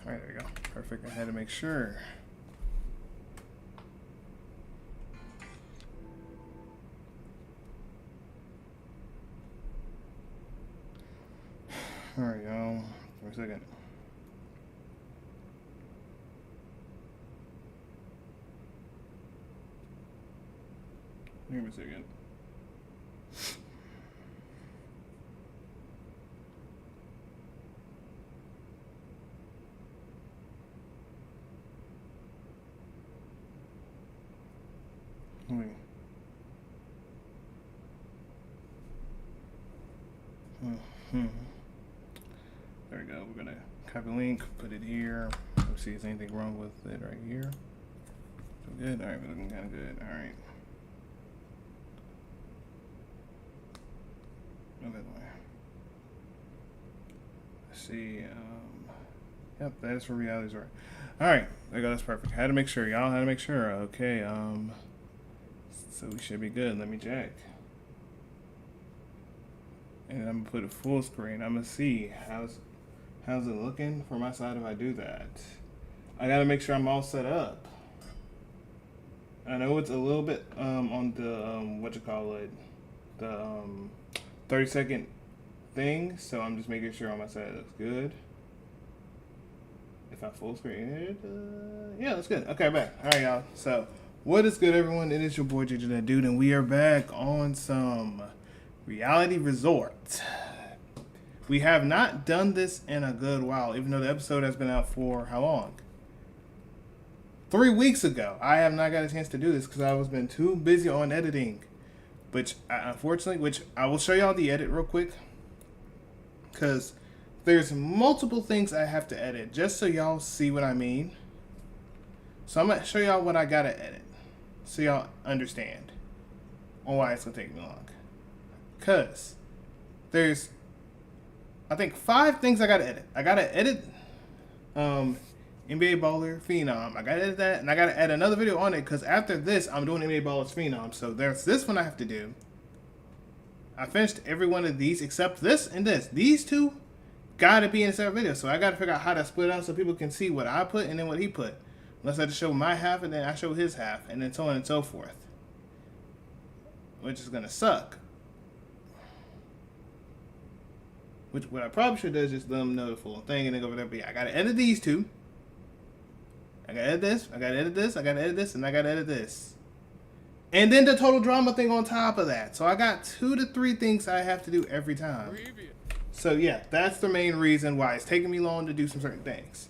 Alright, there we go. Perfect. I had to make sure. Alright, y'all. For a second. Give me a second. There we go. We're gonna copy link, put it here. Let's see if there's anything wrong with it right here. So good. All right, we're looking kind of good. All right. Go that way. Let's see. Yep, that's where reality's right. All right, there you go. That's perfect. Had to make sure, y'all. Had to make sure. Okay. So we should be good. Let me check. And I'm gonna put it full screen. I'm gonna see how's it looking for my side if I do that. I gotta make sure I'm all set up. I know it's a little bit on the what you call it, the 30-second thing. So I'm just making sure on my side it looks good. If I full screen it, yeah, that's good. Okay, back. All right, y'all. So what is good, everyone? It is your boy JJ That Dude, and we are back on some Reality Resort. We have not done this in a good while, even though the episode has been out for how long? 3 weeks ago. I have not got a chance to do this because I was been too busy on editing, which unfortunately, I will show y'all the edit real quick because there's multiple things I have to edit just so y'all see what I mean. So I'm gonna show y'all what I gotta edit so y'all understand on why it's gonna take me long. Cause there's, I think, 5 things I gotta edit. I gotta edit NBA Baller Phenom. I gotta edit that, and I gotta add another video on it because after this, I'm doing NBA Ballers Phenom. So there's this one I have to do. I finished every one of these except this and this. These two gotta be in a separate video. So I gotta figure out how to split out so people can see what I put and then what he put. Unless I just show my half and then I show his half, and then so on and so forth. Which is gonna suck. Which what I probably should do is just let them know the full thing and then go over there. But yeah, I gotta edit these two. I gotta edit this. I gotta edit this. I gotta edit this, and I gotta edit this. And then the total drama thing on top of that. So I got 2 to 3 things I have to do every time. So yeah, that's the main reason why it's taking me long to do some certain things.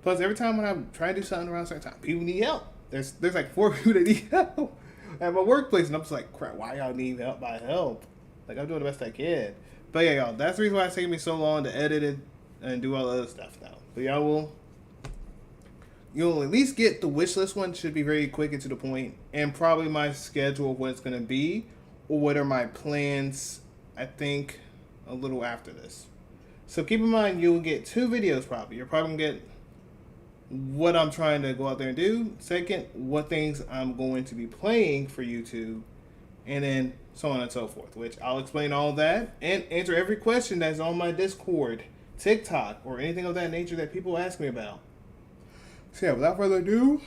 Plus, every time when I try to do something around a certain time, people need help. There's like 4 people that need help at my workplace, and I'm just like, crap, why y'all need help by help? Like, I'm doing the best I can. But yeah, y'all, that's the reason why it's taking me so long to edit it and do all the other stuff now. But you'll at least get the wish list one. Should be very quick and to the point, and probably my schedule of what it's gonna be, or what are my plans. I think a little after this. So keep in mind, you'll get 2 videos probably. You're probably gonna get what I'm trying to go out there and do. Second, what things I'm going to be playing for YouTube, and then so on and so forth, which I'll explain all that and answer every question that's on my Discord, TikTok, or anything of that nature that people ask me about. So yeah, without further ado,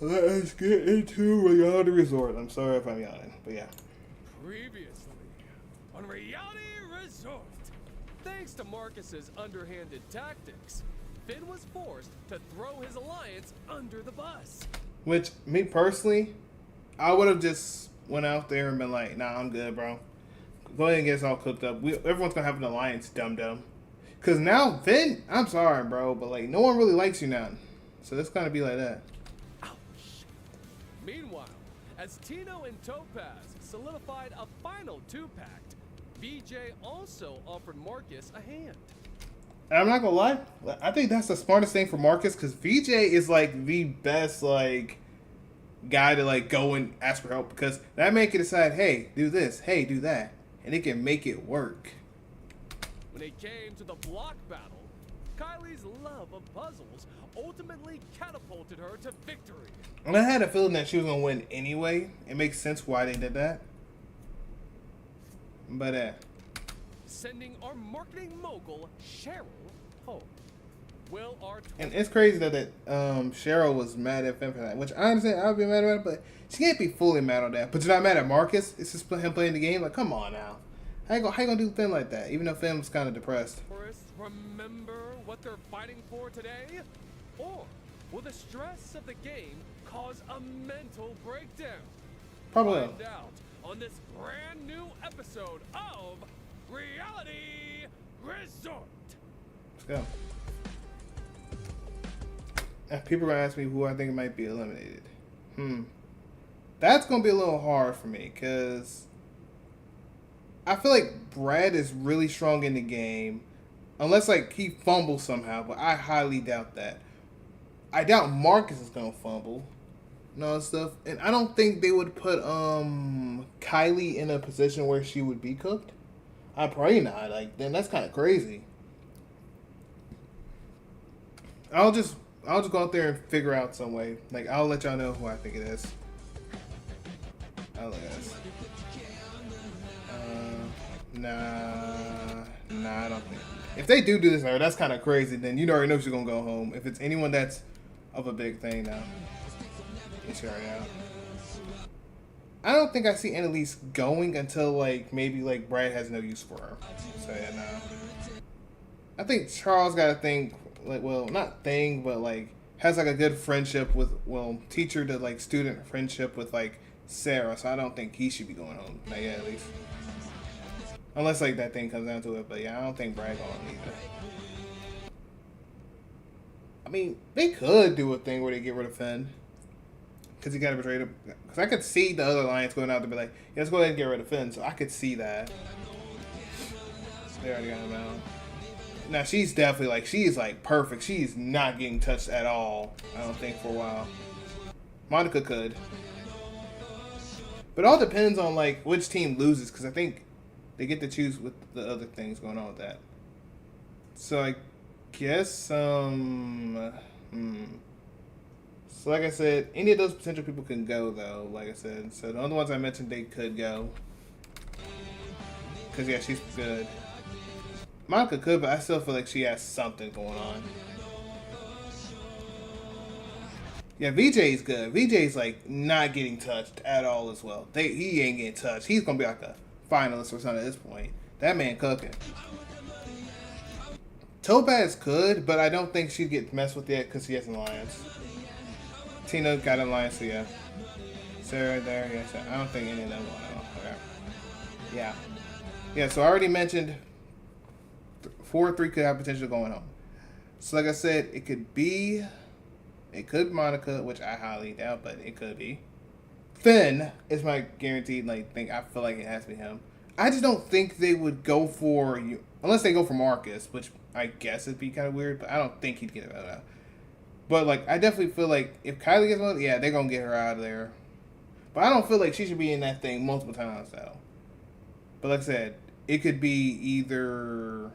let's get into Reality Resort. I'm sorry if I'm yawning, but yeah. Previously on Reality Resort, thanks to Marcus's underhanded tactics, Finn was forced to throw his alliance under the bus. Which, me personally, I would have just went out there and been like, nah, I'm good, bro. Go ahead and get us all cooked up. Everyone's gonna have an alliance, dum-dum. Because now, Finn, I'm sorry, bro, but like, no one really likes you now. So it's gonna be like that. Ouch. Meanwhile, as Tino and Topaz solidified a final 2-pact, VJ also offered Marcus a hand. And I'm not gonna lie, I think that's the smartest thing for Marcus, because VJ is like the best like guy to like go and ask for help, because that man can decide, hey, do this, hey, do that, and it can make it work. When it came to the block battle, Kylie's love of puzzles ultimately catapulted her to victory. And I had a feeling that she was gonna win anyway. It makes sense why they did that. But sending our marketing mogul Cheryl home. Will our And it's crazy that Cheryl was mad at Finn for that, which I understand. I'd be mad at it, but she can't be fully mad on that. But you're not mad at Marcus? It's just him playing the game. Like, come on now. How you gonna do Finn like that? Even though Finn was kind of depressed. tourists remember what they're fighting for today? Or will the stress of the game cause a mental breakdown? Probably. Find out on this brand new episode of Reality Resort. Let's go. And people are gonna ask me who I think might be eliminated. That's gonna be a little hard for me because I feel like Brad is really strong in the game, unless like he fumbles somehow. But I highly doubt that. I doubt Marcus is gonna fumble and all that stuff, and I don't think they would put Kylie in a position where she would be cooked. I probably not. Like then that's kind of crazy. I'll just go out there and figure out some way. Like, I'll let y'all know who I think it is. I'll look at this. Nah, I don't think. If they do this, that's kind of crazy. Then you already know she's gonna go home. If it's anyone that's of a big thing now, it's already out. I don't think I see Annalise going until like maybe like Brad has no use for her. So yeah, no. I think Charles got a thing. Like, well, not thing, but like has like a good friendship with, teacher to like student friendship with like Sarah. So I don't think he should be going home. Not yet, at least. Unless like that thing comes down to it. But yeah, I don't think Brad going either. I mean, they could do a thing where they get rid of Finn because he got betrayed. Because I could see the other Lions going out to be like, yeah, let's go ahead and get rid of Finn. So I could see that. They already got him out. Now, she's definitely, like, she's, like, perfect. She's not getting touched at all, I don't think, for a while. Monica could. But it all depends on, like, which team loses, because I think they get to choose with the other things going on with that. So, I guess, So, like I said, any of those potential people can go, though, like I said. So, the other ones I mentioned, they could go. Because, yeah, she's good. Monica could, but I still feel like she has something going on. Yeah, VJ's good. VJ's like not getting touched at all as well. He ain't getting touched. He's gonna be like a finalist or something at this point. That man cooking. Topaz could, but I don't think she'd get messed with yet because he has an alliance. Tina got an alliance, so yeah. Sarah there, yes. I don't think any of them want to. Okay. Yeah. Yeah, so I already mentioned 4 or 3 could have potential going home. So like I said, it could be Monica, which I highly doubt, but it could be. Finn is my guaranteed thing. I feel like it has to be him. I just don't think they would go for you unless they go for Marcus, which I guess it'd be kind of weird, but I don't think he'd get it out. But like I definitely feel like if Kylie gets one, yeah, they're gonna get her out of there. But I don't feel like she should be in that thing multiple times though. But like I said, it could be either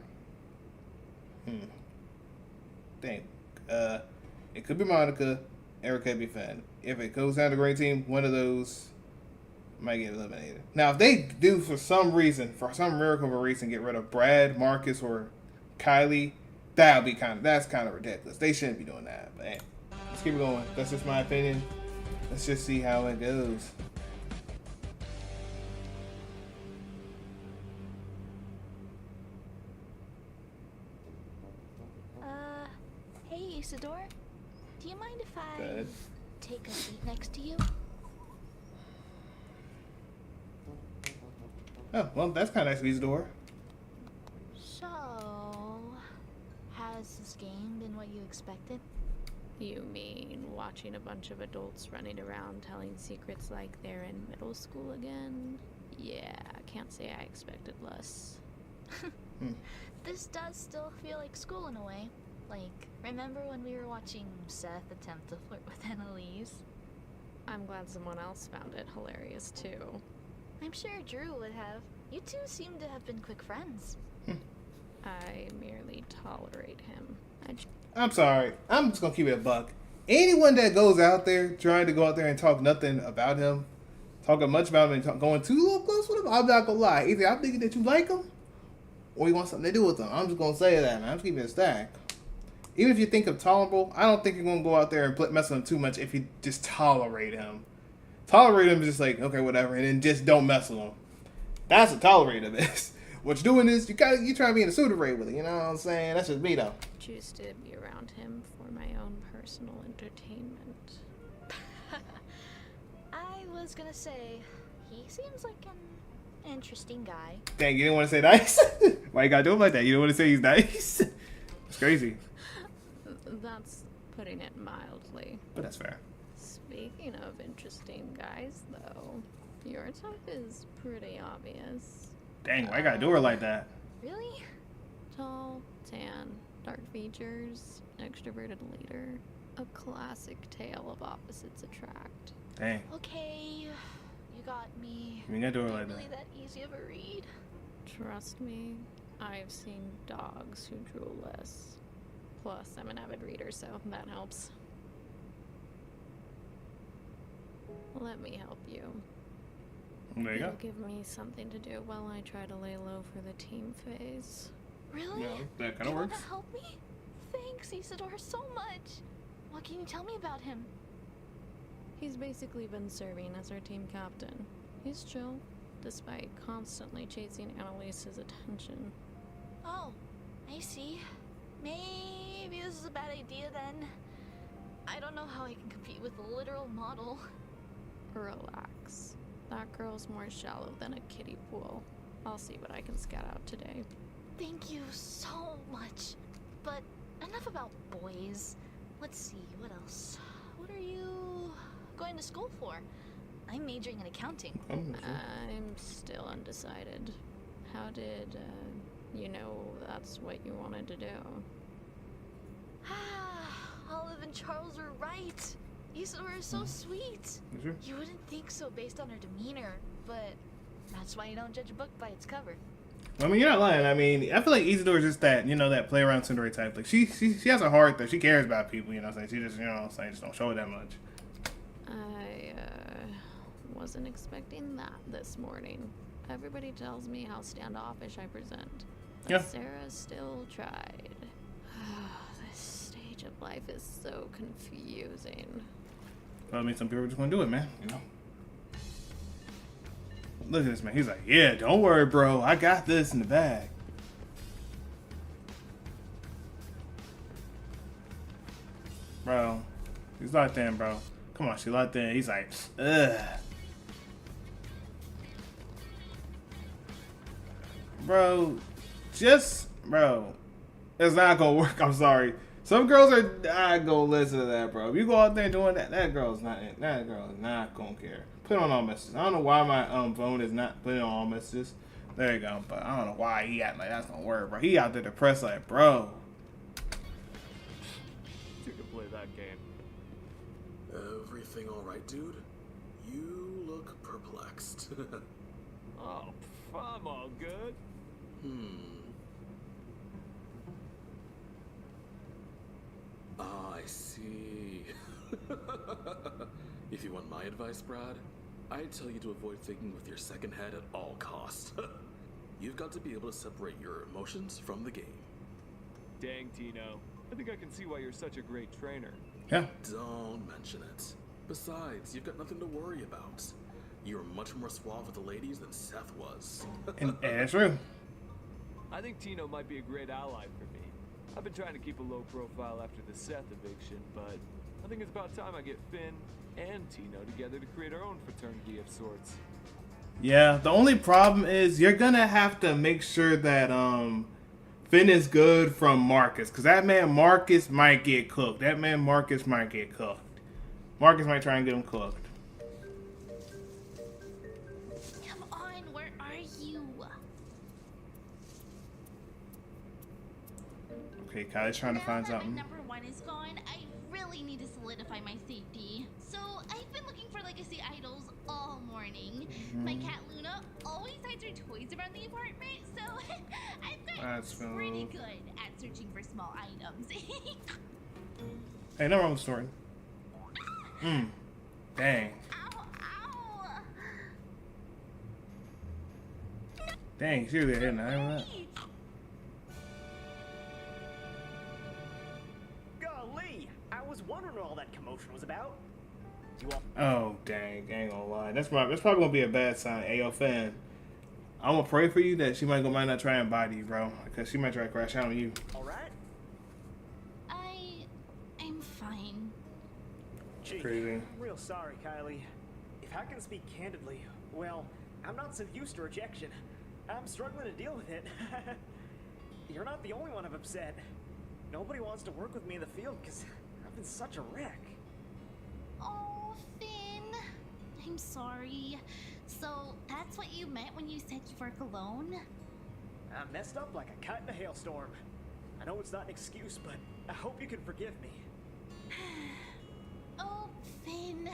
it could be Monica, or it could be Finn. If it goes down to Great Team, one of those might get eliminated. Now, if they do for some miracle of a reason, get rid of Brad, Marcus, or Kylie, that's kind of ridiculous. They shouldn't be doing that. But hey, let's keep it going. That's just my opinion. Let's just see how it goes. Hey, Isidore. Do you mind if I Good. take a seat next to you? Oh, well, that's kind of nice of Isidore. So, has this game been what you expected? You mean watching a bunch of adults running around telling secrets like they're in middle school again? Yeah, I can't say I expected less. This does still feel like school in a way. Like, remember when we were watching Seth attempt to flirt with Annalise? I'm glad someone else found it hilarious too. I'm sure Drew would have. You two seem to have been quick friends. I merely tolerate him. I'm sorry. I'm just gonna keep it a buck. Anyone that goes out there trying to go out there and talk nothing about him, talking much about him and going too little close with him, I'm not gonna lie. Either I'm thinking that you like him, or you want something to do with him. I'm just gonna say that, man. I'm just keeping it a stack. even if you think him tolerable, I don't think you're gonna go out there and mess with him too much if you just tolerate him. Tolerate him is just like, okay, whatever, and then just don't mess with him. That's what tolerate him is. What you're doing is you try to be in a pseudo raid with it. You know what I'm saying? That's just me though. Choose to be around him for my own personal entertainment. I was gonna say, he seems like an interesting guy. Dang, you didn't want to say nice? Why you gotta do him like that? You don't want to say he's nice? It's crazy. That's putting it mildly. But that's fair. Speaking of interesting guys, though, your type is pretty obvious. Dang, why you gotta do her like that? Really? Tall, tan, dark features, extroverted leader. A classic tale of opposites attract. Dang, Okay, you got me. you ain't gotta do her Not like really that. that easy of a read. Trust me, I've seen dogs who drool less. Plus, I'm an avid reader, so that helps. Let me help you. There you It'll go. give me something to do while I try to lay low for the team phase. Really? Yeah, that kind You of wanna works. help me? Thanks, Isidore, so much. What can you tell me about him? He's basically been serving as our team captain. He's chill, despite constantly chasing Annalise's attention. Oh, I see. Maybe this is a bad idea then. I don't know how I can compete with a literal model. Relax. That girl's more shallow than a kiddie pool. I'll see what I can scout out today. Thank you so much. But enough about boys. Let's see, what else? What are you going to school for? I'm majoring in accounting. I'm still undecided. How did, you know that's what you wanted to do? Olive and Charles were right. Isidore is so sweet. Sure. You wouldn't think so based on her demeanor, but that's why you don't judge a book by its cover. I mean, you're not lying. I mean, I feel like Isidore is just that, that play around Cinderella type. Like, she has a heart, though. She cares about people, you know what I'm saying? She just, just don't show it that much. I, wasn't expecting that this morning. Everybody tells me how standoffish I present. But Yeah. Sarah still tried. This stage of life is so confusing. Well, I mean, some people are just gonna do it, man, Look at this, man. He's like, yeah, don't worry, bro. I got this in the bag. Bro, he's locked in, bro. Come on, she locked in. He's like, ugh. Bro, it's not gonna work. I'm sorry. Some girls are not gonna listen to that, bro. If you go out there doing that, that girl is not gonna care. Put on all messages. I don't know why my phone is not putting on all messages. There you go. But I don't know why he acting like that's gonna work, bro. He out there depressed, like, bro. You can play that game. Everything all right, dude? You look perplexed. Oh, I'm all good. I see. If you want my advice, Brad, I'd tell you to avoid thinking with your second head at all costs. You've got to be able to separate your emotions from the game. Dang, Tino. I think I can see why you're such a great trainer. Yeah. Don't mention it. Besides, you've got nothing to worry about. You're much more suave with the ladies than Seth was. And that's true. I think Tino might be a great ally for me. I've been trying to keep a low profile after the Seth eviction, but I think it's about time I get Finn and Tino together to create our own fraternity of sorts. Yeah, the only problem is you're gonna have to make sure that Finn is good from Marcus, because that man Marcus might get cooked. Marcus might try and get him cooked. Come on, where are you? Okay, Kylie's trying to Now find that my something. number one is gone, I really need to solidify my safety. So I've been looking for legacy idols all morning. My cat Luna always hides her toys around the apartment, so I've gotten That's pretty smooth. good at searching for small items. Hey, no wrong with the story. Dang. Ow, ow! Dang, she really hitting that. Wait. promotion was about. You all Oh dang, I ain't gonna lie. That's probably gonna be a bad sign. Ayo, fan, I'm gonna pray for you that she might not try and body you, bro, because she might try to crash out on you. all right? I'm fine. Gee, Crazy. I'm real sorry, Kylie. If I can speak candidly, well, I'm not so used to rejection. I'm struggling to deal with it. You're not the only one I'm upset. Nobody wants to work with me in the field because I've been such a wreck. Oh, Finn. I'm sorry. So, that's what you meant when you said you work alone? I messed up like a cat in a hailstorm. I know it's not an excuse, but I hope you can forgive me. Oh, Finn.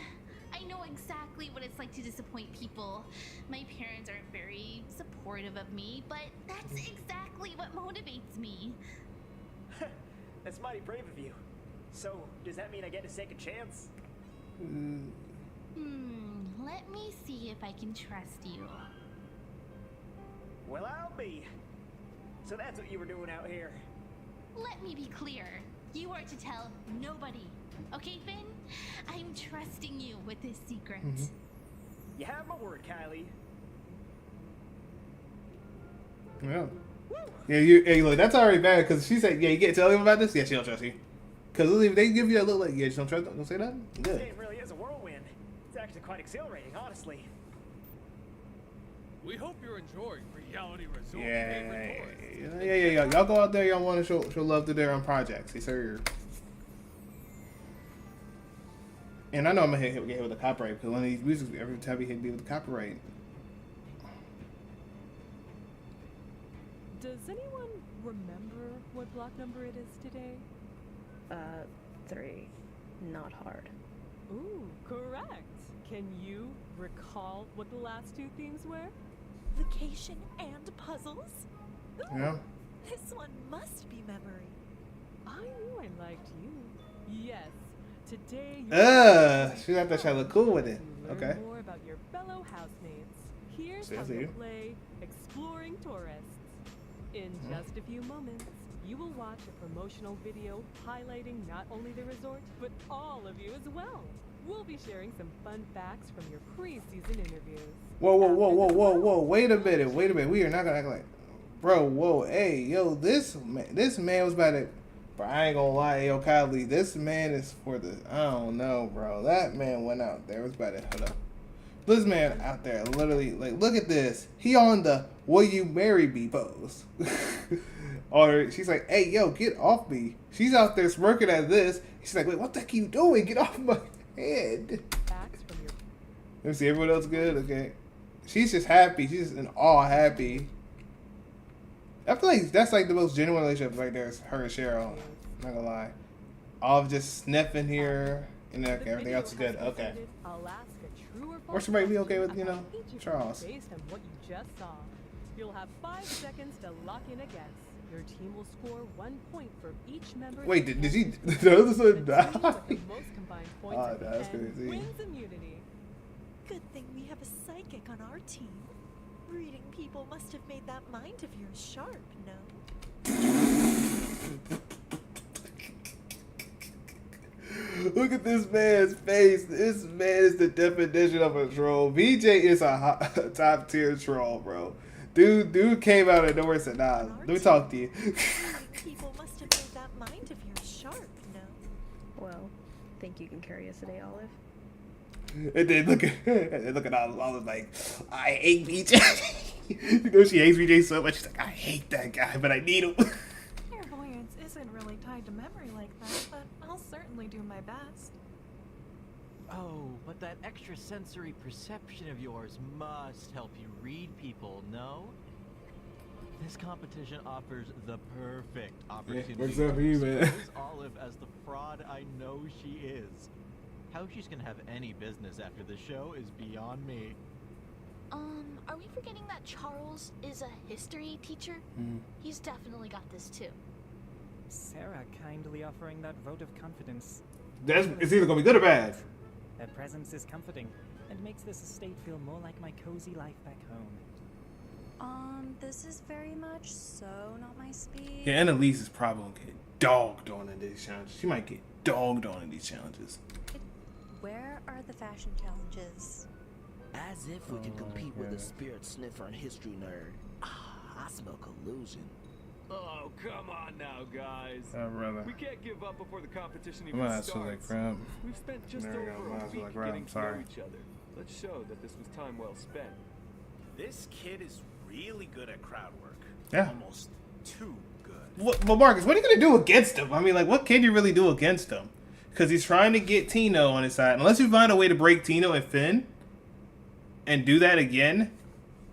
I know exactly what it's like to disappoint people. My parents aren't very supportive of me, but that's exactly what motivates me. That's mighty brave of you. So, does that mean I get a second chance? Let me see if I can trust you. Well, I'll be. So that's what you were doing out here. Let me be clear. You are to tell nobody. Okay, Finn? I'm trusting you with this secret. You have my word, Kylie. Yeah. Yeah, hey, look, that's already bad because she said, yeah, you get to tell him about this? Yeah, she don't trust you. Because if they give you a look like, yeah, she don't trust them, don't say that? This Good. game really is a whirlwind. It's actually quite exhilarating, honestly. We hope you're enjoying Reality Resort. Yeah. Y'all go out there, y'all want to show love to their own projects. Yes, sir. And I know I'm going to get hit with the copyright because one of these music, every time we hit me with the copyright. Does anyone remember what block number it is today? 3. Not hard. Ooh, correct. Can you recall what the last 2 themes were? Vacation and puzzles? Ooh, Yeah. this one must be memory. I knew I liked you. Yes. Today She got that shit look cool with it. to learn Okay. more about your fellow housemates. Here's See, I how see you you. play Exploring Tourists. In just a few moments, you will watch a promotional video highlighting not only the resort, but all of you as well. We'll be sharing some fun facts from your pre-season interviews. Whoa. Wait a minute. We are not going to act like... Bro, whoa. Hey, yo, this man was about to... Bro, I ain't gonna lie, yo, Kylie, this man is for the... I don't know, bro. That man went out there. Was about to... Hold up. This man out there, literally, like, look at this. He on the "Will you marry me" pose. Or she's like, "Hey, yo, get off me." She's out there smirking at this. She's like, "Wait, what the heck are you doing? Get off my head." Facts from your Let me see. Everyone else good? Okay. She's just happy. She's just in awe happy. I feel like that's like the most genuine relationship right there is her and Cheryl. I'm not gonna lie. All of just sniffing here. And then, okay, everything else is good. Okay. I'll ask a true or false Or she might be okay with, question you know, about each of you Charles. Based on what you just saw. You'll have 5 seconds to lock in a guess. Your team will score 1 point for each member. Wait, that did she? guesses. The other son The die? team with the most combined points Oh, at the that's end crazy. wins immunity. Good thing we have a psychic on our team. Reading people must have made that mind of yours sharp, no? Look at this man's face. This man is the definition of a troll. BJ is a top tier troll, bro. Dude came out of nowhere and said, "Nah, let me talk to you." Reading people must have made that mind of yours sharp, no? Well, think you can carry us today, Olive? And then look at Olive like, "I hate BJ." You know she hates BJ so much. She's like, "I hate that guy, but I need him." Clairvoyance isn't really tied to memory like that, but I'll certainly do my best. Oh, but that extrasensory perception of yours must help you read people, no? This competition offers the perfect opportunity what's up for you, to man? expose Olive as the fraud I know she is. How she's gonna have any business after the show is beyond me. Are we forgetting that Charles is a history teacher? He's definitely got this too. Sarah kindly offering that vote of confidence. It's either gonna be good or bad. Their presence is comforting and makes this estate feel more like my cozy life back home. This is very much so not my speed. Yeah, Annalise is probably gonna get dogged on in these challenges. She might get dogged on in these challenges. are the fashion challenges? As if we can compete with a spirit sniffer and history nerd. I smell collusion. Oh, come on now, guys. Oh, brother. We can't give up before the competition I'm even gonna ask for starts. that crap. We've spent just There we go. over Might a as well week grab. getting to Sorry. know each other. Let's show that this was time well spent. This kid is really good at crowd work. Yeah. Almost too good. Well, Marcus, what are you gonna do against him? I mean, like, what can you really do against him? Because he's trying to get Tino on his side. Unless you find a way to break Tino and Finn, and do that again,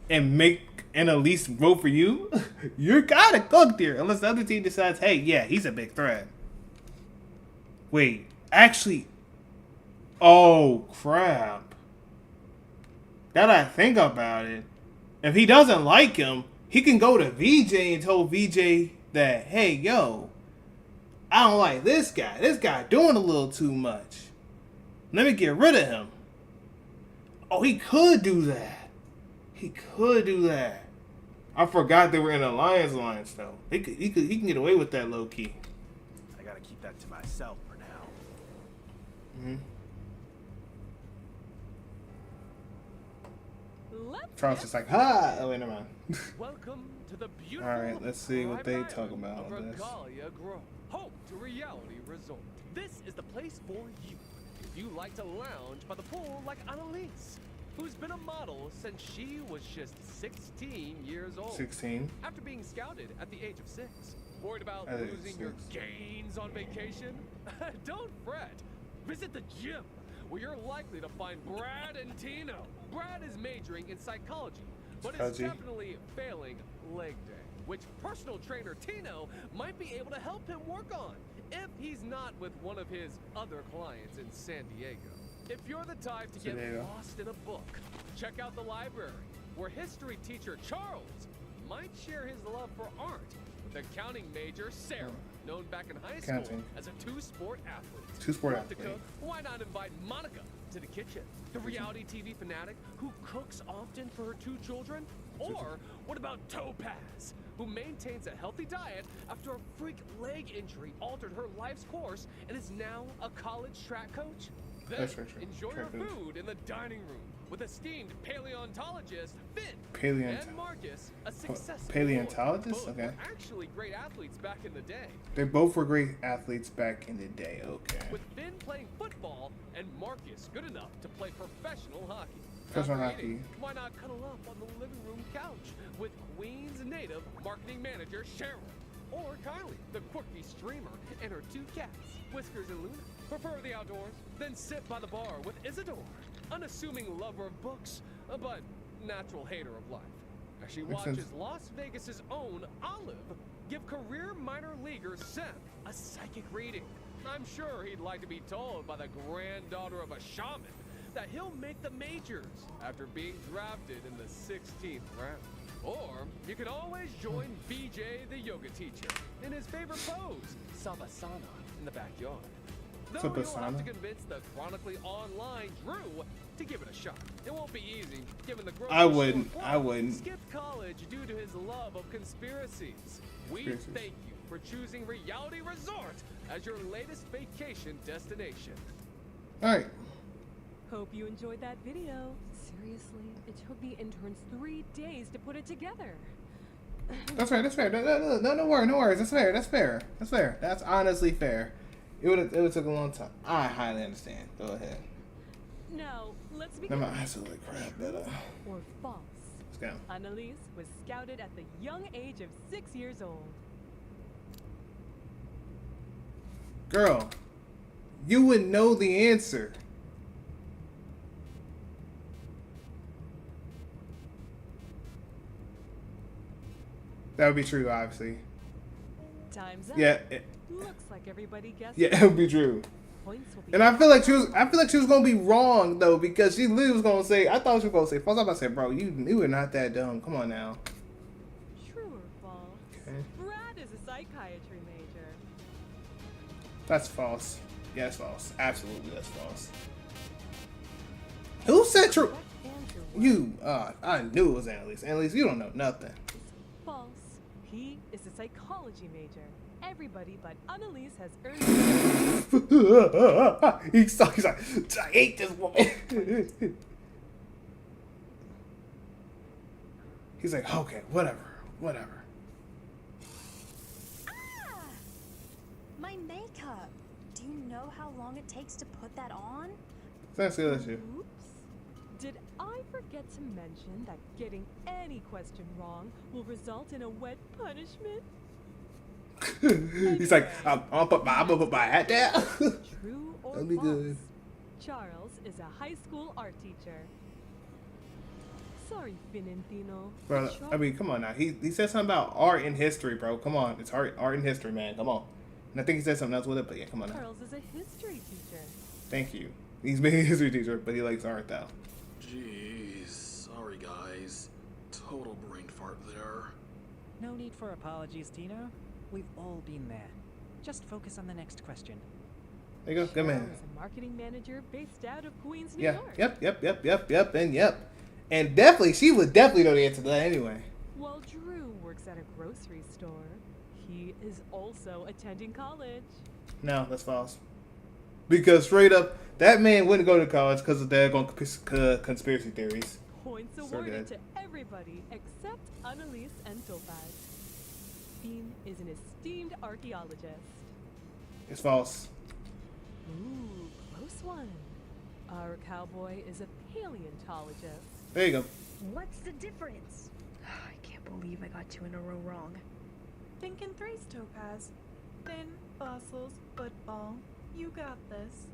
and make an Elise vote for you, you're kind of cooked here. Unless the other team decides, hey, yeah, he's a big threat. Wait, actually, oh crap. Now that I think about it, if he doesn't like him, he can go to VJ and tell VJ that, hey, yo, I don't like this guy. This guy doing a little too much. Let me get rid of him. Oh, he could do that. He could do that. I forgot they were in Alliance though. He can get away with that low key. I gotta keep that to myself for now. Charles just like, ha! Oh, wait, never mind. Welcome to the beautiful Alright, let's see what they private talk island about of on this. Regalia Grove, home to Reality Resort. This is the place for you. If you like to lounge by the pool like Annalise, who's been a model since she was just 16 years old. 16. After being scouted at the age of 6. Worried about At age losing your 6. gains on vacation? Don't fret. Visit the gym, where you're likely to find Brad and Tino. Brad is majoring in psychology, but is Psychology. definitely failing leg day, which personal trainer Tino might be able to help him work on if he's not with one of his other clients in San Diego. If you're the type to get San Diego. lost in a book, check out the library, where history teacher Charles might share his love for art with accounting major Sarah, known back in high school Accounting. as a two-sport athlete. Two-sport Want to athlete. cook? Why not invite Monica to the kitchen? The reality TV fanatic who cooks often for her 2 children? Or what about Topaz, who maintains a healthy diet after a freak leg injury altered her life's course and is now a college track coach? Then That's right, enjoy track your coach. food in the dining room with esteemed paleontologist Finn Paleont- and Marcus, a successful Paleontologist? both Okay. were actually great athletes back in the day. They both were great athletes back in the day. Okay. With Finn playing football and Marcus good enough to play professional hockey. Professional After eating, hockey. why not cuddle up on the living room couch with Queens native marketing manager Cheryl? Or Kylie, the quirky streamer, and her 2 cats, Whiskers and Luna. Prefer the outdoors? Then sit by the bar with Isidore, unassuming lover of books, but natural hater of life. As she Makes watches sense. Las Vegas's own Olive give career minor leaguer Seth a psychic reading. I'm sure he'd like to be told by the granddaughter of a shaman that he'll make the majors after being drafted in the 16th round. Or you can always join BJ, the yoga teacher, in his favorite pose, Savasana, in the backyard. Though you'll have Savasana? to convince the chronically online Drew to give it a shot. It won't be easy, given the grocery I store wouldn't. clerk I wouldn't. skipped college due to his love of conspiracies. We Conspiracies. thank you for choosing Reality Resort as your latest vacation destination. Alright. Hope you enjoyed that video. Seriously, it took the interns 3 days to put it together. That's fair. That's fair. No worries. That's fair. That's fair. That's fair. That's honestly fair. It would took a long time. I highly understand. Go ahead. Now, let's No, begin. my eyes look like crap, but Or false. let's go. Annalise was scouted at the young age of 6 years old. Girl, you would know the answer. That would be true, obviously. Time's up. Yeah, Looks like everybody guessed. yeah, it would be true. Points will be And I feel like she was gonna be wrong though, because she literally was gonna say, I thought she was gonna say false. I was about to say, bro, you were not that dumb. Come on now. true or false. Okay. Brad is a psychiatry major. That's false. Yeah, that's false. Absolutely, that's false. Who said true? Answer was You. I knew it was Annalise. Annalise, you don't know nothing. false. He is a psychology major. Everybody but Annalise has earned. he's like, I hate this woman. He's like, okay, whatever. My makeup. Do you know how long it takes to put that on? That's good issue. Oops. Did I forget to mention that getting any question wrong will result in a wet punishment? He's like, I'm gonna put my hat down. True or That'll be false? good. Charles is a high school art teacher. Sorry, Finantino. Bro, I mean, come on now. He said something about art and history, bro. Come on, it's art and history, man. Come on. And I think he said something else with it, but yeah, come on now. Charles is a history teacher. Thank you. He's been a history teacher, but he likes art though. Jeez, sorry guys. Total brain fart there. No need for apologies, Tino. We've all been there. Just focus on the next question. There you go, good man. Charles is a marketing manager based out of Queens, New Yeah, York. yep. And definitely, she would definitely know the answer to that anyway. While Drew works at a grocery store, he is also attending college. No, that's false. Because straight up, that man wouldn't go to college because of daggone conspiracy theories. Points So awarded good. to everybody except Annalise and Topaz. Bean is an esteemed archaeologist. It's false. Ooh, close one. Our cowboy is a paleontologist. There you go. What's the difference? I can't believe I got 2 in a row wrong. Think in threes, Topaz. Thin, fossils, football. You got this.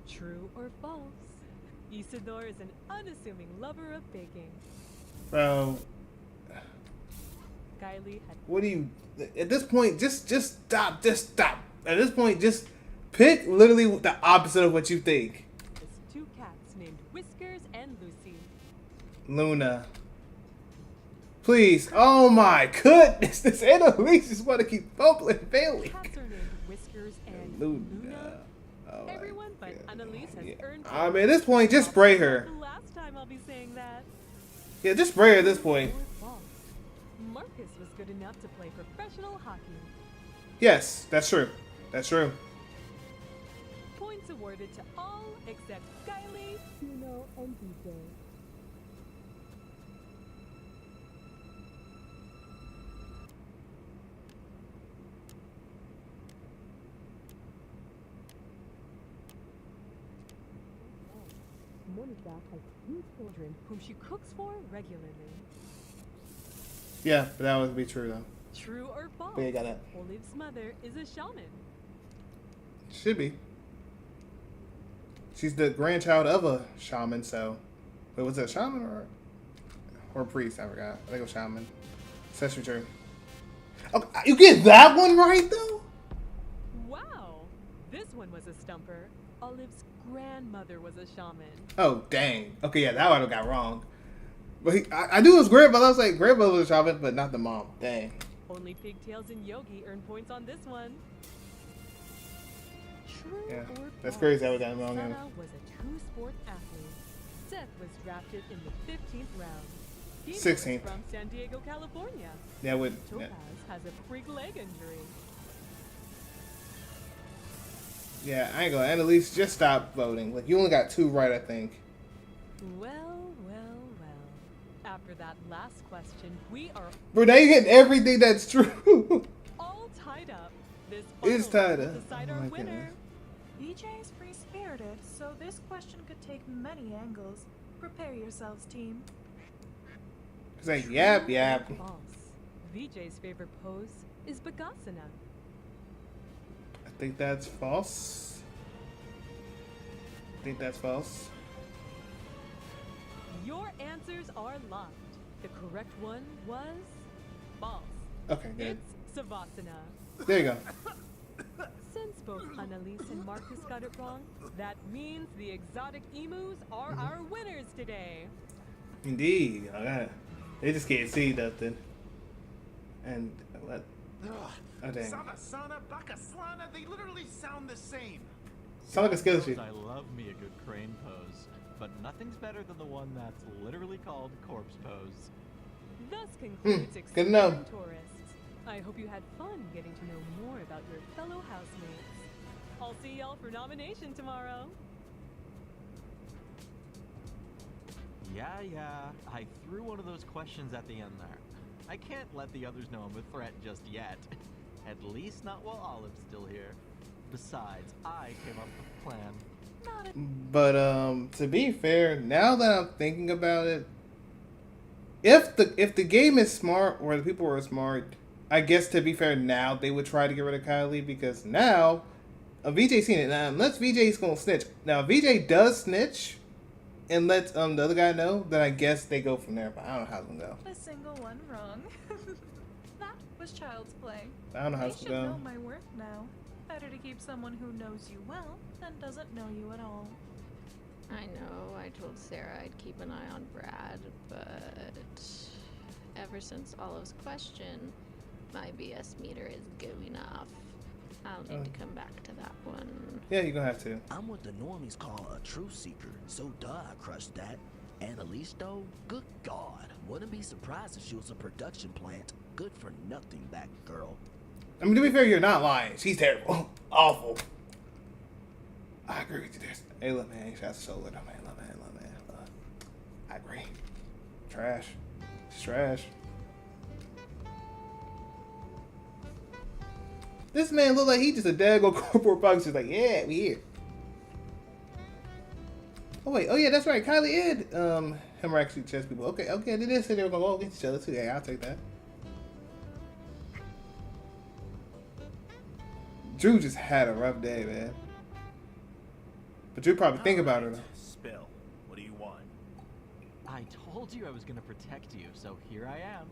True or false? Isidore is an unassuming lover of baking. Bro, Kylie had what do you... At this point, just stop. Just stop. At this point, just pick literally the opposite of what you think. his 2 cats named Whiskers and Lucy. Luna. Please. Oh my goodness. This Annalise just want to keep fumbling, failing. Cats are named Whiskers and Luna. Oh my Everyone but Annalise has earned. I mean, at this point, just spray her. The last time I'll be saying that. Yeah, just spray her at this point. False. Marcus was good enough to play professional hockey. Yes, that's true. That's true. Points awarded to all except Kylie, Tino, and DJ. Monica has 2 children whom she cooks for regularly. Yeah, but that would be true though. True or false? Yeah, got that. Olive's mother is a shaman. Should be. She's the grandchild of a shaman, so. Wait, was it a shaman or a priest? I forgot. I think it was shaman. That's for true. Oh, you get that one right though? Wow, this one was a stumper. Olive's grandmother was a shaman. Oh dang. Okay, yeah, that one I got wrong. But I knew it was grandmother. I was like, grandmother was a shaman, but not the mom. Dang. Only Pigtails and Yogi earn points on this one. True Yeah, or that's false? crazy how we got it wrong, yeah. Sana was a 2-sport athlete. Seth was drafted in the 15th round. He 16th. was from San Diego, California. Yeah, with Topaz has a freak leg injury. yeah, I ain't gonna. Annalise, just stop voting. Like you only got 2 right, I think. Well. After that last question, we are Bro, now you're getting everything that's true. all tied up. This It's final tied will up. decide Oh our my winner. EJ is free-spirited, so this question could take many angles. Prepare yourselves, team. It's like yap. False. VJ's favorite pose is Bagasana. I think that's false. Your answers are locked. The correct one was false. Okay, good. It's Savasana. There you go. Since both Annalise and Marcus got it wrong, that means the exotic emus are Mm-hmm. our winners today. Indeed. Okay. They just can't see nothing. And what? Oh dang. Savasana, Bakaslana, they literally sound the same. Sound like a skill sheet. I love me a good crane pose, but nothing's better than the one that's literally called corpse pose. Thus concludes good to know. Exploring Tourists, I hope you had fun getting to know more about your fellow housemates. I'll see y'all for nomination tomorrow. Yeah, I threw one of those questions at the end there. I can't let the others know I'm a threat just yet. At least not while Olive's still here. Besides, I came up with a plan. But to be fair, now that I'm thinking about it, if the game is smart or the people are smart, I guess to be fair, now they would try to get rid of Kylie because now VJ's seen it. Now unless VJ's gonna snitch. Now if VJ does snitch and lets the other guy know, then I guess they go from there. But I don't know how it's gonna go. A single one wrong. That was child's play. I don't know how it's I should gonna go. know my worth now. Better to keep someone who knows you well than doesn't know you at all. I know, I told Sarah I'd keep an eye on Brad, but ever since Olive's question, my BS meter is going off. I'll need to come back to that one. Yeah, you're gonna have to. I'm what the normies call a truth seeker, so duh, I crushed that. Annalise, though, good God, wouldn't be surprised if she was a production plant. Good for nothing, that girl. I mean, to be fair, you're not lying. She's terrible. Awful. I agree with you there. Hey, look, man. Shout out to Solar, though, man. Look, man. I agree. Trash. It's trash. This man look like he just a daggone corporate box. Just like, yeah, we here. Oh, wait. Oh, yeah, that's right. Kylie and him are actually chess people. Okay, they did say they were going to go against each other, too. Yeah, I'll take that. Drew just had a rough day, man. But Drew probably think about it. Spill. What do you want? I told you I was gonna protect you, so here I am.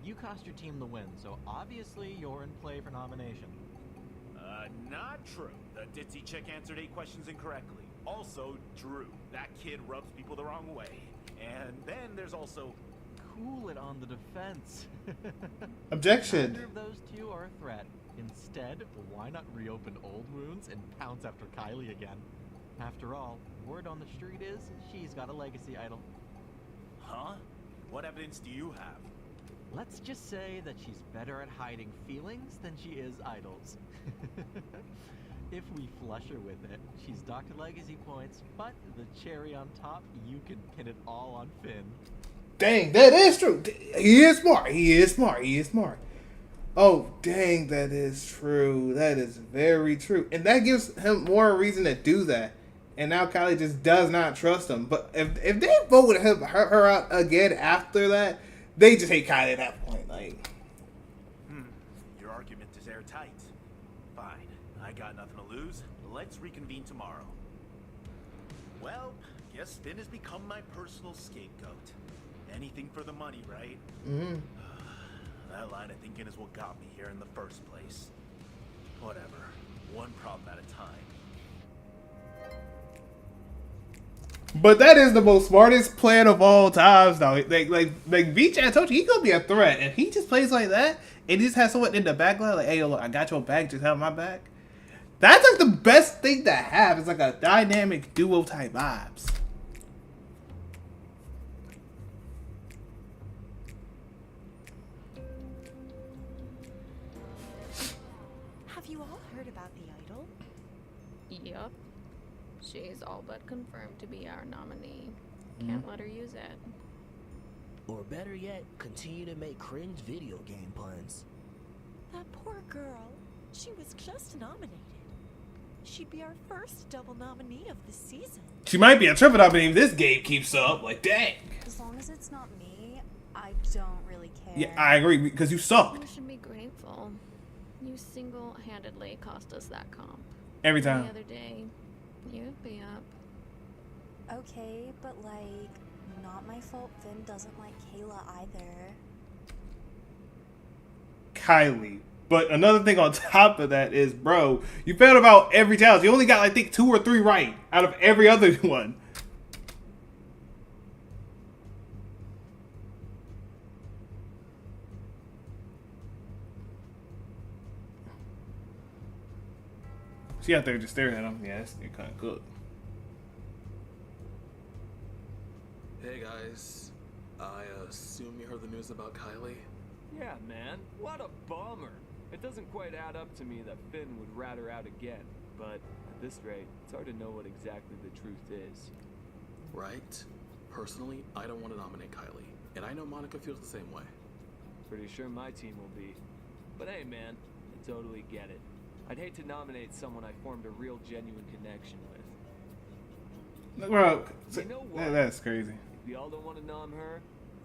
You cost your team the win, so obviously you're in play for nomination. Not true. The ditzy chick answered 8 questions incorrectly. Also, Drew. That kid rubs people the wrong way. And then there's also... Cool it on the defense. Objection. Neither of those two are a threat. Instead, why not reopen old wounds and pounce after Kylie again? After all, word on the street is she's got a legacy idol. Huh? What evidence do you have? Let's just say that she's better at hiding feelings than she is idols. If we flush her with it, she's docked legacy points, but the cherry on top, you can pin it all on Finn. Dang, that is true. He is smart. Oh, dang, that is true. That is very true. And that gives him more reason to do that. And now Kylie just does not trust him. But if they vote her out again after that, they just hate Kylie at that point. Like, Your argument is airtight. Fine. I got nothing to lose. Let's reconvene tomorrow. Well, guess Finn has become my personal scapegoat. Anything for the money, right? mm-hmm. That line of thinking is what got me here in the first place. Whatever. One problem at a time. But that is the most smartest plan of all times, though. Like VJ, I told you, he gonna be a threat. If he just plays like that, and he just has someone in the back line, like, hey, look, I got your back, just have my back. That's like the best thing to have. It's like a dynamic duo type vibes. Have you all heard about the idol? Yup. She's all but confirmed to be our nominee. Can't let her use it. Or better yet, continue to make cringe video game puns. That poor girl. She was just nominated. She'd be our first double nominee of the season. She might be a triple nominee if this game keeps up. Like, dang. As long as it's not me, I don't really care. Yeah, I agree, because you sucked. You should be grateful. You single-handedly cost us that comp. Every time. The other day, you'd be up. Okay, but like, not my fault Finn doesn't like Kayla either. Kylie. But another thing on top of that is, bro, you failed about every challenge. You only got, I think, 2 or 3 right out of every other one. She out there just staring at him. Yeah, you're kind of cooked. Hey guys, I assume you heard the news about Kylie? Yeah, man, what a bummer. It doesn't quite add up to me that Finn would rat her out again, but at this rate, it's hard to know what exactly the truth is. Right? Personally, I don't want to nominate Kylie, and I know Monica feels the same way. Pretty sure my team will be. But hey, man, I totally get it. I'd hate to nominate someone I formed a real, genuine connection with. Bro, You know what? that's crazy. If y'all don't want to nom her,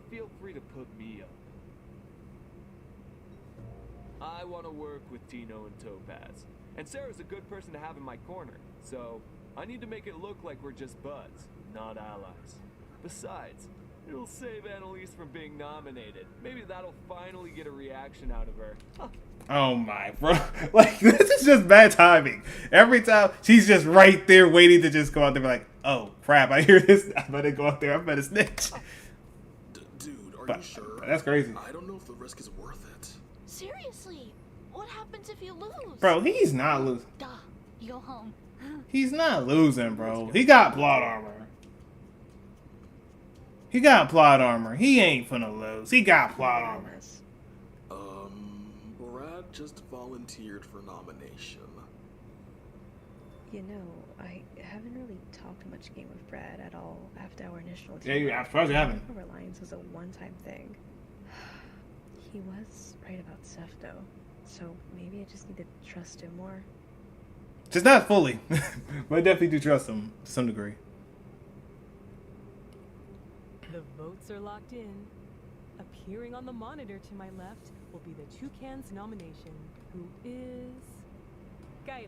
feel free to put me up. I want to work with Tino and Topaz. And Sarah's a good person to have in my corner, so I need to make it look like we're just buds, not allies. Besides, it'll save Annalise from being nominated. Maybe that'll finally get a reaction out of her. Oh my, bro. Like, this is just bad timing. Every time, she's just right there waiting to just go out there and be like, oh, crap, I hear this. I better go out there. I better snitch. Dude, are you sure? That's crazy. I don't know if the risk is worth it. Seriously, what happens if you lose? Bro, he's not losing. Duh, you go home. He's not losing, bro. He got plot armor. He got plot armor. He ain't finna lose. He got plot armor. Brad just volunteered for nomination. You know, I haven't really talked much game with Brad at all after our initial Yeah, I'm surprised you haven't. Our alliance was a one-time thing. He was right about Seth, though. So maybe I just need to trust him more. Just not fully. But I definitely do trust him to some degree. The votes are locked in. Appearing on the monitor to my left will be the Toucan's nomination, who is Kylie.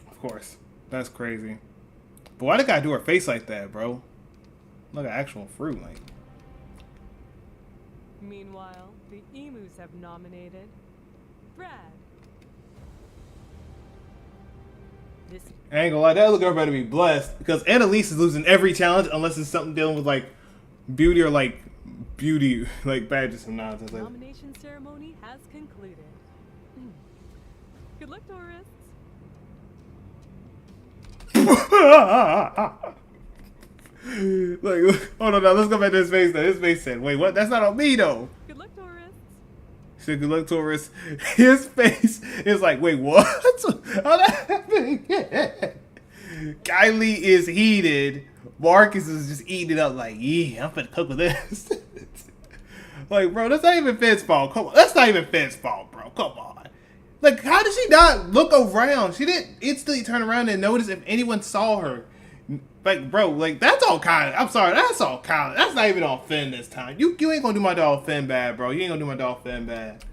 Of course. That's crazy. But why the guy do her face like that, bro? Look at actual fruit, like. Meanwhile, the Emus have nominated Brad. This I ain't gonna lie, that little girl better be blessed because Annalise is losing every challenge unless it's something dealing with like beauty or like beauty like badges and nonsense. Like, nomination ceremony has concluded. Good luck, tourists. like, hold on, now let's go back to his face. Though his face said, "Wait, what? That's not on me, though." Good luck, tourists. He said, "Good luck, tourists." His face is like, "Wait, what? How that happened?" Kylie is heated. Marcus is just eating it up like, yeah, I'm finna cook with this. Like, bro, that's not even Finn's fault. Come on. That's not even Finn's fault, bro. Come on. Like, how did she not look around? She didn't instantly turn around and notice if anyone saw her. Like, bro, like, that's all kind of, I'm sorry, that's all kind of, that's not even on Finn this time. You ain't gonna do my dog Finn bad, bro. You ain't gonna do my dog Finn bad.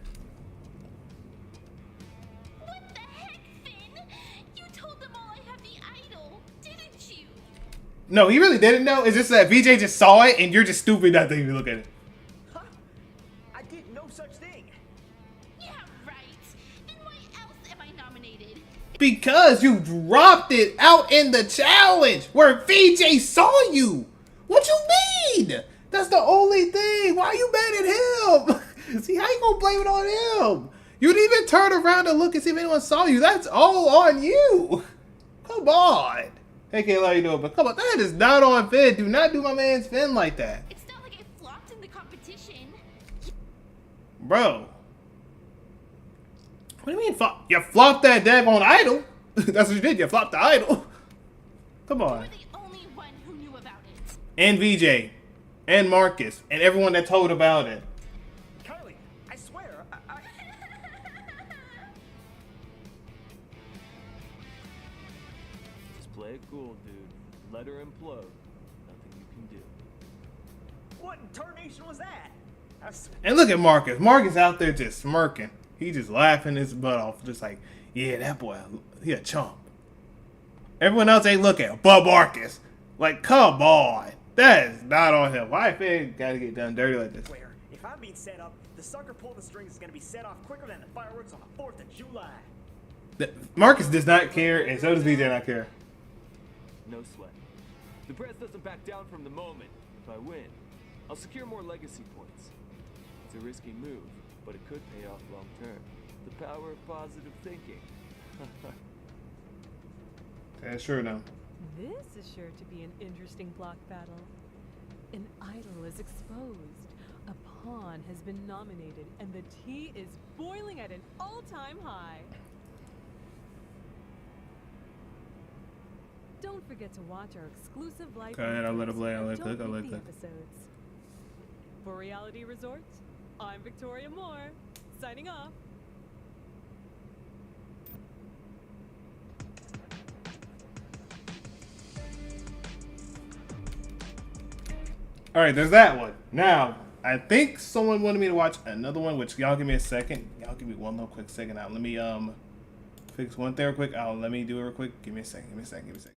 No, he really didn't know. It's just that VJ just saw it and you're just stupid not to even look at it. Huh? I did no such thing. Yeah, right. Then why else am I nominated? Because you dropped it out in the challenge where VJ saw you. What you mean? That's the only thing. Why are you mad at him? See, I ain't gonna blame it on him. You didn't even turn around to look and see if anyone saw you. That's all on you. Come on. Hey, Kayla, how you doing? But come on, that is not on Finn. Do not do my man's Finn like that. It's not like I flopped in the competition. Bro. What do you mean flop? You flopped that daggone idol. That's what you did. You flopped the idol. Come on. You were the only one who knew about it. And VJ. And Marcus. And everyone that told about it. Kylie, I swear, Just play it cool, dude. Let her implode. Nothing you can do. What in tarnation was that? And look at Marcus. Marcus out there just smirking. He just laughing his butt off. Just like, yeah, that boy, he a chump. Everyone else ain't looking but Marcus. Like, come on. That is not on him. Why Finn gotta get done dirty like this? If I'm being set up, the sucker pulling the strings is gonna be set off quicker than the fireworks on the 4th of July. Marcus does not care, and so does VJ not care. No sweat. The press doesn't back down from the moment. If I win, I'll secure more legacy points. It's a risky move, but it could pay off long term. The power of positive thinking. That's true now. This is sure to be an interesting block battle. An idol is exposed, a pawn Pokemon has been nominated, and the tea is boiling at an all-time high. Don't forget to watch our exclusive live. Go ahead, I'll let it play. I'll let it Don't click. I'll let miss it the click. episodes. For Reality Resort, I'm Victoria Moore, signing off. All right, there's that one. Now, I think someone wanted me to watch another one, which y'all give me a second. Y'all give me one little quick second out. Let me fix one thing real quick. Let me do it real quick. Give me a second. Give me a second. Give me a second.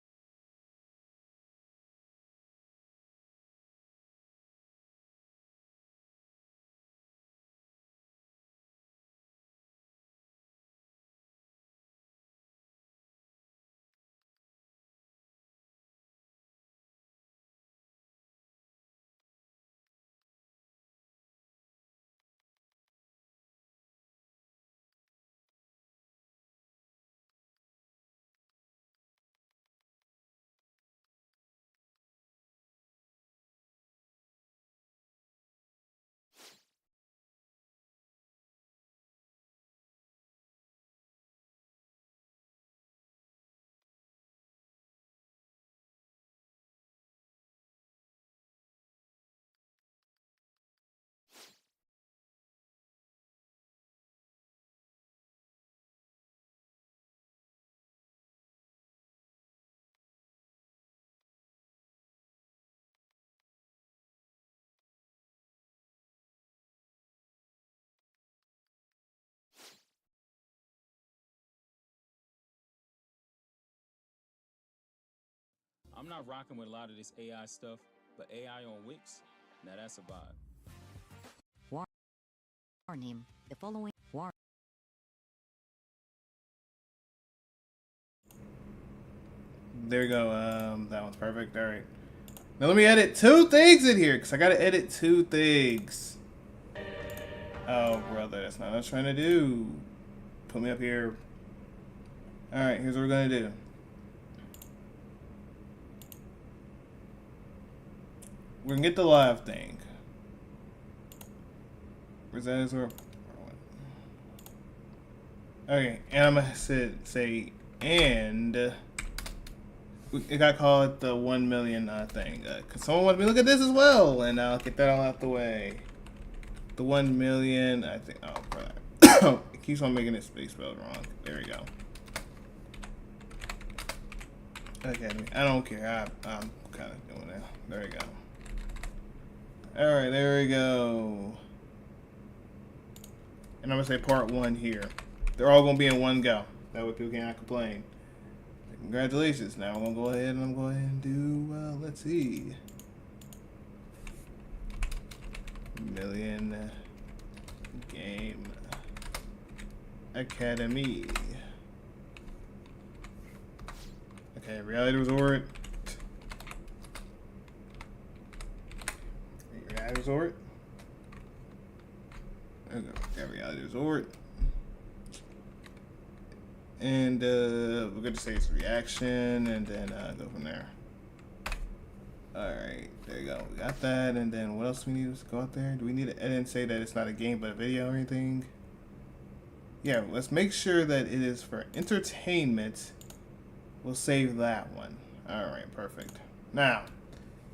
I'm not rocking with a lot of this AI stuff, but AI on Wix, now that's a vibe. Warning. The following There we go. That one's perfect. All right. Now let me edit 2 things in here, because I got to edit 2 things. Oh, brother. That's not what I was trying to do. Put me up here. All right. Here's what we're going to do. We're going to get the live thing. Where's that? Okay. And I'm going to say, and... it got called the 1 million thing. Cause someone wanted me to look at this as well, and I'll get that all out the way. The 1 million, I think. Oh, brother. It keeps on making it spelled wrong. There we go. Okay, I don't care. I'm kind of doing that. There we go. All right, there we go. And I'm gonna say part 1 here. They're all gonna be in one go. That way people cannot complain. Congratulations. Now I'm going to go ahead and do, let's see. Million Game Academy. Okay, Reality Resort. Reality Resort. Okay, Reality Resort. And we're going to say it's reaction, and then go from there. Alright, there you go. We got that, and then what else do we need to go out there? Do we need to edit and say that it's not a game but a video or anything? Yeah, let's make sure that it is for entertainment. We'll save that one. Alright, perfect. Now,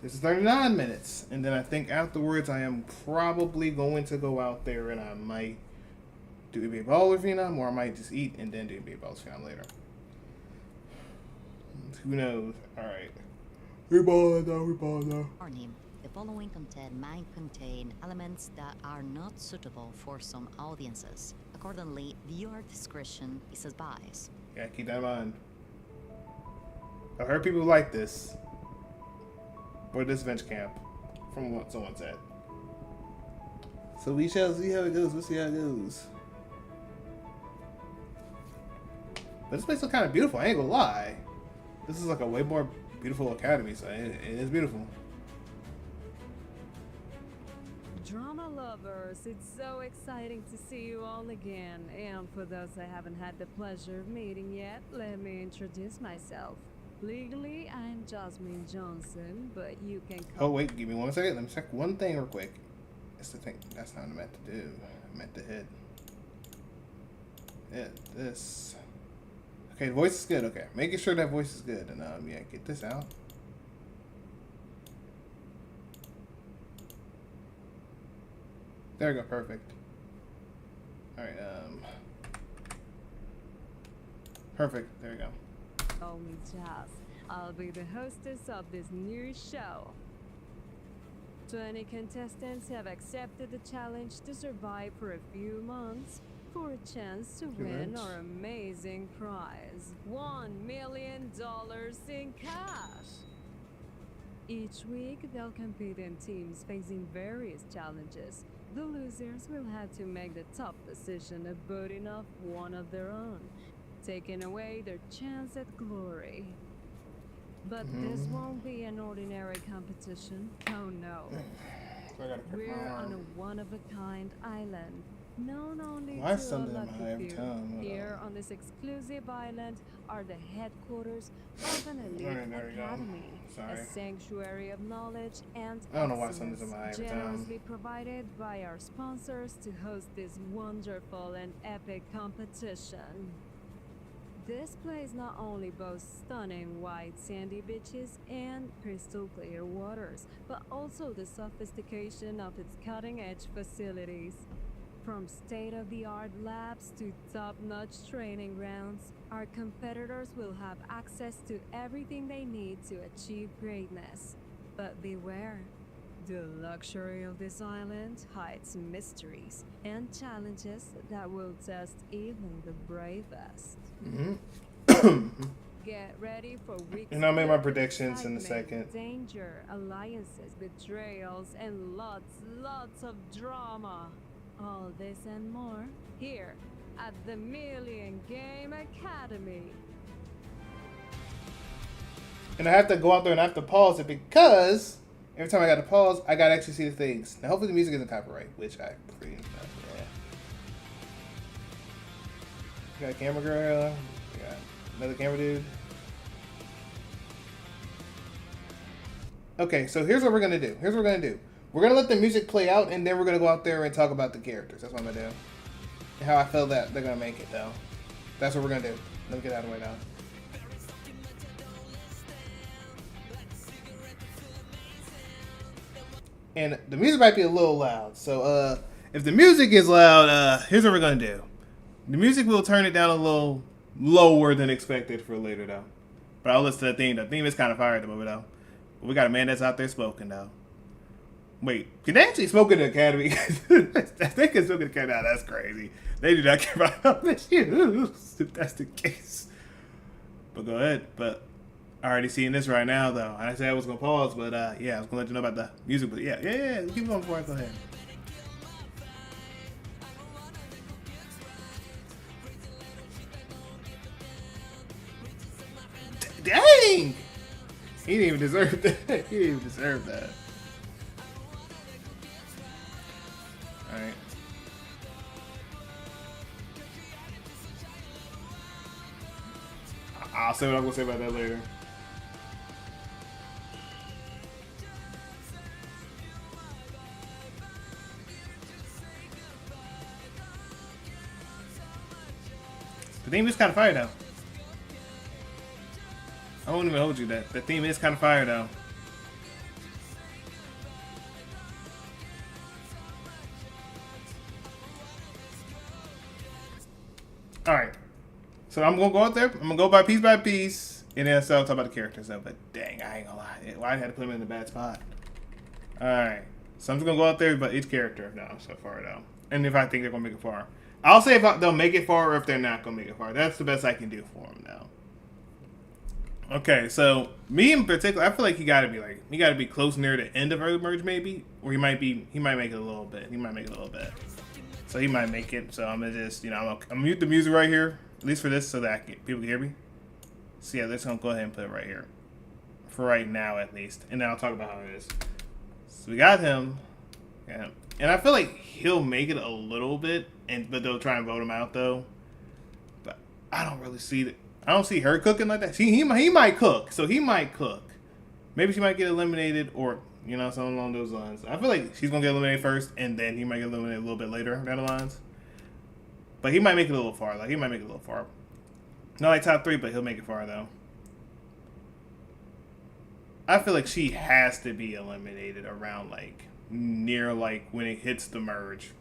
this is 39 minutes, and then I think afterwards I am probably going to go out there and I might do NBA Baller Phenom, or I might just eat and then do NBA Baller Phenom later. Who knows? Alright. We ball now. Warning. The following content might contain elements that are not suitable for some audiences. Accordingly, viewer discretion is advised. Yeah, keep that in mind. I heard people like this. Or this bench camp. From what someone said. So we shall see how it goes. We'll see how it goes. But this place looks kind of beautiful, I ain't gonna lie. This is like a way more beautiful academy, so it is beautiful. Drama lovers, it's so exciting to see you all again. And for those I haven't had the pleasure of meeting yet, let me introduce myself. Legally, I'm Jasmine Johnson, but you can call Oh wait, give me 1 second. Let me check one thing real quick. That's the thing. That's not what I meant to do. I meant to hit this. Okay, the voice is good. Okay, making sure that voice is good. And yeah, get this out. There we go. Perfect. All right. Perfect. There we go. Call me Jazz. I'll be the hostess of this new show. 20 contestants have accepted the challenge to survive for a few months for a chance to win our amazing prize, $1 million in cash. Each week, they'll compete in teams facing various challenges. The losers will have to make the tough decision of voting off one of their own, taking away their chance at glory. But this won't be an ordinary competition. Oh no. We're on a one-of-a-kind island, known only to a lucky few. Here on this exclusive island are the headquarters of an elite academy, a sanctuary of knowledge and excellence, generously provided by our sponsors to host this wonderful and epic competition. This place not only boasts stunning white sandy beaches and crystal clear waters, but also the sophistication of its cutting-edge facilities. From state-of-the-art labs to top-notch training grounds, our competitors will have access to everything they need to achieve greatness. But beware, the luxury of this island hides mysteries and challenges that will test even the bravest. Get ready for weeks. And I'll make my predictions in a second. Danger, alliances, betrayals, and lots of drama. All this and more here at the Million Game Academy. And I have to go out there and I have to pause it because every time I got to pause, I got to actually see the things. Now, hopefully the music isn't copyright, which I pretty much, yeah. We got a camera girl. We got another camera dude. Okay, so here's what we're going to do. We're going to let the music play out, and then we're going to go out there and talk about the characters. That's what I'm going to do. And how I feel that they're going to make it, though. That's what we're going to do. Let me get out of the way now. And the music might be a little loud. So, if the music is loud, here's what we're going to do. The music will turn it down a little lower than expected for later, though. But I'll listen to the theme. The theme is kind of fire at the moment, though. But we got a man that's out there smoking, though. Wait, can they actually smoke in the academy? They can smoke in the academy. Nah, that's crazy. They do not care about health issues, if that's the case. But go ahead. But I already seeing this right now, though. I said I was going to pause, but yeah, I was going to let you know about the music. But yeah, keep going before I go ahead. Dang! He didn't even deserve that. He didn't even deserve that. Alright. I'll say what I'm going to say about that later. The theme is kind of fire, though. I won't even hold you that. The theme is kind of fire, though. Alright. So I'm going to go out there. I'm going to go by piece, and then I'll talk about the characters, though. But dang, I ain't going to lie. Why I had to put them in a bad spot. Alright. So I'm just going to go out there by each character now, so far, though. And if I think they're going to make it far. I'll say if they'll make it far or if they're not going to make it far. That's the best I can do for them now. Okay, so me in particular, I feel like he got to be close near the end of early merge maybe, or he might make it a little bit. So he might make it. So I'm gonna just, I'm gonna mute the music right here, at least for this, so that people can hear me. So yeah, let's go ahead and put it right here, for right now at least, and then I'll talk about how it is. So we got him, and I feel like he'll make it a little bit, but they'll try and vote him out though. But I don't really see that. I don't see her cooking like that. He might cook. So he might cook. Maybe she might get eliminated, or You know, something along those lines. I feel like she's gonna get eliminated first, and then he might get eliminated a little bit later down the lines. But he might make it a little far. Like, he might make it a little far. Not like top 3, but he'll make it far, though. I feel like she has to be eliminated around, like, near, like, when it hits the merge.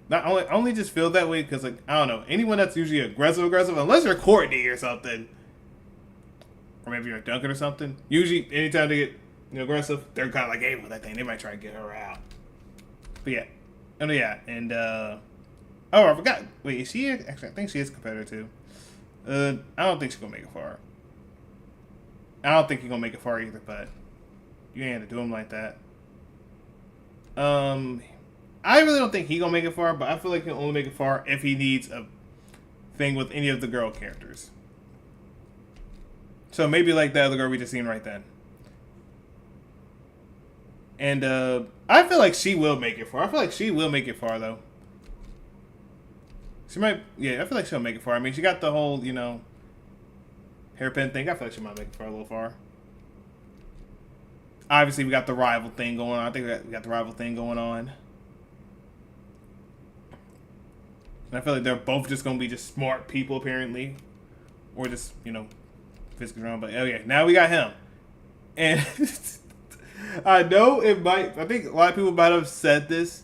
Not only, I only just feel that way because, like, I don't know. Anyone that's usually aggressive, unless you're Courtney or something. Or maybe you're a Duncan or something. Usually, anytime they get aggressive, they're kind of like, hey, with that thing, they might try to get her out. But yeah. Oh, yeah. And, oh, I forgot. Wait, is she? Actually, I think she is a competitor, too. I don't think she's going to make it far. I don't think he's going to make it far either, but you ain't have to do him like that. I really don't think he's going to make it far, but I feel like he'll only make it far if he needs a thing with any of the girl characters. So maybe like the other girl we just seen right then. And I feel like she will make it far. I feel like she will make it far, though. She might, yeah, I feel like she'll make it far. I mean, she got the whole, you know, hairpin thing. I feel like she might make it far a little far. Obviously, we got the rival thing going on. I think we got the rival thing going on. And I feel like they're both just going to be just smart people, apparently. Or just, you know, physically around. But, oh, yeah, now we got him. And I know it might, I think a lot of people might have said this.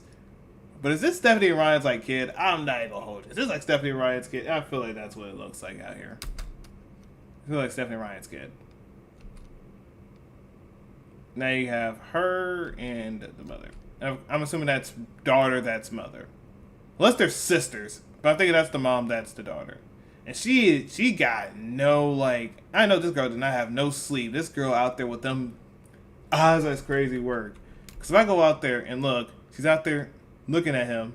But is this Stephanie and Ryan's, like, kid? I'm not even going to hold it. Is this, like, Stephanie and Ryan's kid? I feel like that's what it looks like out here. I feel like Stephanie and Ryan's kid. Now you have her and the mother. I'm assuming that's daughter, that's mother. Unless they're sisters. But I think that's the mom, that's the daughter. And she got no, like... I know this girl did not have no sleep. This girl out there with them eyes, that's crazy work. Because if I go out there and look, she's out there looking at him.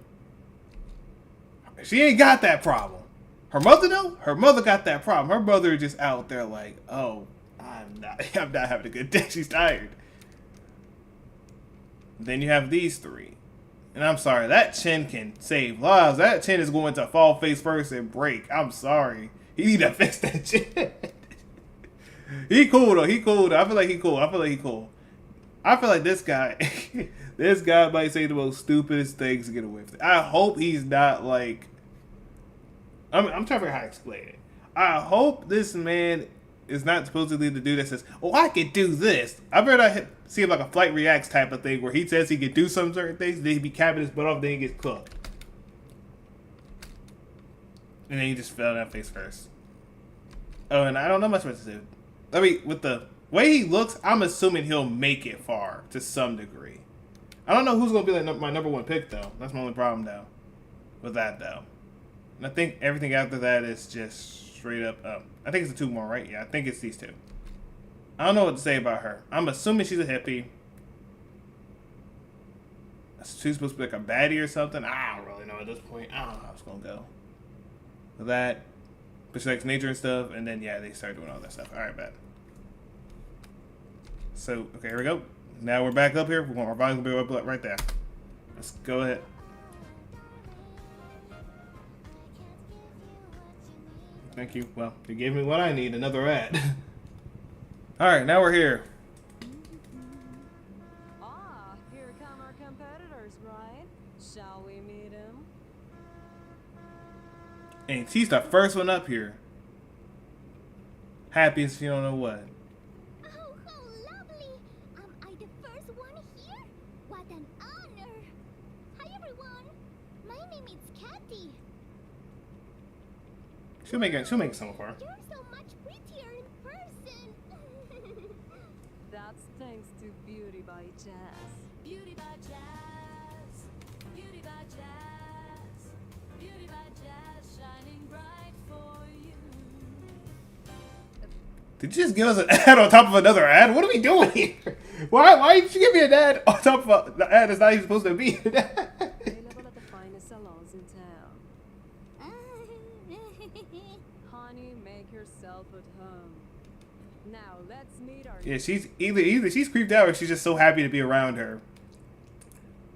She ain't got that problem. Her mother, though? Her mother got that problem. Her mother is just out there like, oh, I'm not having a good day. She's tired. Then you have these three. And I'm sorry, that chin can save lives. That chin is going to fall face first and break. I'm sorry. He need to fix that chin. He cool, though. He cool, though. I feel like he cool. I feel like this guy, this guy might say the most stupidest things to get away with it. I hope he's not like, I'm trying to figure out how to explain it. I hope this man is not supposedly the dude that says, oh, I could do this. I bet I see him like a Flight Reacts type of thing where he says he could do some certain things, then he be capping his butt off, then he gets cooked. And then he just fell down face first. Oh, and I don't know much what to say. I mean, with the way he looks, I'm assuming he'll make it far to some degree. I don't know who's going to be like my number one pick, though. That's my only problem, though, with that, though. And I think everything after that is just straight up. I think it's the two more, right? Yeah, I think it's these two. I don't know what to say about her. I'm assuming she's a hippie. She's supposed to be like a baddie or something. I don't really know at this point. I don't know how it's going to go. With that. But she likes nature and stuff. And then, yeah, they start doing all that stuff. All right, bad. So, okay, here we go. Now we're back up here. Our volume will be up right there. Let's go ahead. Thank you. Well, you gave me what I need, another ad. Alright, now we're here. Ah, here come our competitors, right? Shall we meet him? And she's the first one up here. Happy as you don't know what. Oh, how lovely! Am I the first one here? What an honor! Hi, everyone. My name is Kathy. She'll make it some of her. You're so much prettier in person. That's thanks to Beauty by Jazz. Beauty by Jazz. Beauty by Jazz. Beauty by Jazz, shining bright for you. Did you just give us an ad on top of another ad? What are we doing here? Why did you give me an ad on top of the ad that's not even supposed to be an ad? Available at the finest salons in town. Honey, make yourself at home. Now let's meet our... Yeah, she's either she's creeped out or she's just so happy to be around her.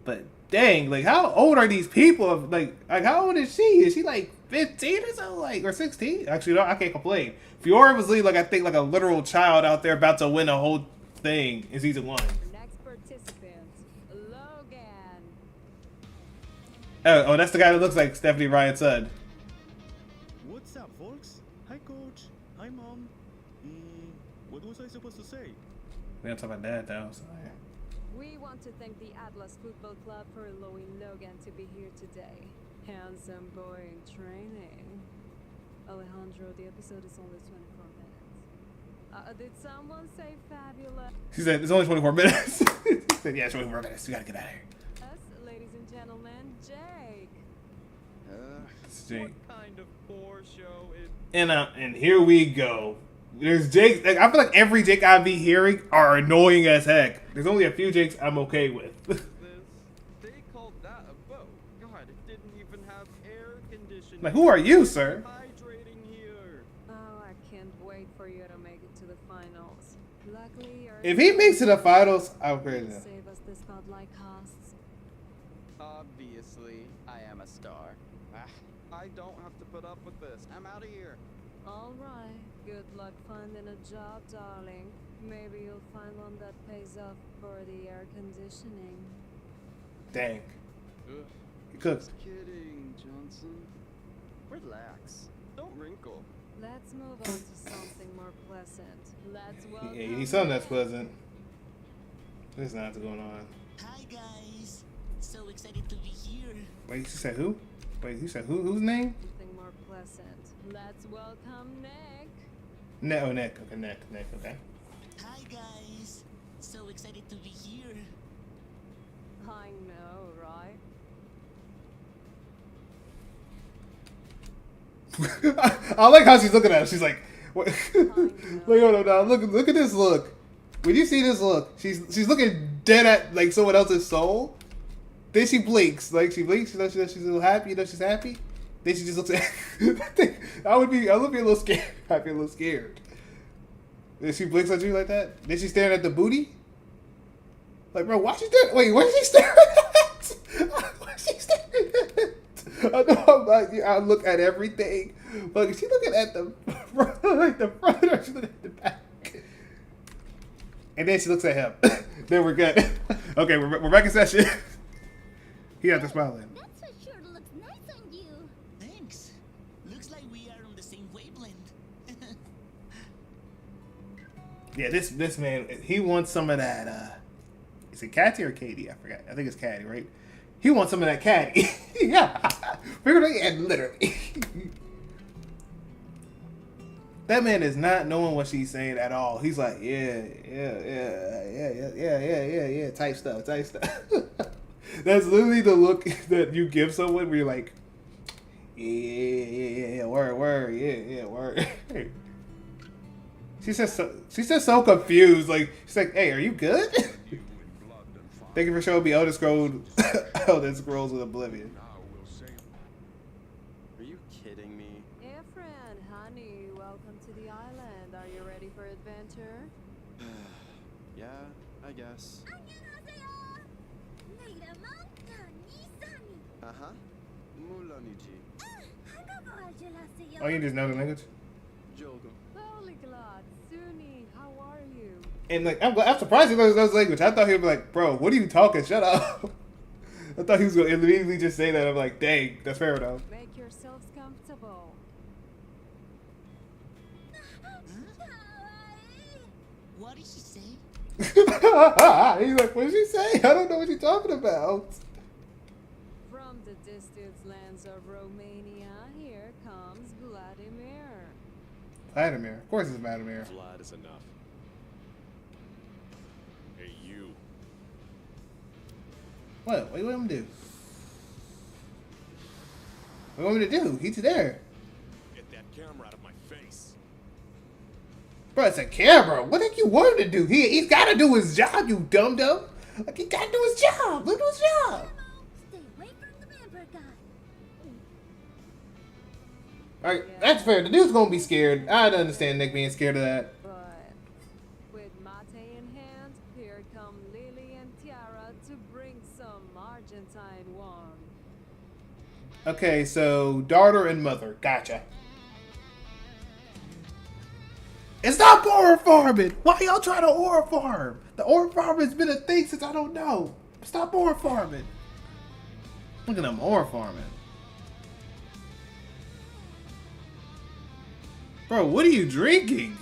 But dang, like how old are these people? Like how old is she? Is she like 15 or so? Like, or 16? Actually, no, I can't complain. Fiora was like I think like a literal child out there about to win a whole thing in season 1. An expert Oh, that's the guy that looks like Stephanie Ryan's son. What's up, folks? Hi, Coach. Hi, Mom. What was I supposed to say? We don't talk about that though. So, yeah. We want to thank the Atlas Football Club for allowing Logan to be here today. Handsome boy in training. Alejandro, the episode is only 24 minutes. Did someone say fabulous? She said it's only 24 minutes. She said, yeah, it's 24 minutes. We gotta get out of here. Yes, ladies and gentlemen, Jake. It's Jake. What kind of poor show is... And here we go. There's Jake. Like, I feel like every Jake I be hearing are annoying as heck. There's only a few Jakes I'm okay with. They called that a boat. God, it didn't even have air conditioning. Like, who are you, sir? Hydrating here. Oh, I can't wait for you to make it to the finals. Luckily, you're If he makes it to the finals, I'll praise him. save us the spotlight costs. Obviously, I am a star. I don't have to put up with this. I'm out of here. All right. Good luck finding a job, darling. Maybe you'll find one that pays off for the air conditioning. Dang. He cooks. Just kidding, Johnson. Relax. Don't wrinkle. Let's move on to something more pleasant. Let's welcome. Yeah, you need something that's pleasant. There's not going on. Hi, guys. So excited to be here. Wait, she said who? Wait, you said who? Whose name? Something more pleasant. Let's welcome Nick. Nick. Oh, Nick. Okay, Nick. Okay. Hi, guys. So excited to be here. I know, right? I like how she's looking at him. She's like, what? no. Look at this look. When you see this look, she's looking dead at like someone else's soul. Then she blinks. Like she blinks. She knows she's a little happy. You know she's happy. Then she just looks at. I would be a little scared. I'd be a little scared. Then she blinks at you like that. Then she's staring at the booty. Like, bro, why she staring? Wait, what is she staring at? What is she staring at? I know I'm like, I look at everything, but is she looking at the front, like the front, or she looking at the back? And then she looks at him. Then we're good. Okay, we're back in session. He got the smile in. That sweatshirt looks nice on you. Thanks. Looks like we are on the same wavelength. Yeah, this man, he wants some of that. Is it Catty or Katie? I forgot. I think it's Catty, right? He wants some of that Catty. Yeah, figuratively and literally. That man is not knowing what she's saying at all. He's like, yeah, type stuff. That's literally the look that you give someone where you're like, yeah, word, yeah, word. She's just so confused. Like, she's like, hey, are you good? Thank you for showing me Elder Scrolls with Oblivion. Are you kidding me? Efren, honey, welcome to the island. Are you ready for adventure? Yeah, I guess. Uh-huh. Mulaniji. Oh, you just know the language? Jogo. Polyglot, Suni, how are you? And like, I'm surprised he knows language. I thought he'd be like, bro, what are you talking? Shut up. I thought he was going to immediately just say that. I'm like, dang, that's fair enough. Make yourselves comfortable. What did she say? He's like, what did she say? I don't know what you're talking about. From the distant lands of Romania, here comes Vladimir. Vladimir. Of course it's Vladimir. Vlad is enough. Hey, you. What? What do you want him to do? What do you want me to do? He's there. Get that camera out of my face. Bro, it's a camera. What did you want him to do? He's got to do his job, you dum-dum. Like, he got to do his job. Look at his job. Stay away from the vampire guy. Alright, that's fair. The dude's gonna be scared. I'd understand Nick being scared of that. But with Mate in hand, here come Lily and Tiara to bring some Argentine wine. Okay, so daughter and mother. Gotcha. It's not Aura farming. Why y'all trying to Aura farm? The Aura farm has been a thing since I don't know. Stop Aura farming. Look at them ore farming. Bro, what are you drinking?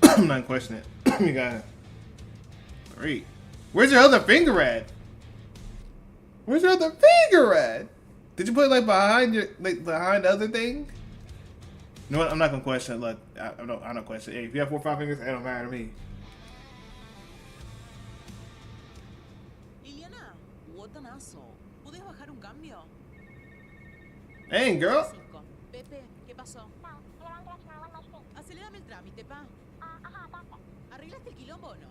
I'm not questioning it. You got it. 3. Where's your other finger at? Where's your other finger at? Did you put it like behind your behind the other thing? You know what? I'm not gonna question it. Look, I don't question it. Hey, if you have 4 or 5 fingers, it don't matter to me. Iliana, what an asshole. ¿Puedes bajar un cambio? Hey, girl. Pepe, ¿qué pasó? Acelérame el trámite, pa. ¿Arreglaste el quilombo o no?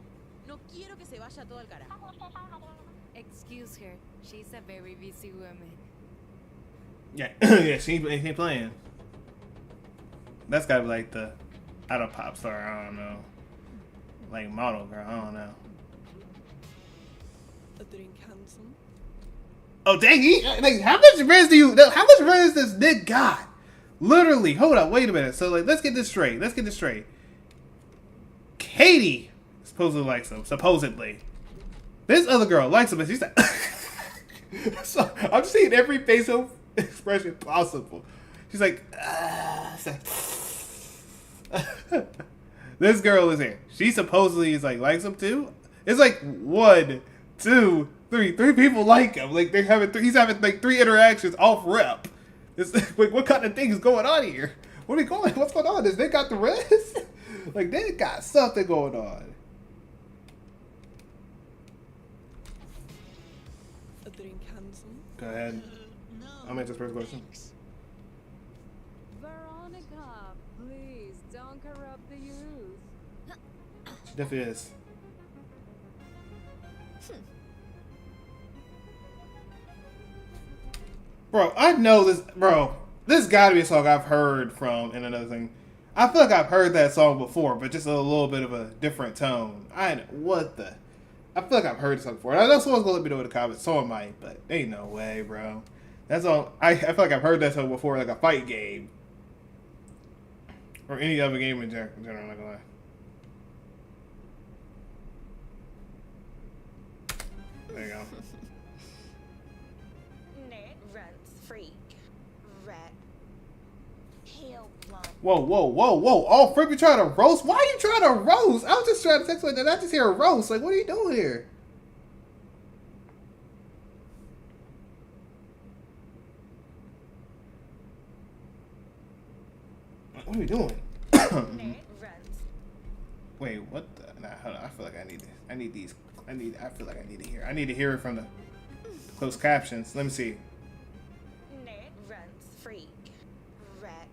No quiero que se vaya todo al carajo. Excuse her. She's a very busy woman. Yeah, yeah, she ain't playing. That's gotta be like the out of pop star. I don't know, like model girl. I don't know. A drink, handsome. Oh dang! Like, how much friends do you? How much friends does Nick got? Literally, hold up, wait a minute. So like, let's get this straight. Let's get this straight. Katie supposedly likes him. Supposedly, this other girl likes him, and she's like, so I'm just seeing every facial expression possible. She's like, this girl is here. She supposedly is like likes him too. It's like 1, 2, 3. 3 people like him. Like they're having he's having like 3 interactions off rep. It's like, what kind of thing is going on here? What are we going? What's going on? Is they got the rest? Like they got something going on. A drink, handsome. Go ahead. I'll make this first question. Veronica, please don't corrupt the youth. She definitely is. Bro, I know this. Bro, this gotta be a song I've heard from. And another thing, I feel like I've heard that song before, but just a little bit of a different tone. I feel like I've heard this song before. I know someone's gonna let me know in the comments. Someone might, but ain't no way, bro. That's all. I feel like I've heard that song before, like a fight game or any other game in general. I'm not gonna lie. There you go. Net runs freak. Rat. Hell blonde. Whoa, whoa, whoa, whoa. Oh, Frick, you trying to roast? Why are you trying to roast? I was just trying to text like that. I just hear a roast. Like, what are you doing here? What are we doing? Wait, what the? Nah, hold on. I feel like I feel like I need to hear. I need to hear it from the closed captions. Let me see. Net runs freak. Rat.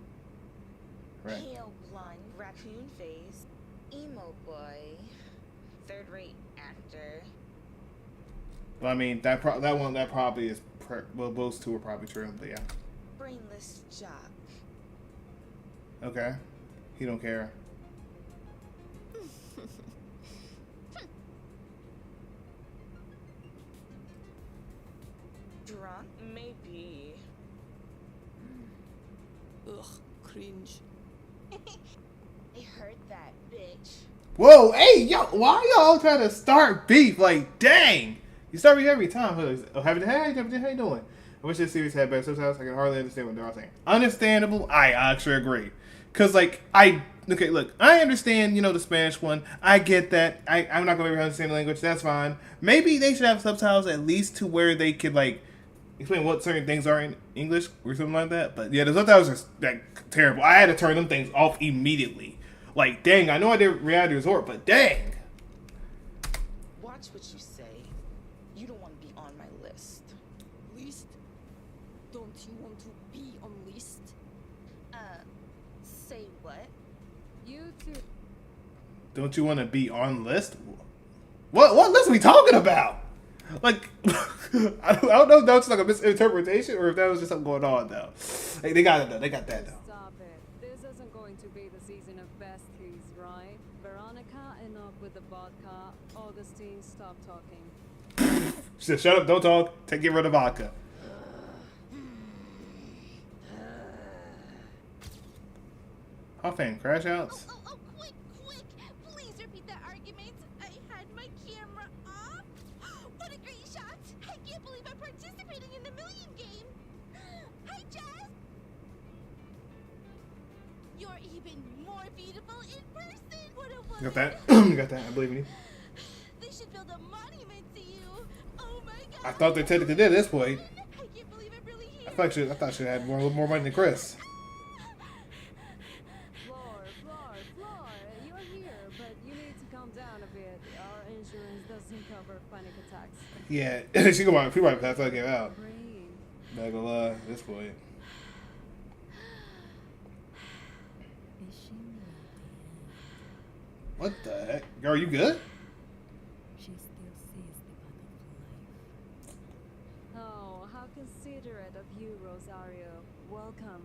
Right. Pale blonde. Raccoon face. Emo boy. Third-rate actor. Well, I mean, that probably is. Well, those two are probably true, but yeah. Brainless jock. Okay. He don't care. Drunk? Maybe. Ugh, cringe. I heard that, bitch. Whoa, hey, yo, why y'all trying to start beef? Like, dang. You start beef every time. Oh, how you doing? I wish this series had better subtitles. I can hardly understand what they're all saying. Understandable? I actually agree. Because, like, okay, look, I understand, you know, the Spanish one. I get that. I'm not going to understand the language. That's fine. Maybe they should have subtitles at least to where they could, like, explain what certain things are in English or something like that. But, yeah, the subtitles are, like, terrible. I had to turn them things off immediately. Like, dang, I know I did Reality Resort, but dang. Watch what you say. You don't want to be on my list. List? Don't you want to be on list? Say what? You too. Don't you want to be on list? What list are we talking about? Like, I don't know if that's like a misinterpretation or if that was just something going on, though. Like, they got it, though. They got that, though. Stop it. This isn't going to be the season of besties, right? Veronica, enough with the vodka. Augustine, stop talking. She said, shut up, don't talk. Get rid of vodka. Huffing, crash outs. Oh, quick! Please repeat that argument. I had my camera off. What a great even more beautiful in person. What a You got that? You got that? I believe in you. They should build a monument to you. Oh my god. I thought they technically did at this point. I can't believe I'm really here. I thought she had a little more money than Chris. Floor, you're here, but you need to calm down a bit. Our insurance doesn't cover panic attacks. Yeah, she might pass out, get out. Not gonna lie, at this point. What the heck? Girl, you good? She still sees the butterfly. Oh, how considerate of you, Rosario. Welcome.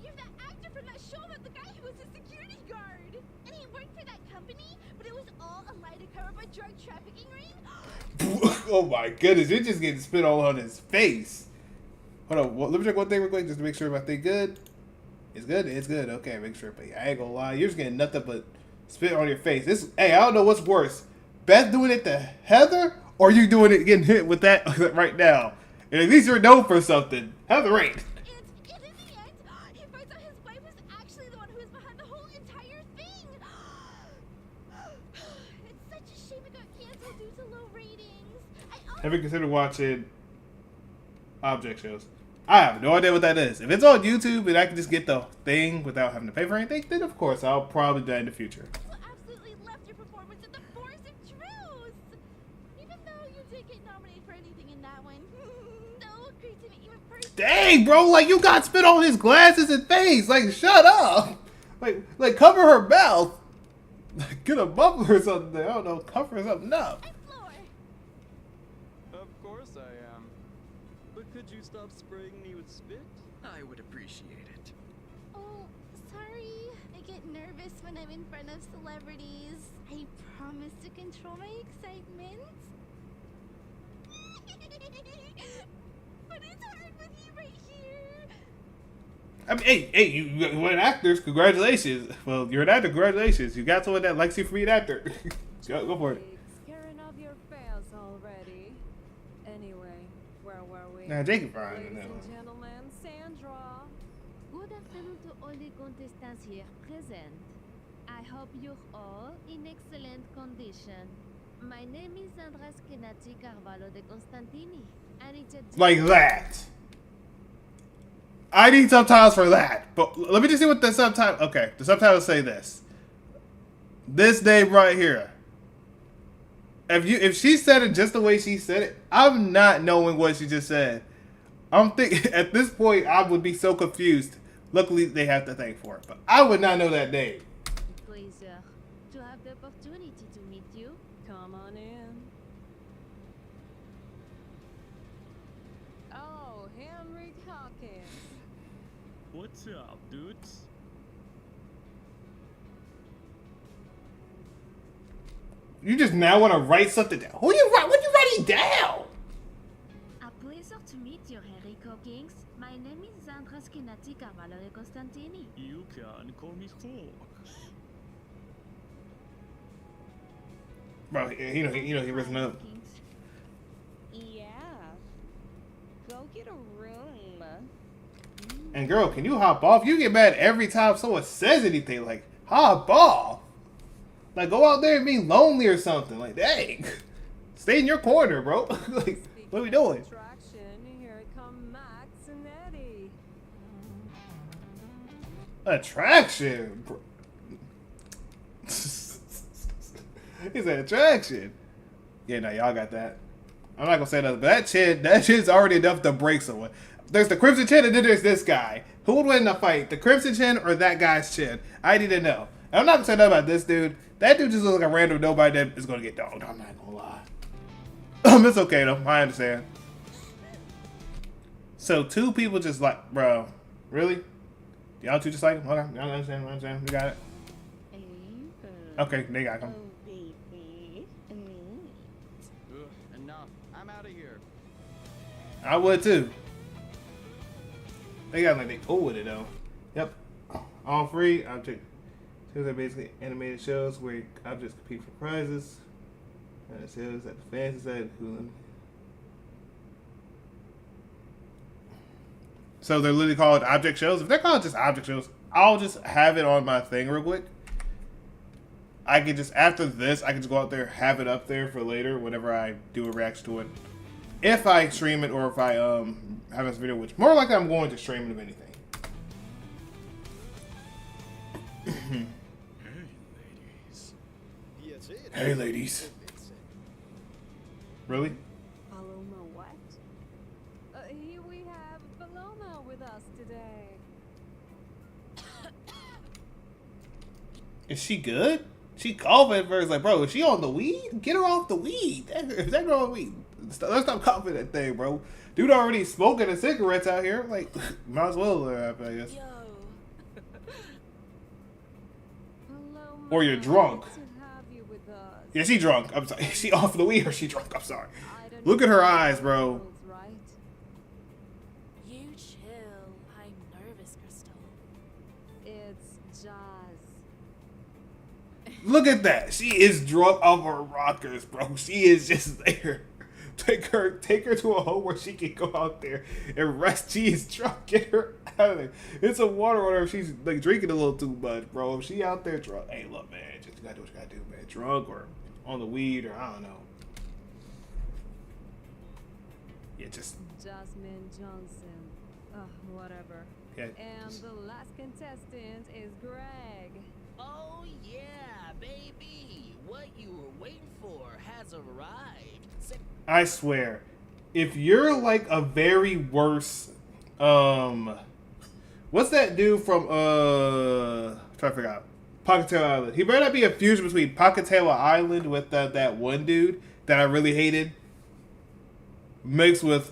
You're that actor from that show about the guy who was a security guard. And he worked for that company, but it was all a lie to cover up a drug trafficking ring. Oh my goodness, you're just getting spit all on his face. Hold on, let me check one thing real quick just to make sure everything good. It's good? It's good. Okay, make sure. But I ain't gonna lie, you're just getting nothing but spit on your face. Hey, I don't know what's worse. Beth doing it to Heather, or you doing it getting hit with that right now? And at least you're known for something. Heather ain't. And in the end, he finds out his wife was actually the one who was behind the whole entire thing. It's such a shame it got canceled due to low ratings. Have you considered watching object shows? I have no idea what that is. If it's on YouTube and I can just get the thing without having to pay for anything, then of course I'll probably do that in the future. You absolutely left your performance at the Force of Truth. Even though you did get nominated for anything in that one. No, great to meet you in person. Dang, bro, like you got spit on his glasses and face. Like, shut up. Like cover her mouth. Get a muffler or something. I don't know, cover something up. Of course I am. But could you stop spraying me with spit? I would appreciate it. Oh, sorry. I get nervous when I'm in front of celebrities. I promise to control my excitement. But it's hard with you right here. I mean, hey, you were an actor. Congratulations. Well, you're an actor. Congratulations. You got someone that likes you for being an actor. Go for it. Scaring off your fans already. Anyway, where were we? Nah, Jake is fine. Ladies and gentlemen, Sandra. Good afternoon to all the contestants here present. I hope you're all in excellent condition. My name is Andres Kenati Carvalho de Constantini, and it's a Like that. I need subtitles for that. But let me just see what the subtitle. Okay, the subtitles say this. This name right here. If she said it just the way she said it, I'm not knowing what she just said. I'm thinking at this point I would be so confused. Luckily they have to thank for it, but I would not know that name. pleasure to have the opportunity to meet you. Come on in. Oh, Henry Hawkins. What's up, dudes? You just now want to write something down. What are you writing down? A pleasure to meet you, Henry Hawkins. My name is Andres Kenati Carvalho de Constantini. You can call me Fox. Bro, he risen up. Yeah. Go get a room. And girl, can you hop off? You get mad every time someone says anything. Like, hop off. Like, go out there and be lonely or something. Like, dang. Stay in your corner, bro. Like, what are we doing? Here come Max and Eddie. Attraction. Bro. It's an attraction. Yeah, no, y'all got that. I'm not gonna say nothing, but that chin's already enough to break someone. There's the Crimson Chin and then there's this guy. Who would win in a fight? The Crimson Chin or that guy's chin? I need to know. And I'm not gonna say nothing about this dude. That dude just looks like a random nobody that is gonna get dogged. I'm not gonna lie. It's okay though. I understand. So two people just like, bro, really? Y'all two just like him? Okay, y'all understand. We got it. Okay, they got him. Enough. I'm out of here. I would too. They got like they cool with it though. Yep. All free object. Shows are basically animated shows where objects compete for prizes. And it shows at the fancy side. So they're literally called object shows. If they're called just object shows, I'll just have it on my thing real quick. I could just, after this, I can just go out there, have it up there for later, whenever I do a reaction to it. If I stream it or if I have this video, which more likely I'm going to stream it if anything. Hey ladies. Really? Paloma what? Here we have Paloma with us today. Is she good? She coughing at first, like, bro, is she on the weed? Get her off the weed. If that girl on weed, let's stop coughing that thing, bro. Dude already smoking the cigarettes out here. Like, might as well, I guess. Or you're drunk. Yeah, she drunk. I'm sorry. Is she off the weed or she drunk? I'm sorry. Look at her eyes, bro. You chill. I'm nervous, Crystal. It's Jazz. Look at that. She is drunk off her rockers, bro. She is just there. Take her to a home where she can go out there and rest. She is drunk. Get her out of there. It's a water on her if she's like drinking a little too much, bro. If she out there drunk, hey, look, man, just gotta do what you gotta do, man. Drunk or on the weed or I don't know. Yeah, just Jasmine Johnson. Whatever. Yeah. And the last contestant is Greg. Oh yeah, baby. What you were waiting for has arrived. I swear, if you're like a very worse, what's that dude from try to figure out Pocatello Island? He better not be a fusion between Pocatello Island with that one dude that I really hated, mixed with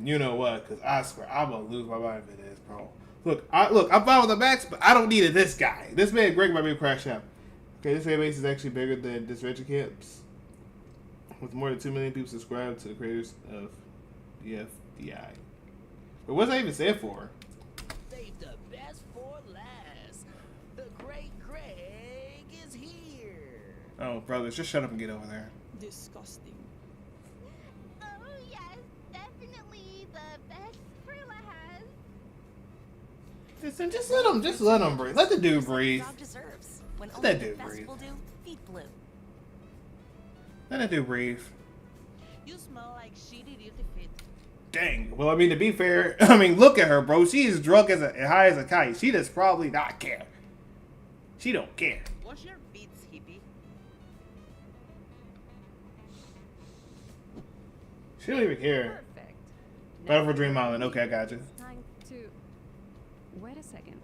you know what? Because I swear I'm gonna lose my mind if it is, bro. Look, I'm fine with the Max, but I don't need this guy. This man Greg might be a crash out. Okay, this fan base is actually bigger than Disventure Camps, with more than 2 million people subscribed to the creators of the FDI. But what's that even stand for? Save the best for last. The great Greg is here. Oh, brothers, just shut up and get over there. Disgusting. Oh yes, definitely the best Frilla has. Just let him breathe. Let the dude breathe. Job deserves. When Let only that the dude best breathe. will do, feed blue. Let that dude breathe. You smell like shitty dirty feet. Dang. Well, I mean, to be fair, I mean, look at her, bro. She is drunk as high as a kite. She does probably not care. She don't care. Wash your beats, hippie. She don't even care. Perfect. Battle for Dream Island. Okay, I got you. Time to. Wait a second.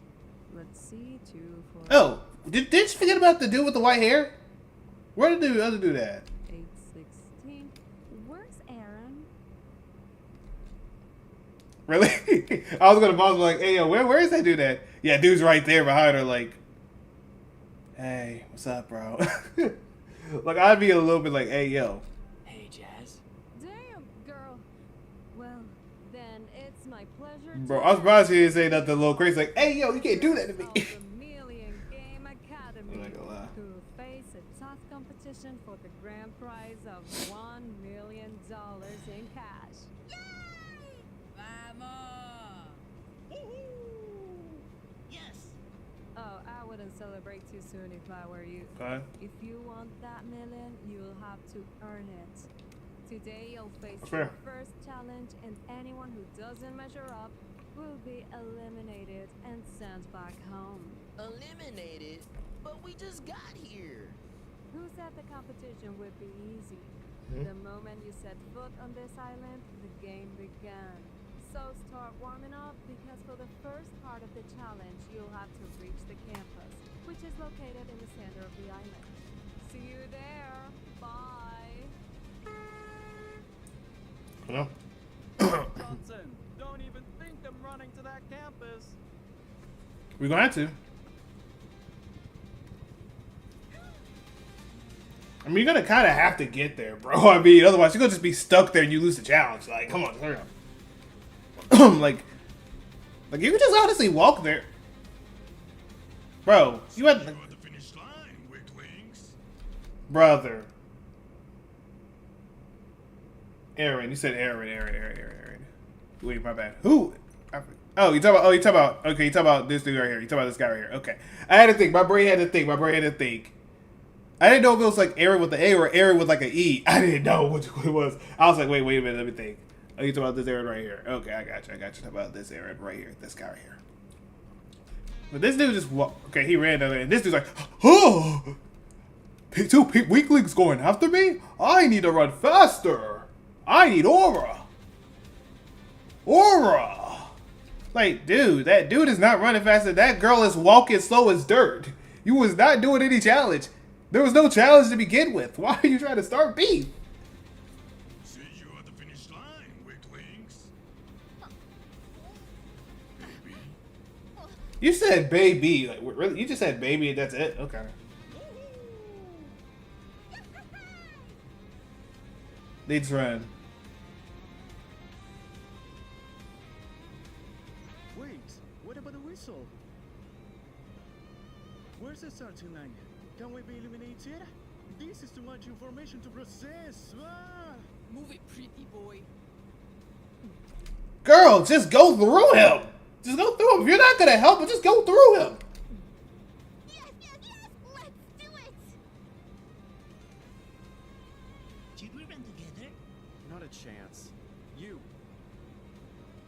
Let's see. 2, 4. Oh, did you forget about the dude with the white hair? Where did the other dude at? 8, 16. Where's Aaron? Really? I was gonna pause like, hey yo, where is that dude at? Yeah, dude's right there behind her, like, hey, what's up, bro? Like, I'd be a little bit like, hey yo. Hey, Jazz. Damn, girl. Well, then it's my pleasure. Bro, I was surprised he didn't say nothing a little crazy, like, hey yo, you can't do that to me. Million Game Academy, I'm not gonna lie. who face a tough competition for the grand prize of $1 million in cash. Yes. Oh, I wouldn't celebrate too soon if I were you. Okay. If you want that million, you'll have to earn it. Today, you'll face Fair. your first challenge, and anyone who doesn't measure up will be eliminated and sent back home. Eliminated? But we just got here. Who said the competition would be easy? Hmm? The moment you set foot on this island, the game began. So start warming up, because for the first part of the challenge, you'll have to reach the campus, which is located in the center of the island. See you there. Bye. No. Johnson, don't even think I'm running to that campus. We're gonna have to. I mean, you're gonna kind of have to get there, bro. I mean, otherwise you're gonna just be stuck there and you lose the challenge. Like, come on, hurry up. like you could just honestly walk there, bro. You had the finish line, weaklings. Brother. Aaron, you said Aaron. Wait, my bad. Who? Oh, you talk about okay, you talk about this dude right here. You talk about this guy right here. Okay. I had to think. My brain had to think. I didn't know if it was like Aaron with the A or Aaron with like an E. I didn't know which one it was. I was like, wait a minute, let me think. Oh, you talk about this Aaron right here. Okay, I got you. Talk about this Aaron right here. This guy right here. But this dude just walked. Okay, he ran down there, and this dude's like, oh, two weaklings going after me? I need to run faster. I need aura. Aura. Like, dude, that dude is not running faster. That girl is walking slow as dirt. You was not doing any challenge. There was no challenge to begin with. Why are you trying to start beef? See you at the finish line, weaklings. Baby. You said baby. Like, really? You just said baby and that's it? Okay. Leads run. Wait, what about the whistle? Where's the starting line? Can we be eliminated? This is too much information to process. Ah! Move it, pretty boy. Girl, just go through him. Just go through him. If you're not gonna help him, just go through him. Yes, let's do it. Should we run together? Not a chance. You.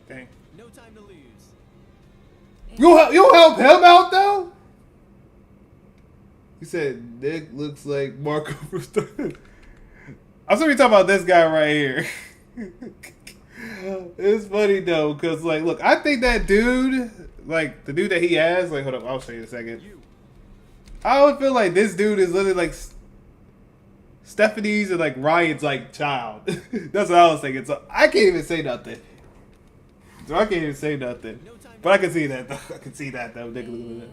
Dang. No time to lose. You help him out though? He said Nick looks like Marco Verstappen. I'm sorry talking about this guy right here. It's funny though, cause like, look, I think that dude, like the dude that he has, like, hold up, I'll show you in a second. I would feel like this dude is literally like Stephanie's and like Ryan's like child. That's what I was thinking. So I can't even say nothing. But I can see that though. I can see that though. Nick, look at that.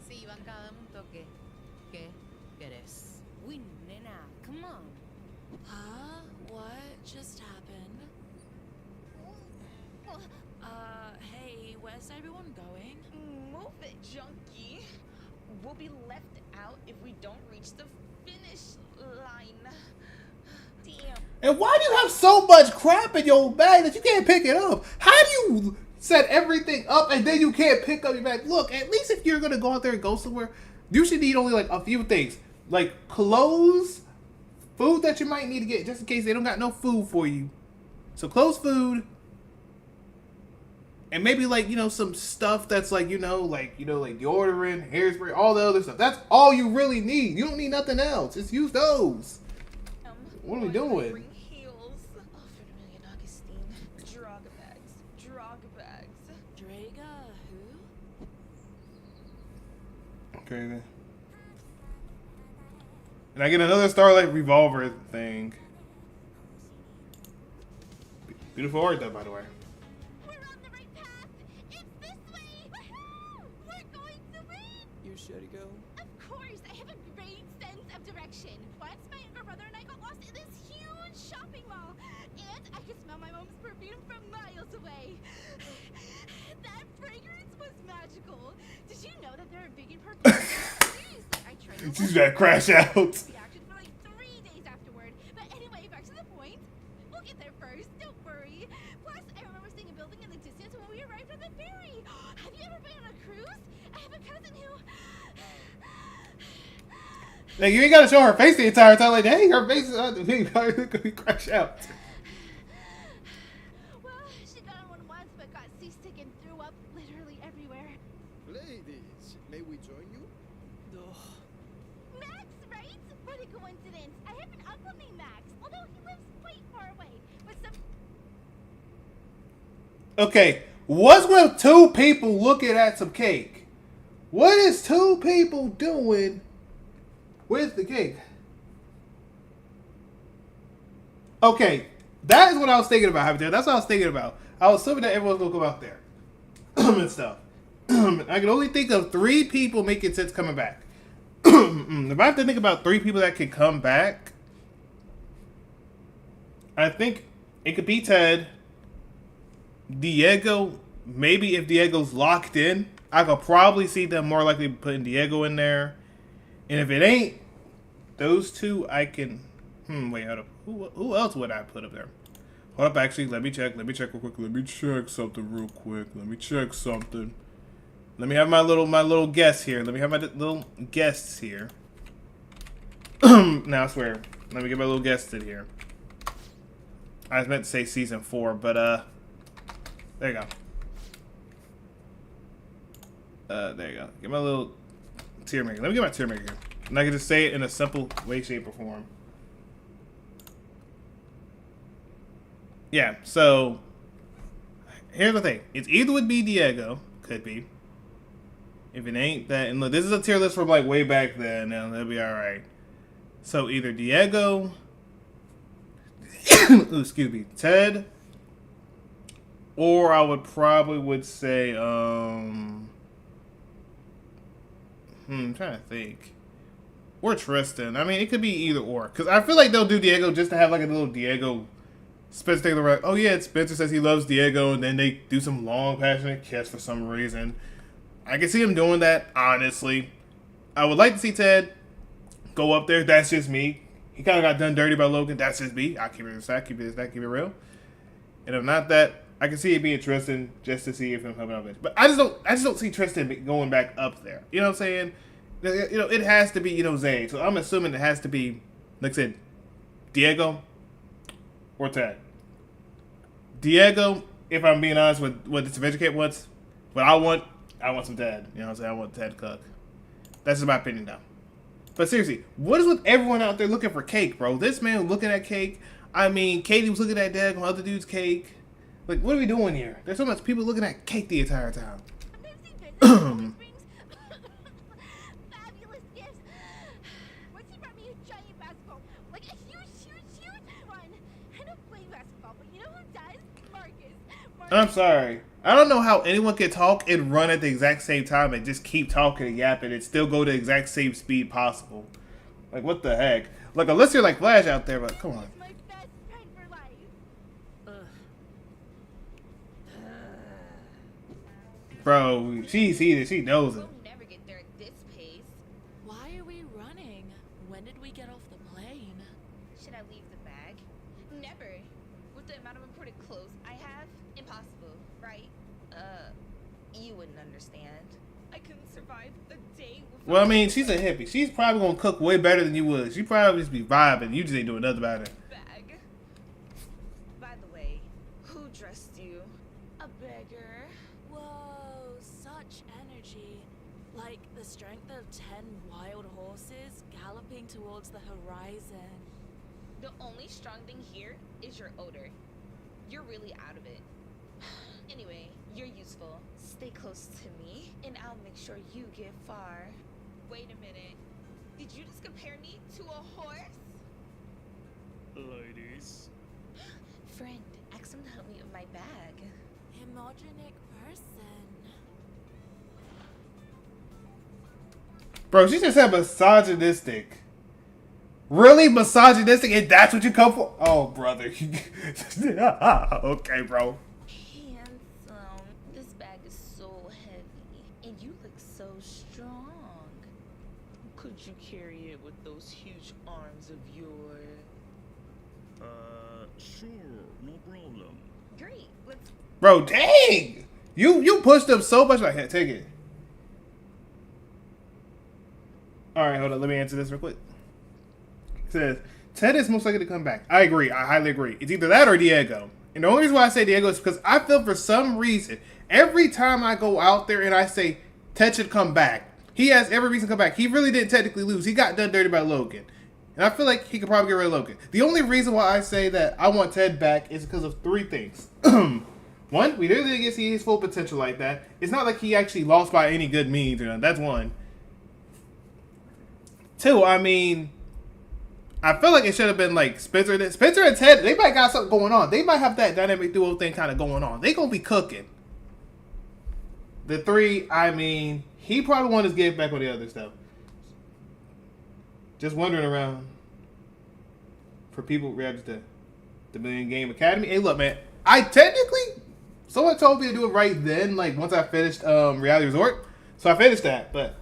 Se iban cada un toque. ¿Qué querés? Uy, nena, come on. Huh? What just happened? Hey, where's everyone going? Move it, junkie. We'll be left out if we don't reach the finish line. Damn. And why do you have so much crap in your bag that you can't pick it up? How do you set everything up and then you can't pick up your bag? Look, at least if you're gonna go out there and go somewhere, you should need only like a few things. Like clothes, food that you might need to get just in case they don't got no food for you. So clothes, food, and maybe like, you know, some stuff that's like, like deodorant, hairspray, all the other stuff. That's all you really need. You don't need nothing else. Just use those. What are we doing? Bring heels. Oh, for a million, Augustine. Drog bags. Draga, who? Okay then. And I get another Starlight Revolver thing. Beautiful art though, by the way. We're on the right path. It's this way. Woohoo! We're going to win. You sure to go? Of course, I have a great sense of direction. Once my younger brother and I got lost in this huge shopping mall, and I could smell my mom's perfume from miles away. That fragrance was magical. Did you know that there are vegan perfumes? Seriously, I tried. She's gonna crash out. Reacted for like 3 days afterward. But anyway, back to the point. We'll get there first. Don't worry. Plus, I remember seeing a building in the distance when we arrived at the ferry. Have you ever been on a cruise? I have a cousin who. Like, you ain't gotta show her face the entire time. Like, hey, her face is on the thing. Gonna crash out. Well, she got on one once, but got seasick and threw up literally everywhere. Ladies, may we join you? Max, right? What a coincidence. I have an uncle named Max, although he lives quite far away. But some. Okay, what's with two people looking at some cake? What is two people doing with the cake? Okay, that is what I was thinking about, Javier. That's what I was thinking about. I was assuming that everyone's gonna come out there and stuff. I can only think of 3 people making sense coming back. If I have to think about 3 people that could come back, I think it could be Ted, Diego. Maybe if Diego's locked in, I could probably see them more likely putting Diego in there. And if it ain't those 2, I can. Wait, hold up. Who else would I put up there? Hold up, actually, let me check real quick. Let me check something real quick. Let me have my little guess here. Let me have my little guests here. Now I swear. Let me get my little guest in here. I was meant to say season 4, but there you go. There you go. Get my little tier maker. Let me get my tier maker here. And I can just say it in a simple way, shape, or form. Yeah, so here's the thing. It's either would be Diego, could be. If it ain't that, and look, this is a tier list from like way back then, and that'll be alright. So either Diego, excuse me, Ted, or I would probably say, I'm trying to think. Or Tristan. I mean, it could be either or. Because I feel like they'll do Diego just to have like a little Diego Spencer thing. Like, oh yeah, Spencer says he loves Diego, and then they do some long, passionate kiss for some reason. I can see him doing that, honestly. I would like to see Ted go up there. That's just me. He kind of got done dirty by Logan. That's just me. I'll keep it aside, keep it real. And if not that, I can see it being Tristan just to see if him coming up. But I just don't see Tristan going back up there. You know what I'm saying? You know, it has to be, you know, Zane. So I'm assuming it has to be, like I said, Diego or Ted. Diego, if I'm being honest with what this Adventure Camp wants, what I want some Ted. You know what I'm saying? I want Ted Cook. That's just my opinion now. But seriously, what is with everyone out there looking for cake, bro? This man looking at cake. I mean, Katie was looking at Dag on other dude's cake. Like, what are we doing here? There's so much people looking at cake the entire time. Fabulous gifts. Once he brought me a giant basketball, like a huge one. I don't play basketball, but you know who does? Marcus. I'm sorry. I don't know how anyone can talk and run at the exact same time and just keep talking and yapping and still go the exact same speed possible. Like, what the heck? Like, unless you're like Flash out there, but come on. My best friend for life. Bro, she's heated. She knows it. We'll never get there at this pace. Why are we running? When did we get off the plane? Should I leave the bag? Never. With the amount of imported clothes I have, impossible, right? You wouldn't understand. I couldn't survive a day without. Well, I mean, she's a hippie. She's probably gonna cook way better than you would. She probably just be vibing. You just ain't doing nothing about it. Bag. By the way, who dressed you? A beggar. Whoa, such energy. Like the strength of 10 wild horses galloping towards the horizon. The only strong thing here is your odor. You're really out of it. Anyway, you're useful. Stay close to me, and I'll make sure you get far. Wait a minute. Did you just compare me to a horse? Ladies. Friend, ask him to help me with my bag. Hemogenic person. Bro, she just said misogynistic. Really? Misogynistic? And that's what you come for? Oh, brother. Okay, bro. Handsome. This bag is so heavy, and you look so strong. Could you carry it with those huge arms of yours? Sure, no problem. Great. Let's. Bro, dang! You pushed up so much. I can't take it. Alright, hold on. Let me answer this real quick. It says, Ted is most likely to come back. I agree. I highly agree. It's either that or Diego. And the only reason why I say Diego is because I feel for some reason, every time I go out there and I say Ted should come back, he has every reason to come back. He really didn't technically lose. He got done dirty by Logan. And I feel like he could probably get rid of Logan. The only reason why I say that I want Ted back is because of 3 things. One, we really didn't get to see his full potential like that. It's not like he actually lost by any good means. You know, that's one. 2, I mean, I feel like it should have been like Spencer and Ted. They might got something going on. They might have that dynamic duo thing kind of going on. They gonna be cooking. The 3, I mean, he probably wanted to get back on the other stuff. Just wandering around for people reacting to the Million Game Academy. Hey, look, man. I technically, someone told me to do it right then, like once I finished Reality Resort. So I finished that. But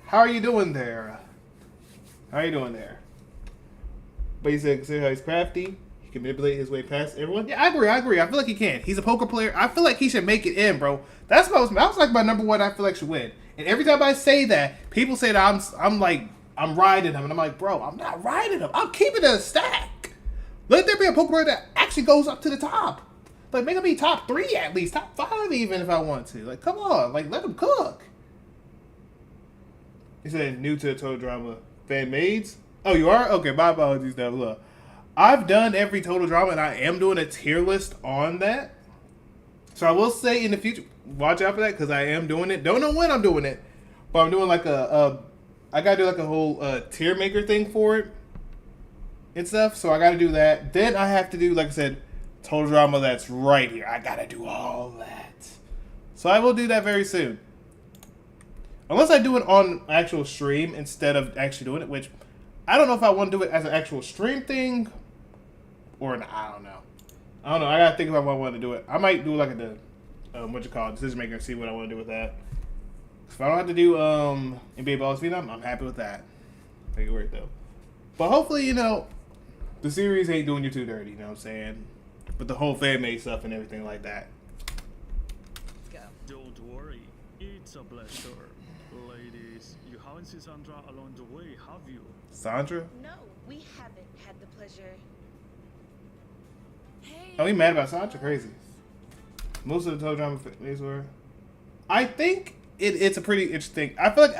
how are you doing there? How are you doing there? But he said, consider how he's crafty. He can manipulate his way past everyone. Yeah, I agree. I feel like he can. He's a poker player. I feel like he should make it in, bro. That was like my number one. I feel like should win. And every time I say that, people say that I'm riding him, and I'm like, bro, I'm not riding him. I'm keeping it a stack. Let there be a poker player that actually goes up to the top. Like, make him be top 3 at least, top 5 even if I want to. Like, come on, like let him cook. He said new to the Total Drama fan maids. Oh, you are? Okay, my apologies, though. Look, I've done every Total Drama, and I am doing a tier list on that. So I will say in the future, watch out for that, because I am doing it. Don't know when I'm doing it, but I'm doing like I gotta do like a whole tier maker thing for it and stuff. So I gotta do that. Then I have to do, like I said, Total Drama that's right here. I gotta do all that. So I will do that very soon. Unless I do it on actual stream instead of actually doing it, which I don't know if I want to do it as an actual stream thing or I don't know. I gotta think about what I want to do it. I might do like decision maker and see what I want to do with that. If I don't have to do NBA Balls Phenom, I'm happy with that. Make it work though. But hopefully, the series ain't doing you too dirty, you know what I'm saying? With the whole fan made stuff and everything like that. Don't worry, it's a pleasure. Ladies, you haven't seen Sandra along the way, have you? Sandra? No, we haven't had the pleasure. Oh, you mad about Sandra? Crazy. Most of the Total Drama phase were. I think it's a pretty interesting. I feel like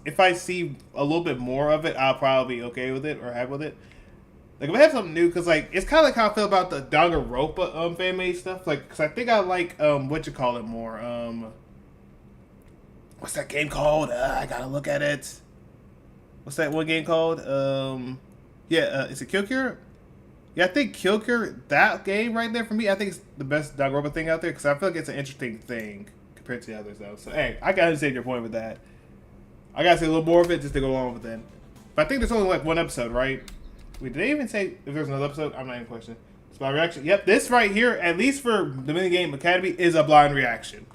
if I see a little bit more of it, I'll probably be okay with it or happy with it. Like if I have something new, because like it's kind of like how I feel about the Danganronpa fan made stuff. Like, because I think I like more. What's that game called? I gotta look at it. What's that one game called? Is it Kill Cure? Yeah, I think Kill Cure, that game right there for me, I think it's the best Danganronpa thing out there because I feel like it's an interesting thing compared to the others though. So hey, I can understand your point with that. I gotta see a little more of it just to go along with it. But I think there's only like one episode, right? Wait, did they even say if there's another episode? I'm not even questioning. It's my reaction. Yep, this right here, at least for the Minigame Academy, is a blind reaction.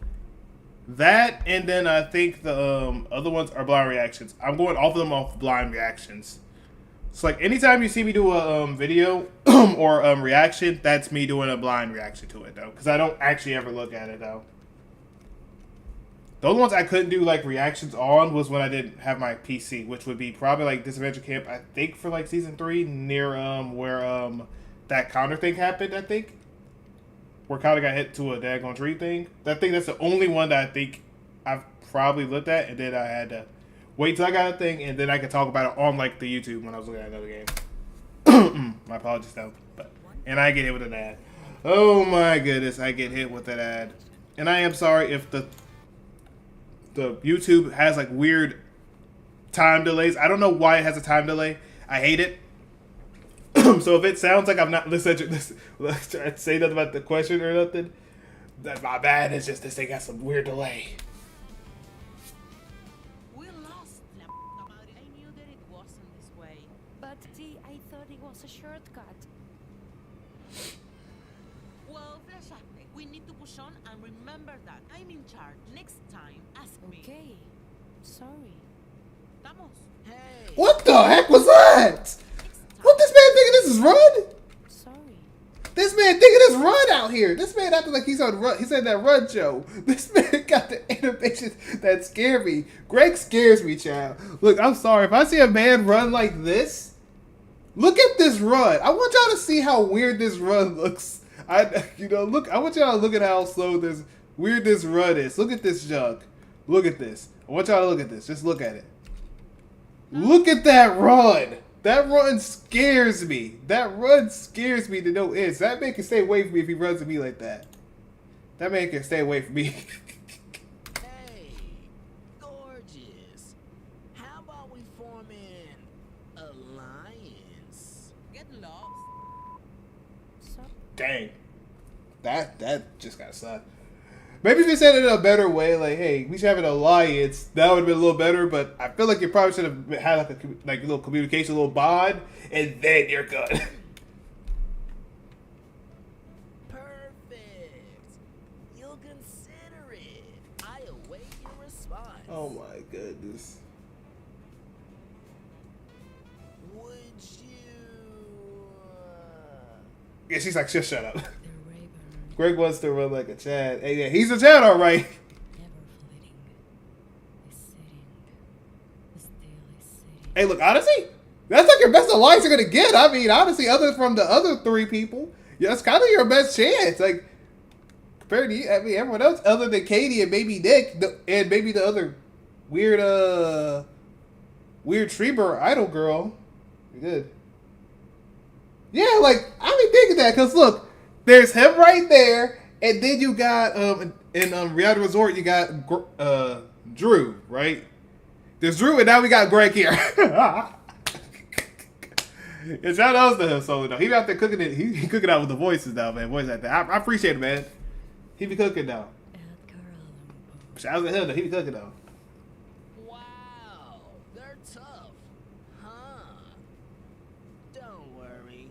That, and then I think the other ones are blind reactions. I'm going off of them off blind reactions. So like anytime you see me do a video or reaction, that's me doing a blind reaction to it though, because I don't actually ever look at it though. The only ones I couldn't do like reactions on was when I didn't have my PC, which would be probably like Disadventure Camp, I think for like season 3 near where that counter thing happened, I think. Where Counter got hit to a daggone tree thing. That's the only one that I think I've probably looked at, and then I had to wait till I got a thing, and then I could talk about it on like the YouTube when I was looking at another game. My apologies though. And I get hit with an ad. Oh my goodness, I get hit with that ad. And I am sorry if the YouTube has like weird time delays. I don't know why it has a time delay. I hate it. So if it sounds like I'm not listening to say nothing about the question or nothing, that's my bad. It's just this thing got some weird delay. We lost. I knew that it wasn't this way. But I thought it was a shortcut. Well, Flasha, we need to push on and remember that I'm in charge. Next time, ask me. Okay. Sorry. Vamos. Hey. What the heck was that? What this man thinking this is Run? Sorry. This man thinking this Run out here. This man acting like he's on Run. He said that Run show. This man got the animations that scare me. Greg scares me, child. Look, I'm sorry. If I see a man run like this, look at this run. I want y'all to see how weird this run looks. I want y'all to look at how slow this run is. Look at this junk. Look at this. I want y'all to look at this. Just look at it. Look at that run. That run scares me. That run scares me to no end. That man can stay away from me if he runs at me like that. That man can stay away from me. Hey, gorgeous. How about we form an alliance? Get lost. Dang. That just got sucked. Maybe if you said it in a better way, like, hey, we should have an alliance, that would have been a little better, but I feel like you probably should have had like a little communication, a little bond, and then you're good. Perfect. You'll consider it. I await your response. Oh my goodness. Would you Yeah, she's like, just shut up. Greg wants to run like a Chad. Hey, yeah, he's a Chad, all right. Hey, look, honestly, that's like your best alliance you're gonna get. I mean, honestly, other from the other three people, yeah, that's kind of your best chance. Like, compared to you, I mean, everyone else other than Katie and maybe Nick, and maybe the other weird Treeber idol girl. You're good. Yeah, like, I be thinking that, because look, there's him right there, and then you got, in Reality Resort, you got Drew, right? There's Drew, and now we got Greg here. And shout out to him, so he be out there cooking it. He cooking out with the voices now, man. Voice like that. I appreciate it, man. He be cooking now. Shout out to him, though. He be cooking now. Wow, they're tough, huh? Don't worry,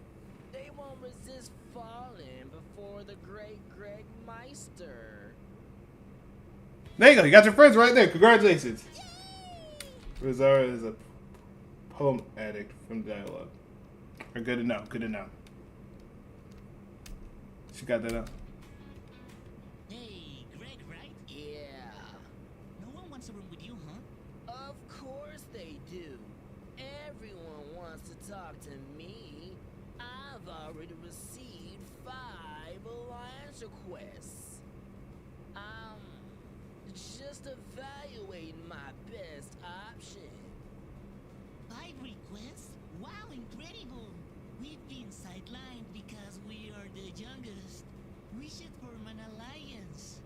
they won't resist falling before the great Greg Meister. There you go. You got your friends right there. Congratulations. Rosario is a poem addict from dialogue. Or good to know. Good to know. She got that up. Hey, Greg, right? Yeah. No one wants a room with you, huh? Of course they do. Everyone wants to talk to me. I've already received 5 alliance requests. I'm just evaluating my best option. 5 requests? Wow, incredible! We've been sidelined because we are the youngest. We should form an alliance.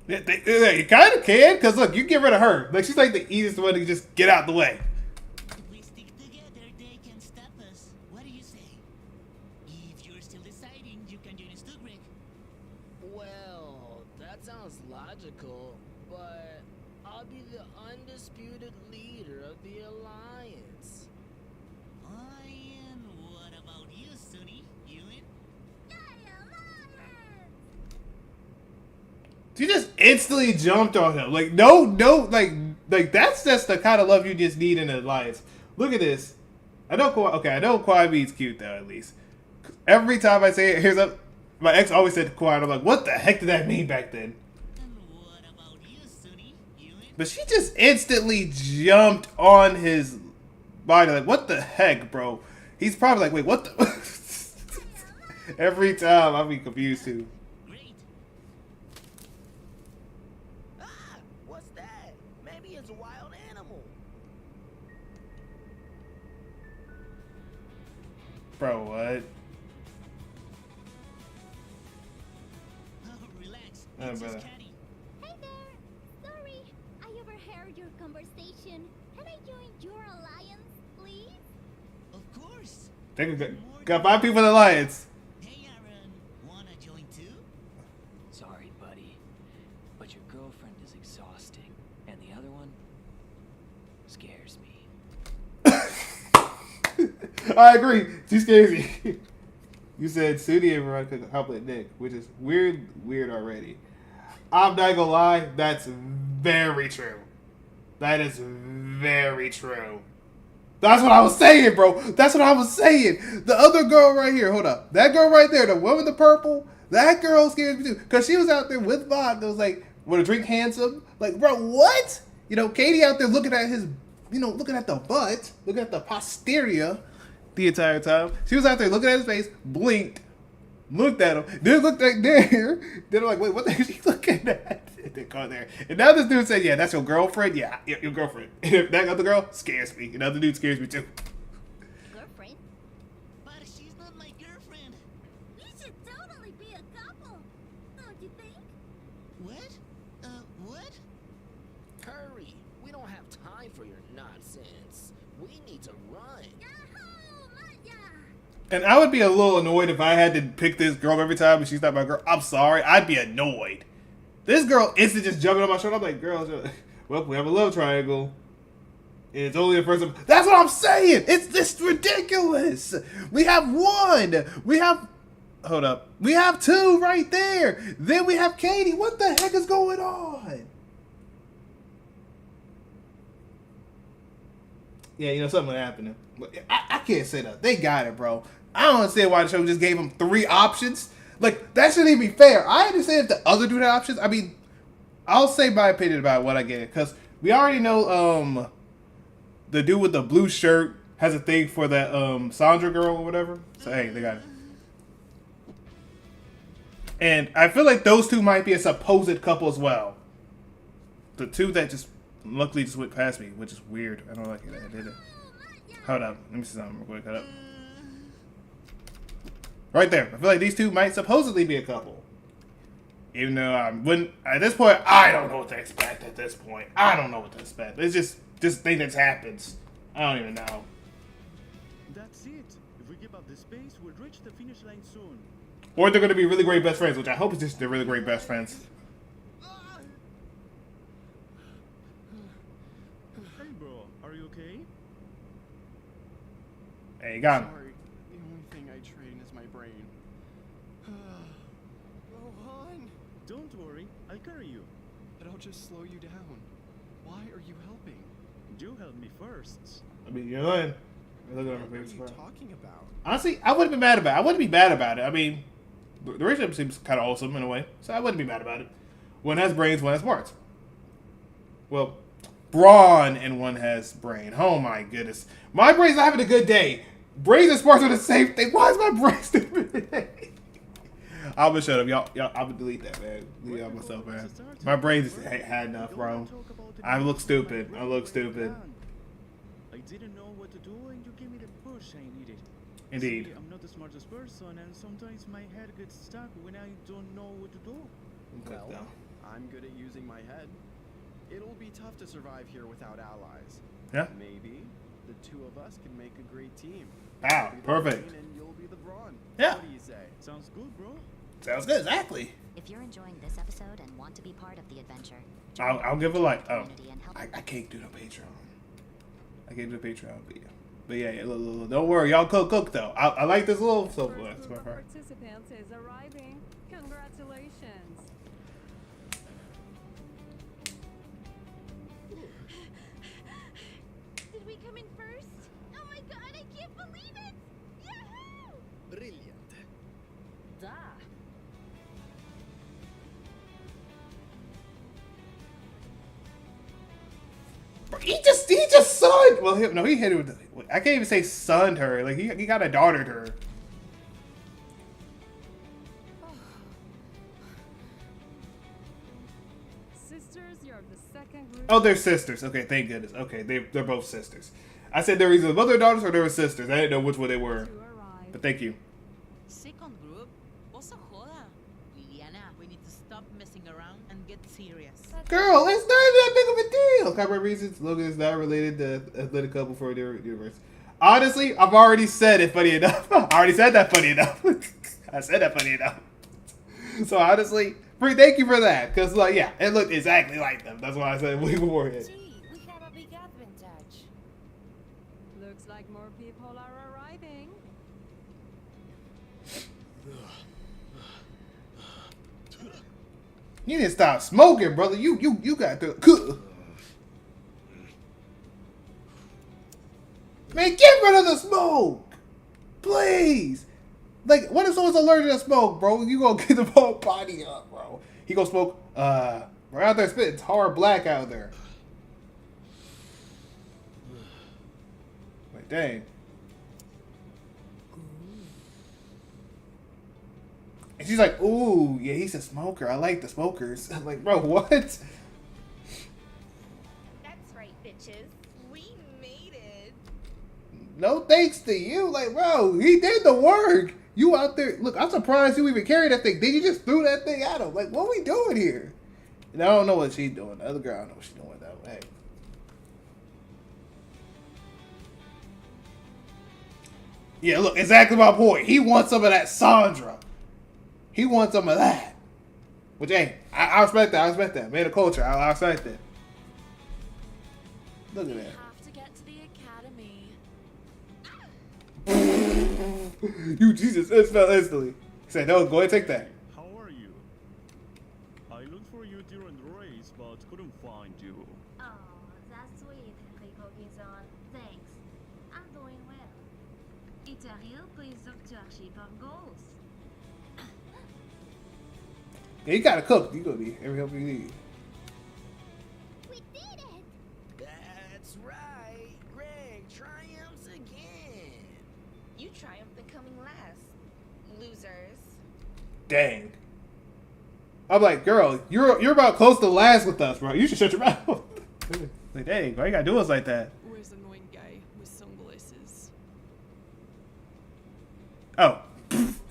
You kind of can, because look, you get rid of her. Like, she's like the easiest one to just get out the way. If we stick together, they can stop us. What do you say? If you're still deciding, you can join us too, Greg. Well, that sounds logical, but I'll be the undisputed leader of the alliance. And what about you, Sonny? You in? She just instantly jumped on him. Like, no, like that's just the kind of love you just need in an alliance. Look at this. I know Kawhi B's cute though, at least. Every time I say it, here's up. My ex always said Kawhi, and I'm like, what the heck did that mean back then? But she just instantly jumped on his body. Like, what the heck, bro? He's probably like, wait, what the? Every time I'll be confused too. What's that? Maybe it's a wild animal. Bro, what? Relax. Oh, brother. Hey there! Sorry, I overheard your conversation. Can I join your alliance, please? Of course. Got 5 people in the alliance. Hey, Aaron. Wanna join too? Sorry, buddy, but your girlfriend is exhausting, and the other one scares me. I agree. She scares me. You said Sudi and Veronica could help with Nick, which is weird already. I'm not gonna lie, that's very true. That is very true. That's what I was saying, bro. That's what I was saying. The other girl right here, hold up. That girl right there, the one with the purple, that girl scares me too. Because she was out there with Vaughn that was like, want to drink handsome? Like, bro, what? You know, Katie out there looking at his, looking at the butt, looking at the posterior the entire time. She was out there looking at his face, blinked, looked at him, then looked right there. Then I'm like, wait, what the heck is she looking at? And then go there. And now this dude said, yeah, that's your girlfriend? Yeah, your girlfriend. And that other girl scares me. And the other dude scares me too. Girlfriend? But she's not my girlfriend. You should totally be a couple, don't you think? What? What? Hurry! We don't have time for your nonsense. We need to run. And I would be a little annoyed if I had to pick this girl every time and she's not my girl. I'm sorry. I'd be annoyed. This girl instantly just jumping on my shoulder. I'm like, girl, well, we have a love triangle. And it's only the first one. That's what I'm saying. It's this ridiculous. We have 1. We have, hold up. We have 2 right there. Then we have Katie. What the heck is going on? Yeah, something happening. I can't say that. They got it, bro. I don't understand why the show just gave him 3 options. Like, that shouldn't even be fair. I understand if the other dude had options. I mean, I'll say my opinion about what I get it. Because we already know the dude with the blue shirt has a thing for that Sandra girl or whatever. So, hey, they got it. And I feel like those two might be a supposed couple as well. The two that just luckily just went past me, which is weird. I don't like it. I did it. Hold up. Let me see something real quick. Hold up. Right there. I feel like these two might supposedly be a couple. Even though I wouldn't, at this point, I don't know what to expect at this point. I don't know what to expect. It's just thing that happens. I don't even know. That's it. If we give up this space, we'll reach the finish line soon. Or they're going to be really great best friends, which I hope is just they're really great best friends. Hey, bro. Are you okay? Hey, you got him. Sorry. The only thing I train is my brain. Rohan! Don't worry. I'll carry you. But I'll just slow you down. Why are you helping? You help me first. I mean, you're lying. What are you talking about? Honestly, I wouldn't be mad about it. I wouldn't be mad about it. I mean, the relationship seems kind of awesome in a way, so I wouldn't be mad about it. One has brains, one has smarts. Well, brawn and one has brain. Oh my goodness. My brain's not having a good day. Brains and smarts are the same thing. Why is my brain stupid? I'm gonna shut up. Y'all, I'm gonna delete that, man. Delete out myself, man. My brain just had enough, bro. I look stupid. I look stupid. I didn't know what to do, and you gave me the push I needed. Indeed. See, I'm not the smartest person, and sometimes my head gets stuck when I don't know what to do. Well, I'm good at using my head. It'll be tough to survive here without allies. Yeah. Maybe the two of us can make a great team. Wow, I'll be the perfect. brain and you'll be the brawn. Yeah. What do you say? Sounds good, bro. Sounds good, exactly. If you're enjoying this episode and want to be part of the adventure, I'll give a like. Oh, I can't do no Patreon. I can't do the Patreon, but yeah, look, don't worry, y'all cook though. I like this little so First group of participants is arriving. Congratulations. Did we come in first? Oh my god, I can't believe it! Yahoo! Brilliant. Da. He just sunned. Well, he hit it with. I can't even say sunned her. Like he got a daughtered her. Sisters, you're the second group. Oh, they're sisters. Okay, thank goodness. Okay, they're both sisters. I said they were either mother and daughters or they were sisters. I didn't know which one they were. But thank you. Second group? What's a joda? Liliana, we need to stop messing around and get serious. Girl, it's not even that big of a deal. Copyright reasons, Logan is not related to athletic couple for their universe. Honestly, I've already said it funny enough. I already said that funny enough. I said that funny enough. So honestly, thank you for that. Because, like, yeah, it looked exactly like them. That's why I said way beforehand. We have a big advantage. Looks like more people are arriving. You need to stop smoking, brother. You got to. Man, get rid of the smoke, please. Like, what if someone's allergic to smoke, bro? You gonna get the whole body up, bro. He gonna smoke. We're out there spitting hard black out there. Like, dang. And she's like, ooh, yeah, he's a smoker. I like the smokers. I'm like, bro, what? That's right, bitches. We made it. No thanks to you. Like, bro, he did the work. You out there. Look, I'm surprised you even carried that thing. Did you just threw that thing at him? Like, what we doing here? And I don't know what she's doing. The other girl, I don't know what she's doing that way. Yeah, look, exactly my point. He wants some of that Sandra. He wants some of that. Which, hey, I respect that. I respect that. Man of culture. I respect that. Look at that. Have to get to the academy. You, Jesus, it fell instantly. He said, no, go ahead and take that. How are you? I looked for you during the race, but couldn't find you. Oh, that's sweet, Rico Gizon. Thanks. I'm doing well. It's a real pleasure to achieve our goals. Yeah, you gotta cook. You gonna be every help you need. That's right. Greg triumphs again. You triumphed in coming last. Losers. Dang. I'm like, girl, you're about close to last with us, bro. You should shut your mouth. Like, dang, why you gotta do us like that? Where's the annoying guy with sunglasses? Oh.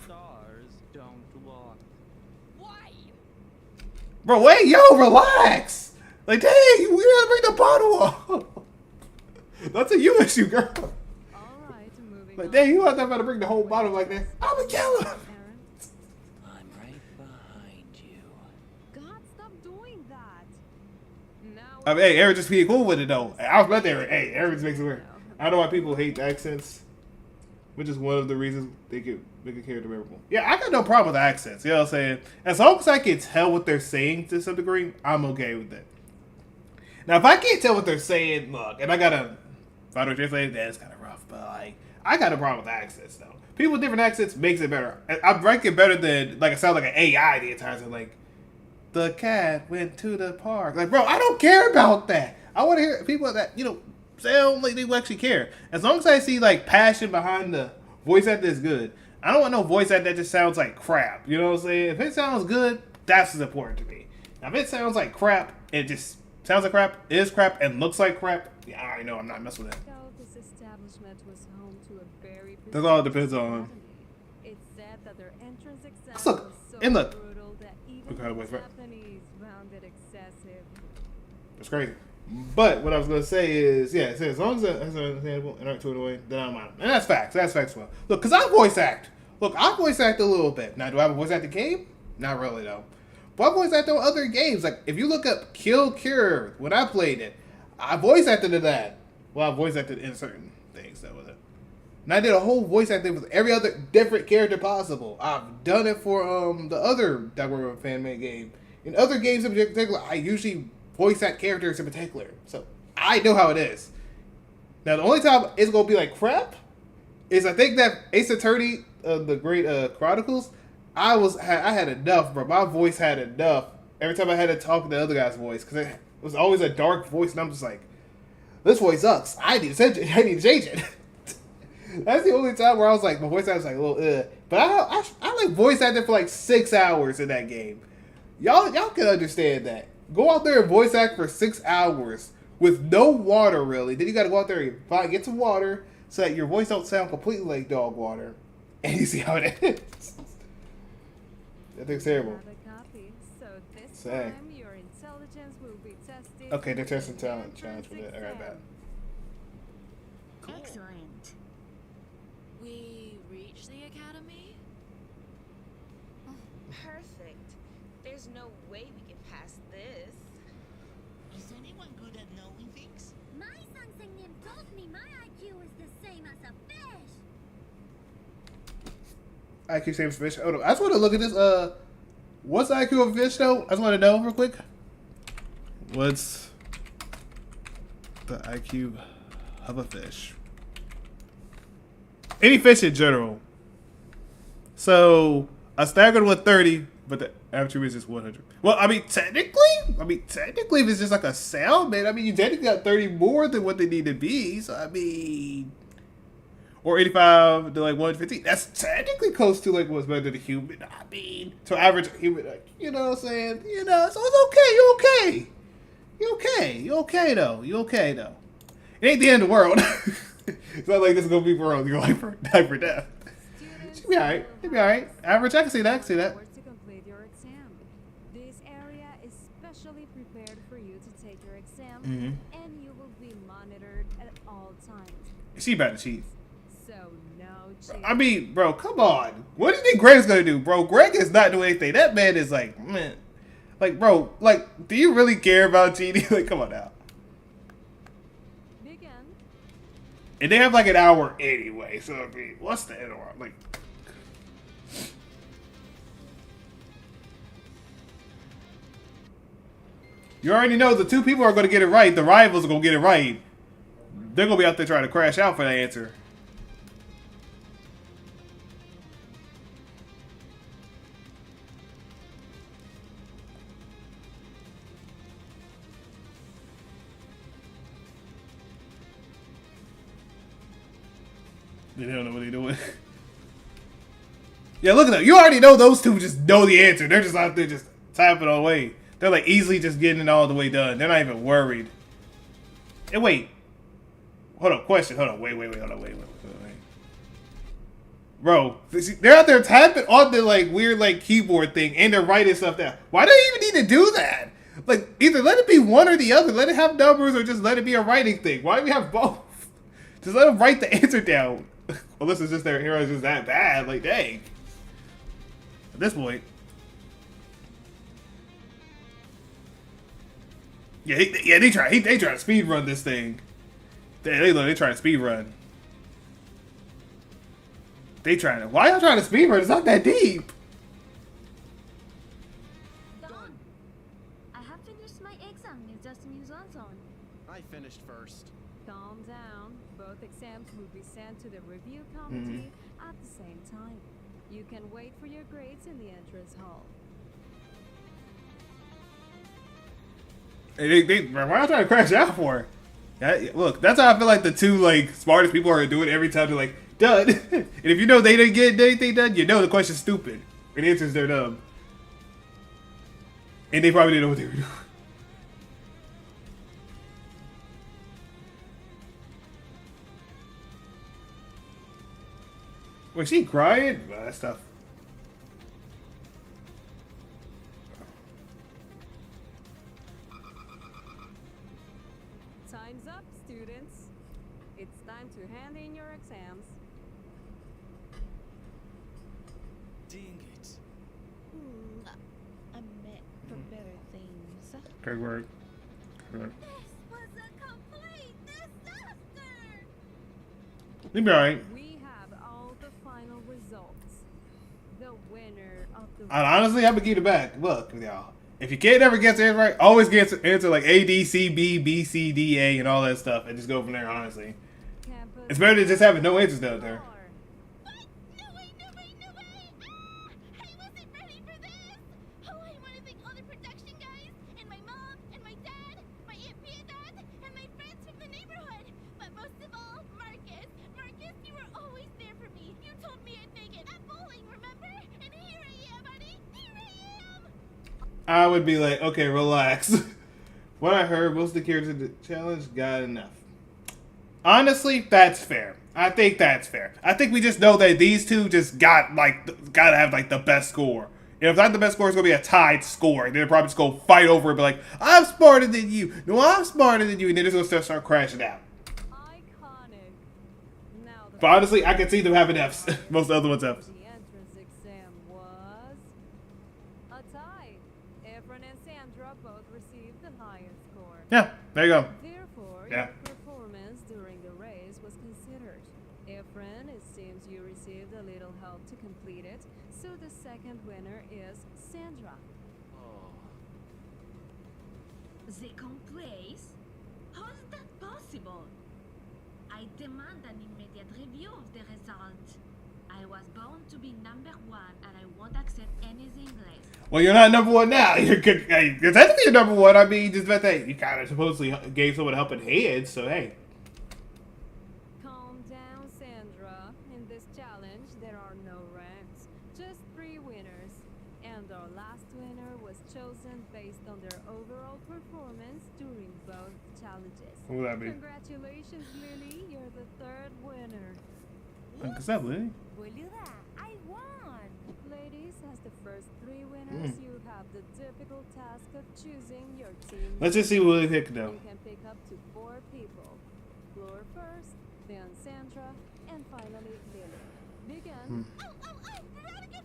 Stars don't walk. Why? Bro, wait, yo, relax. Like, dang, we gotta bring the bottle up. That's a you issue, girl. Like, dang, you don't have to bring the whole bottle like that. I'm a killer. I'm right behind you. God, stop doing that. Now I mean, hey, Aaron just being cool with it, though. I was about there. Hey, Aaron just makes it weird. I don't know why people hate accents, which is one of the reasons they could make a character memorable. Yeah, I got no problem with accents. You know what I'm saying? As long as I can tell what they're saying to some degree, I'm okay with it. Now, if I can't tell what they're saying, look, and I gotta try to translate, that's kind of rough, but like, I got a problem with accents, though. People with different accents makes it better. I rank it better than, like, it sounds like an AI the entire time. Like, the cat went to the park. Like, bro, I don't care about that. I want to hear people that, you know, sound like they actually care. As long as I see, like, passion behind the voice actor is good. I don't want no voice actor that just sounds like crap. You know what I'm saying? If it sounds good, that's what's important to me. Now, if it sounds like crap, it just sounds like crap, is crap, and looks like crap, yeah, I already know I'm not messing with that. This establishment was home to a very That's all it depends on. It said that their entrance exam Look, was so and look. brutal that even Look how it was, the right? Japanese found it excessive. That's crazy. But what I was gonna say is, yeah, so as long as it's understandable and aren't too annoying, then I don't mind. And that's facts. That's facts. Well, look, cause I voice act. Look, I voice act a little bit. Now, do I have a voice act game? Not really though. But I voice act on other games. Like if you look up Kill Cure, when I played it, I voice acted to that. Well, I voice acted in certain things though with it. And I did a whole voice acting with every other different character possible. I've done it for the other that were a fan made game. In other games in particular, I usually voice act characters in particular. So I know how it is. Now the only time it's gonna be like crap is I think that Ace Attorney, the Great Chronicles, I had enough, bro. My voice had enough. Every time I had to talk the other guy's voice, because it was always a dark voice, and I'm just like, this voice sucks. I need to change it. I need to change it. That's the only time where I was like, my voice acting was like a little But I like voice acting for like 6 hours in that game. Y'all can understand that. Go out there and voice act for 6 hours with no water, really. Then you got to go out there and get some water so that your voice don't sound completely like dog water. And you see how it is. That thing's terrible. So this Sad. time your intelligence will be tested. Okay, they're testing talent challenge with it. I got that. Excellent. We reached the academy? Perfect. There's no way we can pass this. Is anyone good at knowing things? My Sangsengnim told me my IQ is the same as a fish. IQ same as fish. Oh no, I just want to look at this. What's the IQ of a fish though? I just want to know real quick. What's the IQ of a fish? Any fish in general. So a staggered 130, but the average is just 100. Well, I mean technically, if it's just like a salmon, I mean you technically got 30 more than what they need to be. So I mean. Or 85 to like 115. That's technically close to like what's better than a human. I mean, to average human, like, you know what I'm saying? You know, so it's okay. You're okay. You're okay. You're okay though. You're okay though. It ain't the end of the world. It's not like this is gonna be for your life or die for death. She'll be alright. She'll be alright. Average, I can see that. I can see that. To complete your exam. This area is specially prepared for you to take your exam, and you will be monitored at all times. She about to cheat. So no cheating. I mean, bro, come on. What do you think Greg's gonna do, bro? Greg is not doing anything. That man is like, man, like, bro, like, do you really care about cheating? Like, come on now. Begin. And they have like an hour anyway, so I mean, what's the end of it? Like, you already know the two people are gonna get it right. The rivals are gonna get it right. They're gonna be out there trying to crash out for that answer. They don't know what they're doing. Yeah, look at them. You already know those two just know the answer. They're just out there just typing all the way. They're like easily just getting it all the way done. They're not even worried. And wait. Hold on, question. Hold on. Wait. Hold on. Wait. Bro, they're out there typing on the like weird like keyboard thing and they're writing stuff down. Why do you even need to do that? Like either let it be one or the other. Let it have numbers or just let it be a writing thing. Why do we have both? Just let them write the answer down. Unless it's just their heroes just that bad. Like dang. At this point. Yeah, they try to speed run this thing. They try to speed run. Why y'all trying to speed run? It's not that deep. Done. I have finished my exam, Miss Destiny Johnson. I finished first. Calm down. Both exams will be sent to the review committee at the same time. You can wait for your grades in the entrance hall. Hey, why y'all trying to crash out for? Look, that's how I feel like the two like smartest people are doing it every time. They're like, done. And if you know they didn't get anything done, you know the question's stupid. And the answers they're dumb. And they probably didn't know what they were doing. Was she crying? Well, that stuff. Time's up, students. It's time to hand in your exams. Dang it. I'm meant for better things. Good work. Good work. Was a complete disaster! You'll be alright. We have all the final results. The winner of the Honestly, I'm gonna give it back. Look, y'all. If you can't ever get the answer right, always get answer like A, D, C, B, B, C, D, A, and all that stuff, and just go from there. Honestly, it's better than just having no answers out there. Oh, I want to thank all the production guys, and my mom, and my dad, my Aunt Piedad, and my friends from the neighborhood. But most of all, Marcus. Marcus, you were always there for me. You told me I'd make it at bowling, remember? And here I am, buddy. Here I am. I would be like, okay, relax. What I heard, most of the characters in the challenge got enough. Honestly, that's fair. I think that's fair. I think we just know that these two just gotta have like the best score. And if not the best score, it's gonna be a tied score. And they'll probably just go fight over it, be like, I'm smarter than you. No, I'm smarter than you. And then it's gonna start crashing out. But honestly, I can see them having Fs. Most of the other ones Fs. The entrance exam was a tie. Efren and Sandra both received the highest score. Yeah, there you go. Therefore, Yeah. your performance during the race was considered. Efren, it seems you received a little help to complete it, so the second winner is Sandra. Second place? How is that possible? I demand an immediate review of the result. I was born to be number one, and I won't accept anything less. Well, you're not number one now. You're technically you're number one. I mean, just about that. You kind of supposedly gave someone a helping hand, so hey. Calm down, Sandra. In this challenge, there are no ranks, just 3 winners. And our last winner was chosen based on their overall performance during both challenges. What would that be? Congratulations, Lily. You're the 3rd winner. What's up, Lily? Boluda, I won. Ladies, as the first 3 winners, you have the difficult task of choosing your team. Let's just see what Lily picked though. You can pick up to 4 people. Floor first, then Sandra, and finally Lily. Begin. Veronica,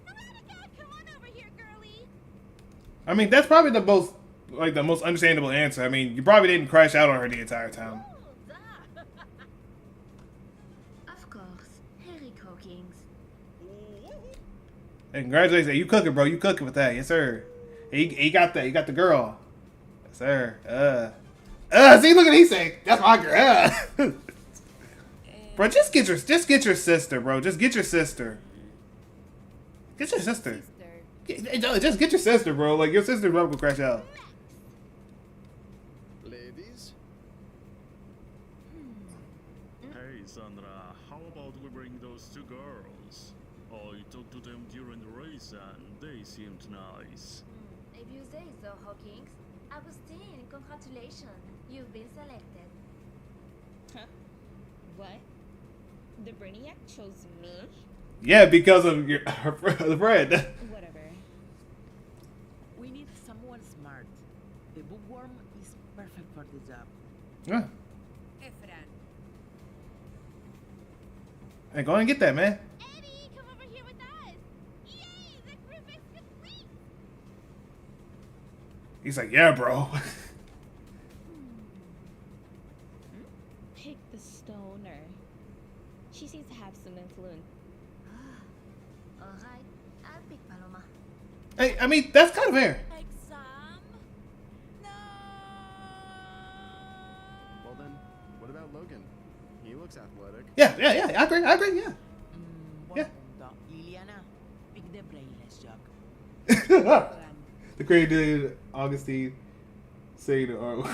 come on over here, girlie. I mean, that's probably the most understandable answer. I mean, you probably didn't crash out on her the entire time. Of course, Harry Cookings. Hey, congratulations. Hey, you cooking, bro. You cooking with that. Yes, sir. He got that. You got the girl. Yes, sir. See, look at he saying. That's my girl. Bro, just get your sister, bro. Just get your sister. Get your sister. Just get your sister, bro. Like, your sister's probably gonna crash out. Hey, Sandra, how about we bring the Listen, they seemed nice. If you say so, Hawkins. Agustin, congratulations. You've been selected. Huh? What? The Brainiac chose me? Yeah, because of your the friend. Whatever. We need someone smart. The bookworm is perfect for the job. Yeah. Efren. Hey, go ahead and get that, man. Eddie, come over here with us. Yay, the group is complete. He's like, yeah, bro. Pick the stoner. She seems to have some influence. Alright, I'll pick Paloma. Hey, I mean, that's kind of fair. Exam? Well then, what about Logan? He looks athletic. Yeah, I agree, yeah. Yeah. Liliana, pick the brainless job. The creator Augustine say to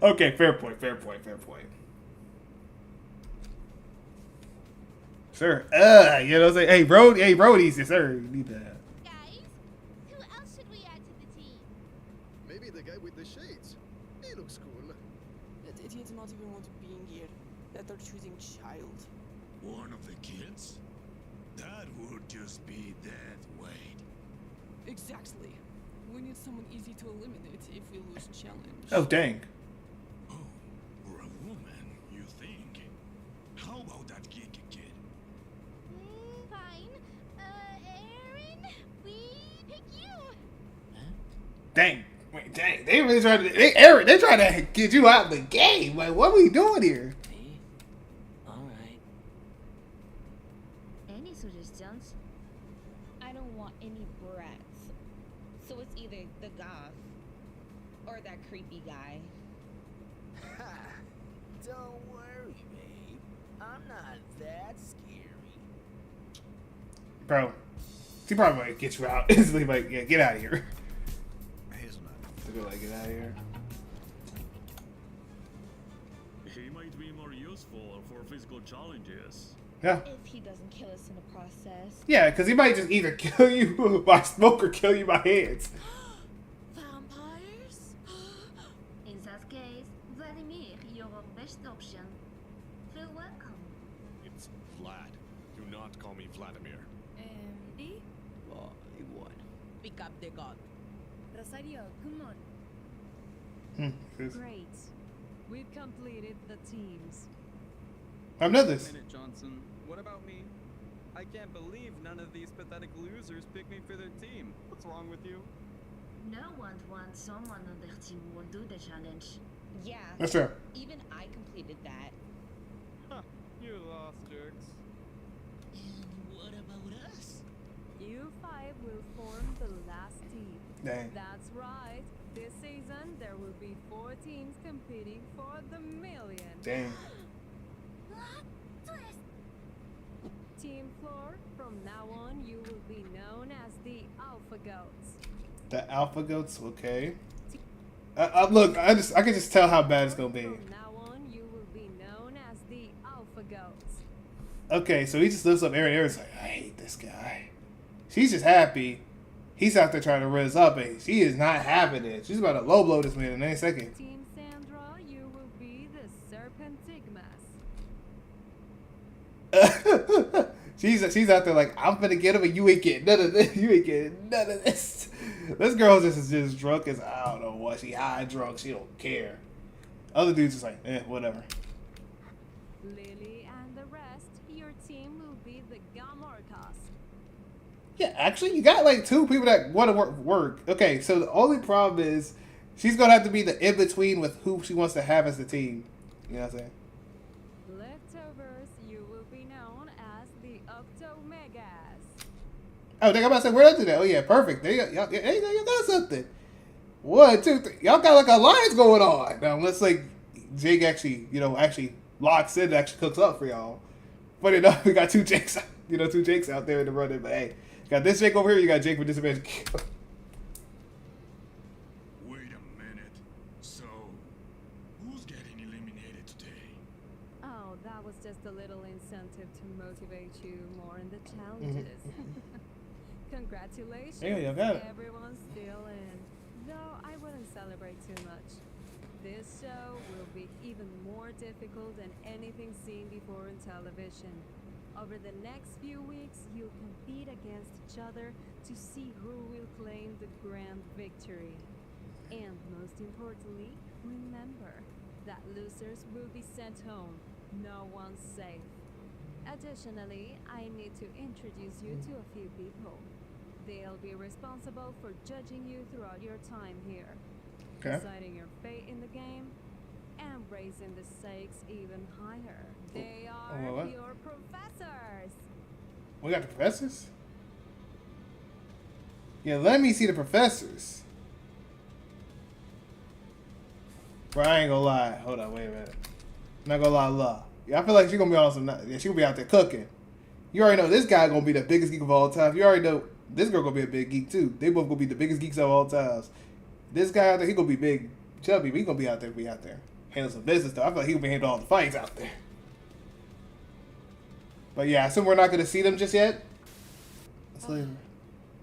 okay, fair point. Sir, you know what I'm saying? Hey, Brody's, yes, sir. You need that. Guys, who else should we add to the team? Maybe the guy with the shades. He looks cool. That idiot's not even want to be in here. That they're choosing child. One of the kids? That would just be dead weight. Exactly. We need someone easy to eliminate if we lose challenge. Oh, dang. For a woman, you think? How about that geeky kid? Fine. Aaron, we pick you. Dang. Wait, dang. They really trying to, Eric, they trying to get you out of the game. Like, what are we doing here? Alright. Any suggestions? I don't want any brats. So it's either the goth or that creepy guy. Ha! Don't worry, babe. I'm not that scary. Bro, she probably might get you out. Instantly, like, yeah, get out of here. To go, like, get out of here. He might be more useful for physical challenges. Yeah. If he doesn't kill us in the process. Yeah, because he might just either kill you by smoke or kill you by hands. Vampires? In that case, Vladimir, you're our best option. Feel welcome. It's Vlad. Do not call me Vladimir. Andy? Oh, you won. Pick up the god. Rosario, come on. Great. We've completed the teams. I've done this. Minute, Johnson. What about me? I can't believe none of these pathetic losers picked me for their team. What's wrong with you? No one wants someone on their team who will do the challenge. Yeah. That's fair. Even I completed that. Huh. You lost, jerks. And what about us? You five will form the last team. Dang. That's right. This season, there will be 4 teams competing for the million. Dang. Team Floor, from now on, you will be known as the Alpha Goats. The Alpha Goats, okay. Look, I can just tell how bad it's gonna be. From now on, you will be known as the Alpha Goats. Okay, so he just lifts up Aaron. Aaron's like, I hate this guy. She's just happy. He's out there trying to rizz up, and she is not having it. She's about to low blow this man in any second. Team Sandra, you will be the Serpentigmas. She's out there like, I'm gonna get him, and you ain't getting none of this. You ain't getting none of this. This girl is just drunk as I don't know what. She high drunk. She don't care. Other dudes just like, whatever. Lily and the rest, your team will be the Gamarkas. Yeah, actually, you got like 2 people that want to work. Okay, so the only problem is she's gonna have to be the in between with who she wants to have as the team. You know what I'm saying? Leftovers, you will be known as the Octomegas. Oh, think I'm about to say, where did that? Oh yeah, perfect. There you got something. 1, 2, 3. Y'all got like a alliance going on. Now, unless like Jake actually, actually locks in, actually cooks up for y'all. But enough, we got 2 Jakes, 2 Jakes out there in the running. But hey, got this Jake over here. You got Jake with disadvantage. Wait a minute. So, who's getting eliminated today? Oh, that was just a little insight. incentive to motivate you more in the challenges. Congratulations. Yeah, you got it. Everyone's still in. Though I wouldn't celebrate too much. This show will be even more difficult than anything seen before in television. Over the next few weeks, you'll compete against each other to see who will claim the grand victory. And most importantly, remember that losers will be sent home. No one's safe. Additionally, I need to introduce you to a few people. They'll be responsible for judging you throughout your time here, deciding your fate in the game, and raising the stakes even higher. They are your professors. We got the professors? Yeah, let me see the professors. Bro, I ain't gonna lie. Hold on, wait a minute. I'm not gonna lie. Yeah, I feel like she's gonna be on some. Yeah, she gonna be out there cooking. You already know this guy gonna be the biggest geek of all time. You already know this girl gonna be a big geek too. They both gonna be the biggest geeks of all times. This guy out there, he gonna be big, chubby. We gonna be out there. Handle some business though. I feel like he gonna be handling all the fights out there. But yeah, I assume we're not gonna see them just yet. Let's leave.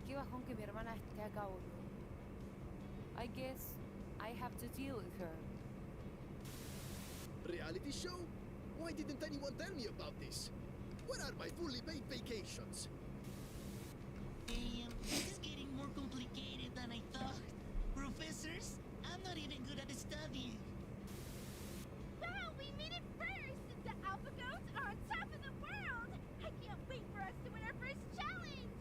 Qué bajón que mi hermana esté acá, boludo. I guess I have to deal with her. Reality show? Why didn't anyone tell me about this? What are my fully paid vacations? Damn, this is getting more complicated than I thought. Professors, I'm not even good at studying. Wow, we made it first! The Alpha Goats are on top of the world! I can't wait for us to win our first challenge!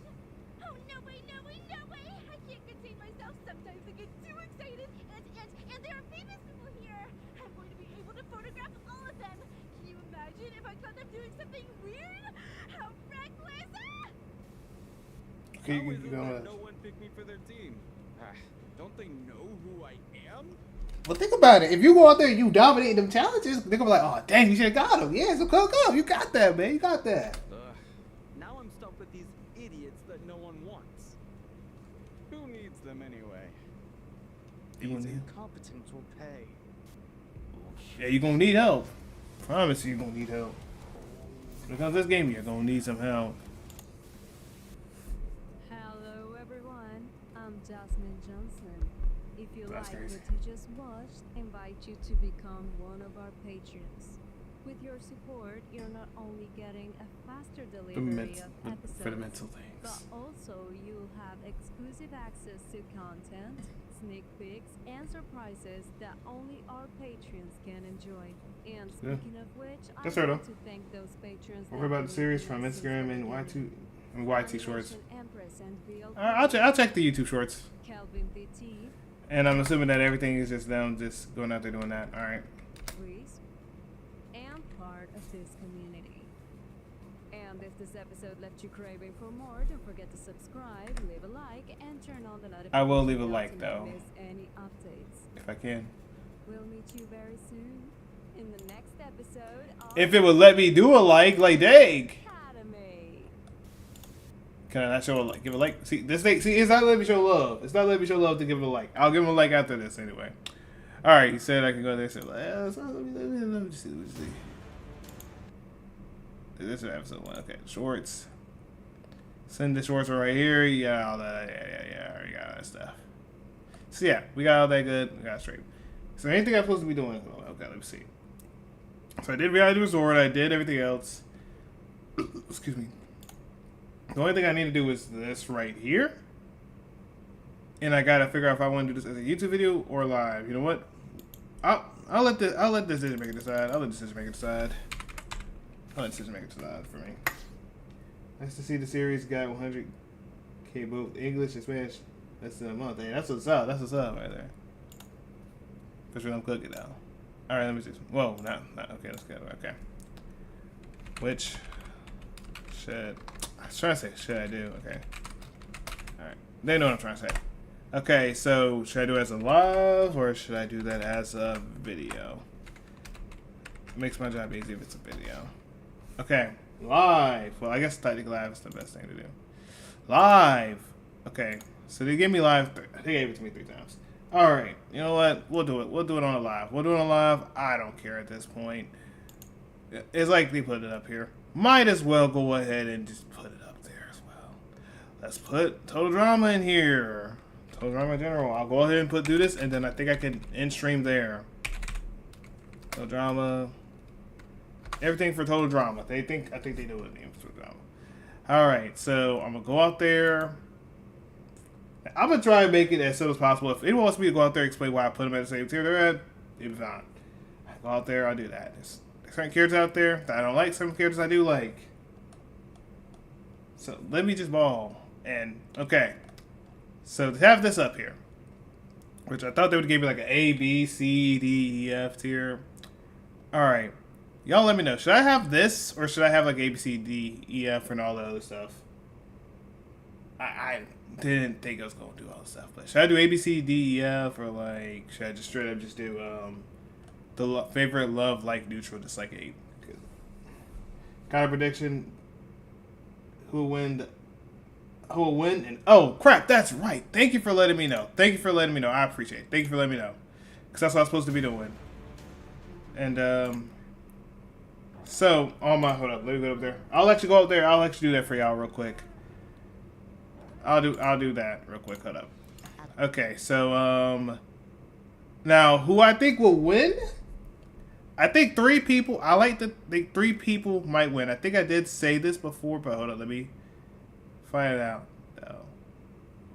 Oh, no way, no way, no way! I can't contain myself. Sometimes I get too excited, and there are famous people here! I'm going to be able to photograph all of them! Can you imagine if I caught them doing something weird? How reckless! Ah! Okay, How is you it gonna... that no one picked me for their team? Don't they know who I am? Well, think about it. If you go out there and you dominate them challenges, they're gonna be like, "Oh, dang, you should have got him." Yeah, so go. You got that, man. You got that. Now I'm stuck with these idiots that no one wants. Who needs them anyway? These incompetents will pay. Yeah, you're gonna need help. Promise you're gonna need help. Because this game, you're gonna need some help. Hello, everyone. I'm Jasmine Johnson. If you That's like crazy. what you just watched, I invite you to become one of our patrons. With your support, you're not only getting a faster delivery of episodes, for the mental things. but also you'll have exclusive access to content, sneak peeks, and surprises that only our patrons can enjoy. And speaking of which, I That's right, want though. to thank those patrons. We'll hear about the series from Instagram and YT shorts. Empress and VLP, I'll check the YouTube shorts. Kelvin VT, And I'm assuming that everything is just them just going out there doing that. All right. Reese, and part of this community. And if this episode left you craving for more, don't forget to subscribe, leave a like, and turn on the notification I will leave a bell like, to though. not miss any updates. If I can. We'll meet you very soon in the next episode of If it would let me do a like dang. Academy. Can I not show a like? Give a like. See, this thing. See, it's not letting me show love. It's not letting me show love to give it a like. I'll give him a like after this anyway. All right. He said I can go there. So let me just see. Let me see. This is episode 1. Okay, shorts. Send the shorts right here. Yeah, all that. Yeah. I already got all that stuff. So yeah, we got all that good. We got it straight. So anything I'm supposed to be doing? Okay, let me see. So I did Reality Resort. I did everything else. Excuse me. The only thing I need to do is this right here. And I gotta figure out if I want to do this as a YouTube video or live. You know what? I'll let the decision maker decide. I'll let the decision maker decide. For me. Nice to see the series got 100K both English and Spanish. That's in a month. Hey, that's what's up. That's what's up right there. That's what I'm cooking now. All right, let me see. Whoa, not okay. That's good. Okay. Which should I was trying to say? Should I do? Okay. All right. They know what I'm trying to say. Okay, so should I do it as a live or should I do that as a video? It makes my job easy if it's a video. Okay, live. Well, I guess technically live is the best thing to do. Live. Okay, so they gave me live. They gave it to me 3 times. All right, you know what? We'll do it. We'll do it on a live. We'll do it on a live. I don't care at this point. It's like they put it up here. might as well go ahead and just put it up there as well. Let's put Total Drama in here. Total Drama in general. I'll go ahead and do this, and then I think I can end stream there. Total Drama. Everything for Total Drama. I think they know what names for Drama. Alright, so I'm gonna go out there. I'm gonna try and make it as simple as possible. If anyone wants me to go out there and explain why I put them at the same tier they're at, it'll be fine. I go out there, I'll do that. There's certain characters out there that I don't like, some characters I do like. So let me just ball. And okay. So to have this up here, which I thought they would give me like an A, B, C, D, E, F tier. Alright. Y'all let me know. Should I have this or should I have like A, B, C, D, E, F and all the other stuff? I didn't think I was going to do all the stuff, but should I do A, B, C, D, E, F, or like should I just straight up just do the favorite, love, like, neutral, just like 8? Kind of prediction. Who will win? Who will win? And oh crap, that's right. Thank you for letting me know. Thank you for letting me know. I appreciate it. Thank you for letting me know, because that's what I'm supposed to be doing. And so hold up. Let me go up there. I'll let you go up there. I'll let you do that for y'all real quick. I'll do that real quick. Hold up. Okay, so now who I think will win? I think 3 people. I like to think 3 people might win. I think I did say this before, but hold on, let me find it out. No.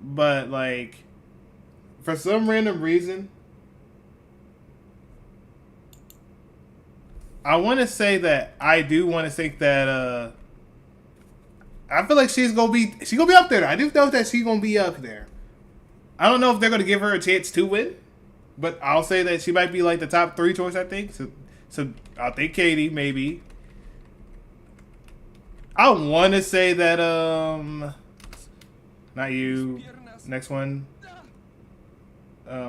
But like, for some random reason, I want to say that I do want to think that I feel like she's gonna be up there. I do know that she's gonna be up there. I don't know if they're gonna give her a chance to win, but I'll say that she might be like the top 3 choice. I think so. I'll think Katie maybe. I want to say that not you. Next one. I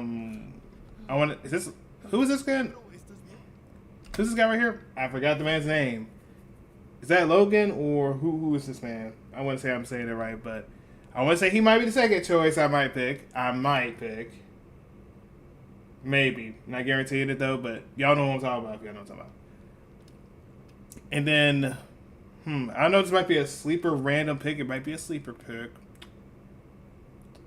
want to. Is this who is this guy? Who's this guy right here? I forgot the man's name. Is that Logan or who is this man? I wouldn't say I'm saying it right, but I want to say he might be the second choice I might pick. Maybe. Not guaranteeing it though, but y'all know what I'm talking about. Y'all know what I'm talking about. And then, I know this might be a sleeper random pick. It might be a sleeper pick.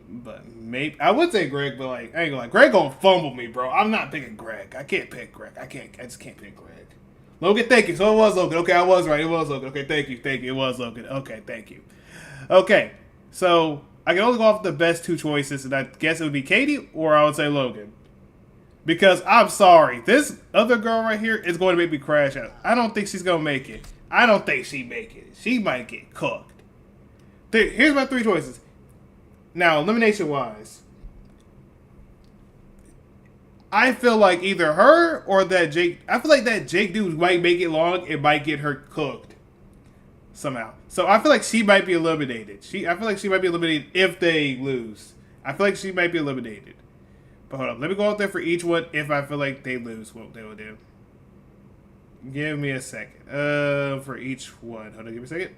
But maybe, I would say Greg, but like, I ain't gonna lie. Greg gonna fumble me, bro. I'm not picking Greg. I can't pick Greg. I just can't pick Greg. Logan, thank you. So it was Logan. Okay, I was right. It was Logan. Okay, thank you. It was Logan. Okay, thank you. Okay, so I can only go off the best 2 choices, and I guess it would be Katie or I would say Logan. Because I'm sorry, this other girl right here is going to make me crash out. I don't think she's going to make it. I don't think she make it. She might get cooked. Here's my 3 choices. Now, elimination-wise, I feel like either her or that Jake. I feel like that Jake dude might make it long and might get her cooked somehow. So I feel like she might be eliminated. I feel like she might be eliminated if they lose. I feel like she might be eliminated. But hold on, let me go out there for each one. If I feel like they lose, what they will do. Give me a second. For each one, hold on, give me a second.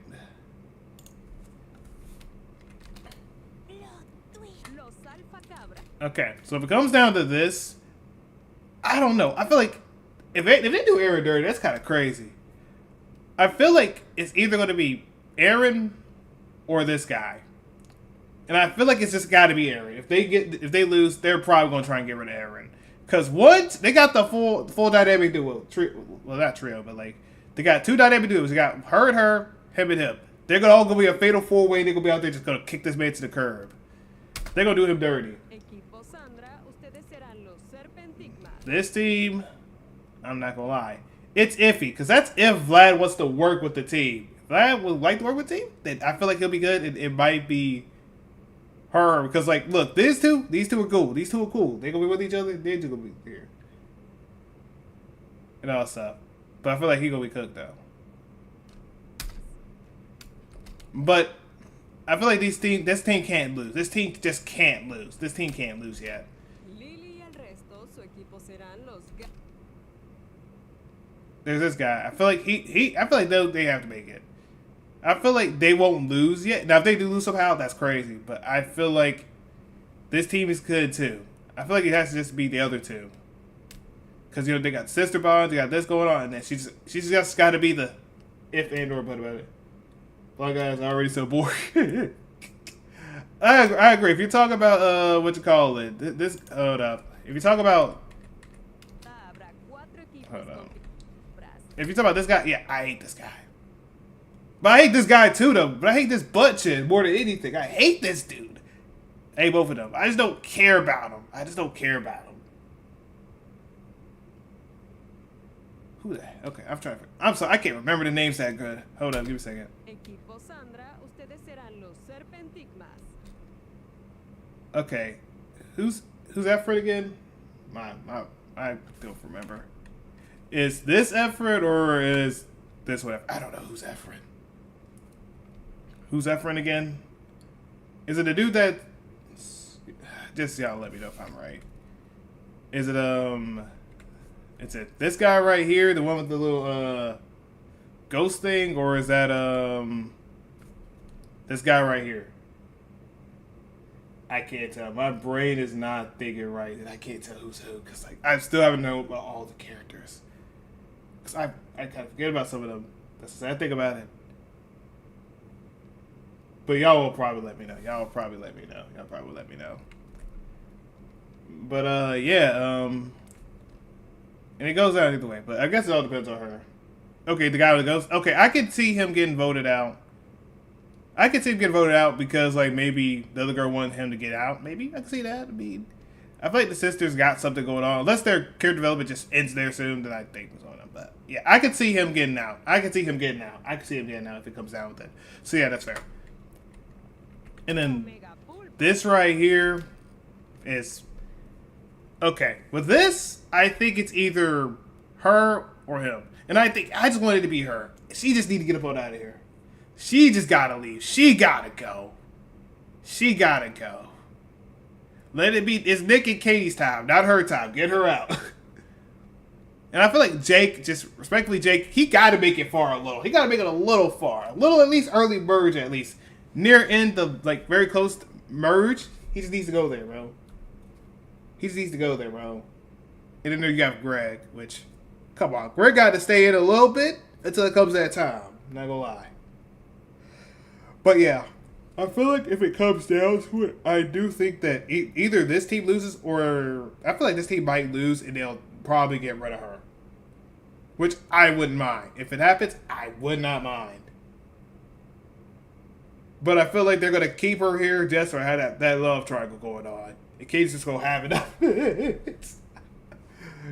Okay, so if it comes down to this, I don't know. I feel like if they do Aaron dirty, that's kind of crazy. I feel like it's either going to be Aaron or this guy, and I feel like it's just got to be Aaron. If they lose, they're probably going to try and get rid of Aaron, because once they got the full dynamic duo, well not trio, but like they got 2 dynamic duos. They got her, him, and him. They're all going to be a fatal 4-way. They're going to be out there just going to kick this man to the curb. They're going to do him dirty. This team, I'm not gonna lie, it's iffy, because that's if Vlad wants to work with the team. If Vlad would like to work with the team, then I feel like he'll be good. It might be her, because like, look, these two are cool. These 2 are cool. They're gonna be with each other. They're just gonna be here and all stuff. But I feel like he's gonna be cooked though. But I feel like this team can't lose. This team just can't lose. This team can't lose yet. There's this guy. I feel like I feel like they have to make it. I feel like they won't lose yet. Now, if they do lose somehow, that's crazy. But I feel like this team is good too. I feel like it has to just be the other 2, because they got sister bonds, they got this going on, and then she's just got to be the if and/or but about it. Black guys are already so boring. I agree. If you talk about what you call it, this hold up. If you talk about hold on. If you talk about this guy, yeah, I hate this guy. But I hate this guy too, though. But I hate this butt chin more than anything. I hate this dude. I hate both of them. I just don't care about him. I just don't care about him. Who the heck? Okay, I'm trying to. I'm sorry. I can't remember the names that good. Hold up, give me a second. Equipo Sandra, ustedes serán los Serpentigmas. Okay, who's Efren again? I don't remember. Is this Efren or is this whatever? I don't know who's Efren. Who's Efren again? Is it the dude that? Just y'all let me know if I'm right. Is it Is it this guy right here, the one with the little ghost thing, or is that this guy right here? I can't tell. My brain is not thinking right, and I can't tell who's who because like I still haven't known about all the characters. Cause I kind of forget about some of them. That's the sad thing about it. But y'all will probably let me know. Y'all will probably let me know. But yeah, and it goes out either way. But I guess it all depends on her. Okay, the guy with the ghost. Okay, I could see him getting voted out. I could see him getting voted out because like maybe the other girl wanted him to get out. Maybe I can see that. I mean, I feel like the sisters got something going on. Unless their character development just ends there soon, then I think was on them. But yeah, I could see him getting out. I could see him getting out if it comes down with it. So yeah, that's fair. And then this right here is okay. With this, I think it's either her or him. And I just want it to be her. She just need to get up on out of here. She just gotta leave. She gotta go. Let it be. It's Nick and Katie's time, not her time. Get her out. And I feel like Jake, just respectfully, Jake, he gotta make it far a little. He gotta make it a little far. A little, at least early merge, at least. Near end of, like, very close to merge. He just needs to go there, bro. And then there you got Greg, which, come on. Greg got to stay in a little bit until it comes that time. I'm not gonna lie. But yeah, I feel like if it comes down to it, I do think that either this team loses or I feel like this team might lose and they'll probably get rid of her. Which I wouldn't mind. If it happens, I would not mind. But I feel like they're going to keep her here just for have that love triangle going on. And Katie's just going to have enough.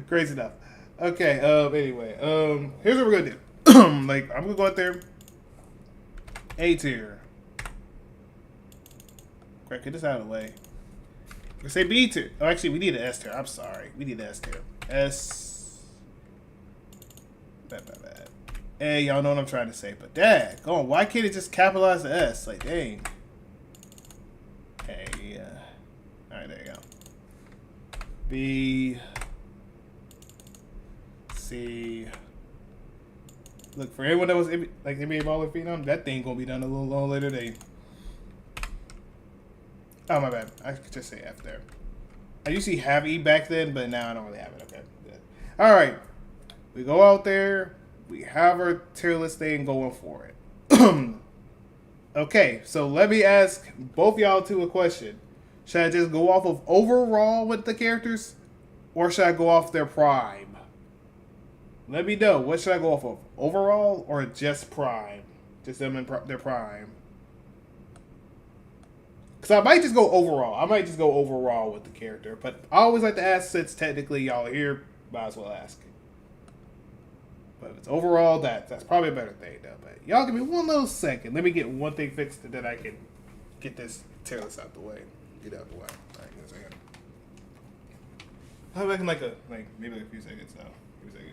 Crazy enough. Okay, anyway. Here's what we're going to do. Like, I'm going to go out there. A tier. Great, get this out of the way. Let's say B tier. Oh, actually, we need an S tier. I'm sorry. We need an S tier. S. Bad. Hey, y'all know what I'm trying to say, but dang, go on. Why can't it just capitalize the S? Like, dang. Hey, alright, there you go. B. C. Look, for anyone that was like NBA Baller Phenom, that thing gonna be done a little later today. Oh, my bad. I could just say F there. I usually have E back then, but now I don't really have it. Okay, good. Alright. We go out there. We have our tier list thing going for it. Okay, so let me ask both y'all two a question. Should I just go off of overall with the characters? Or should I go off their prime? Let me know. What should I go off of? Overall or just prime? Just them in their prime. Because I might just go overall. With the character. But I always like to ask since technically y'all are here. Might as well ask. But if it's overall, that's probably a better thing, though. But y'all give me one little second. Let me get one thing fixed, and then I can get this tear this out the way. Get out the way. All right, give me a second. I'll be back in maybe a few seconds now. A few seconds.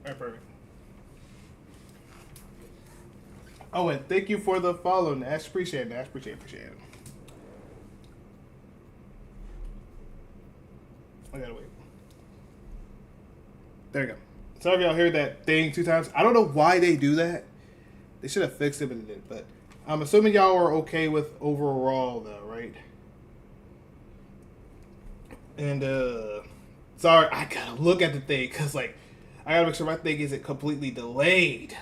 Perfect. Oh, and thank you for the follow, Nash. Appreciate it, Nash. Appreciate it. I gotta wait. There you go. Sorry if y'all heard that thing 2 times. I don't know why they do that. They should have fixed it, but they did. But I'm assuming y'all are okay with overall, though, right? And, sorry, I gotta look at the thing, because, like, I gotta make sure my thing isn't completely delayed.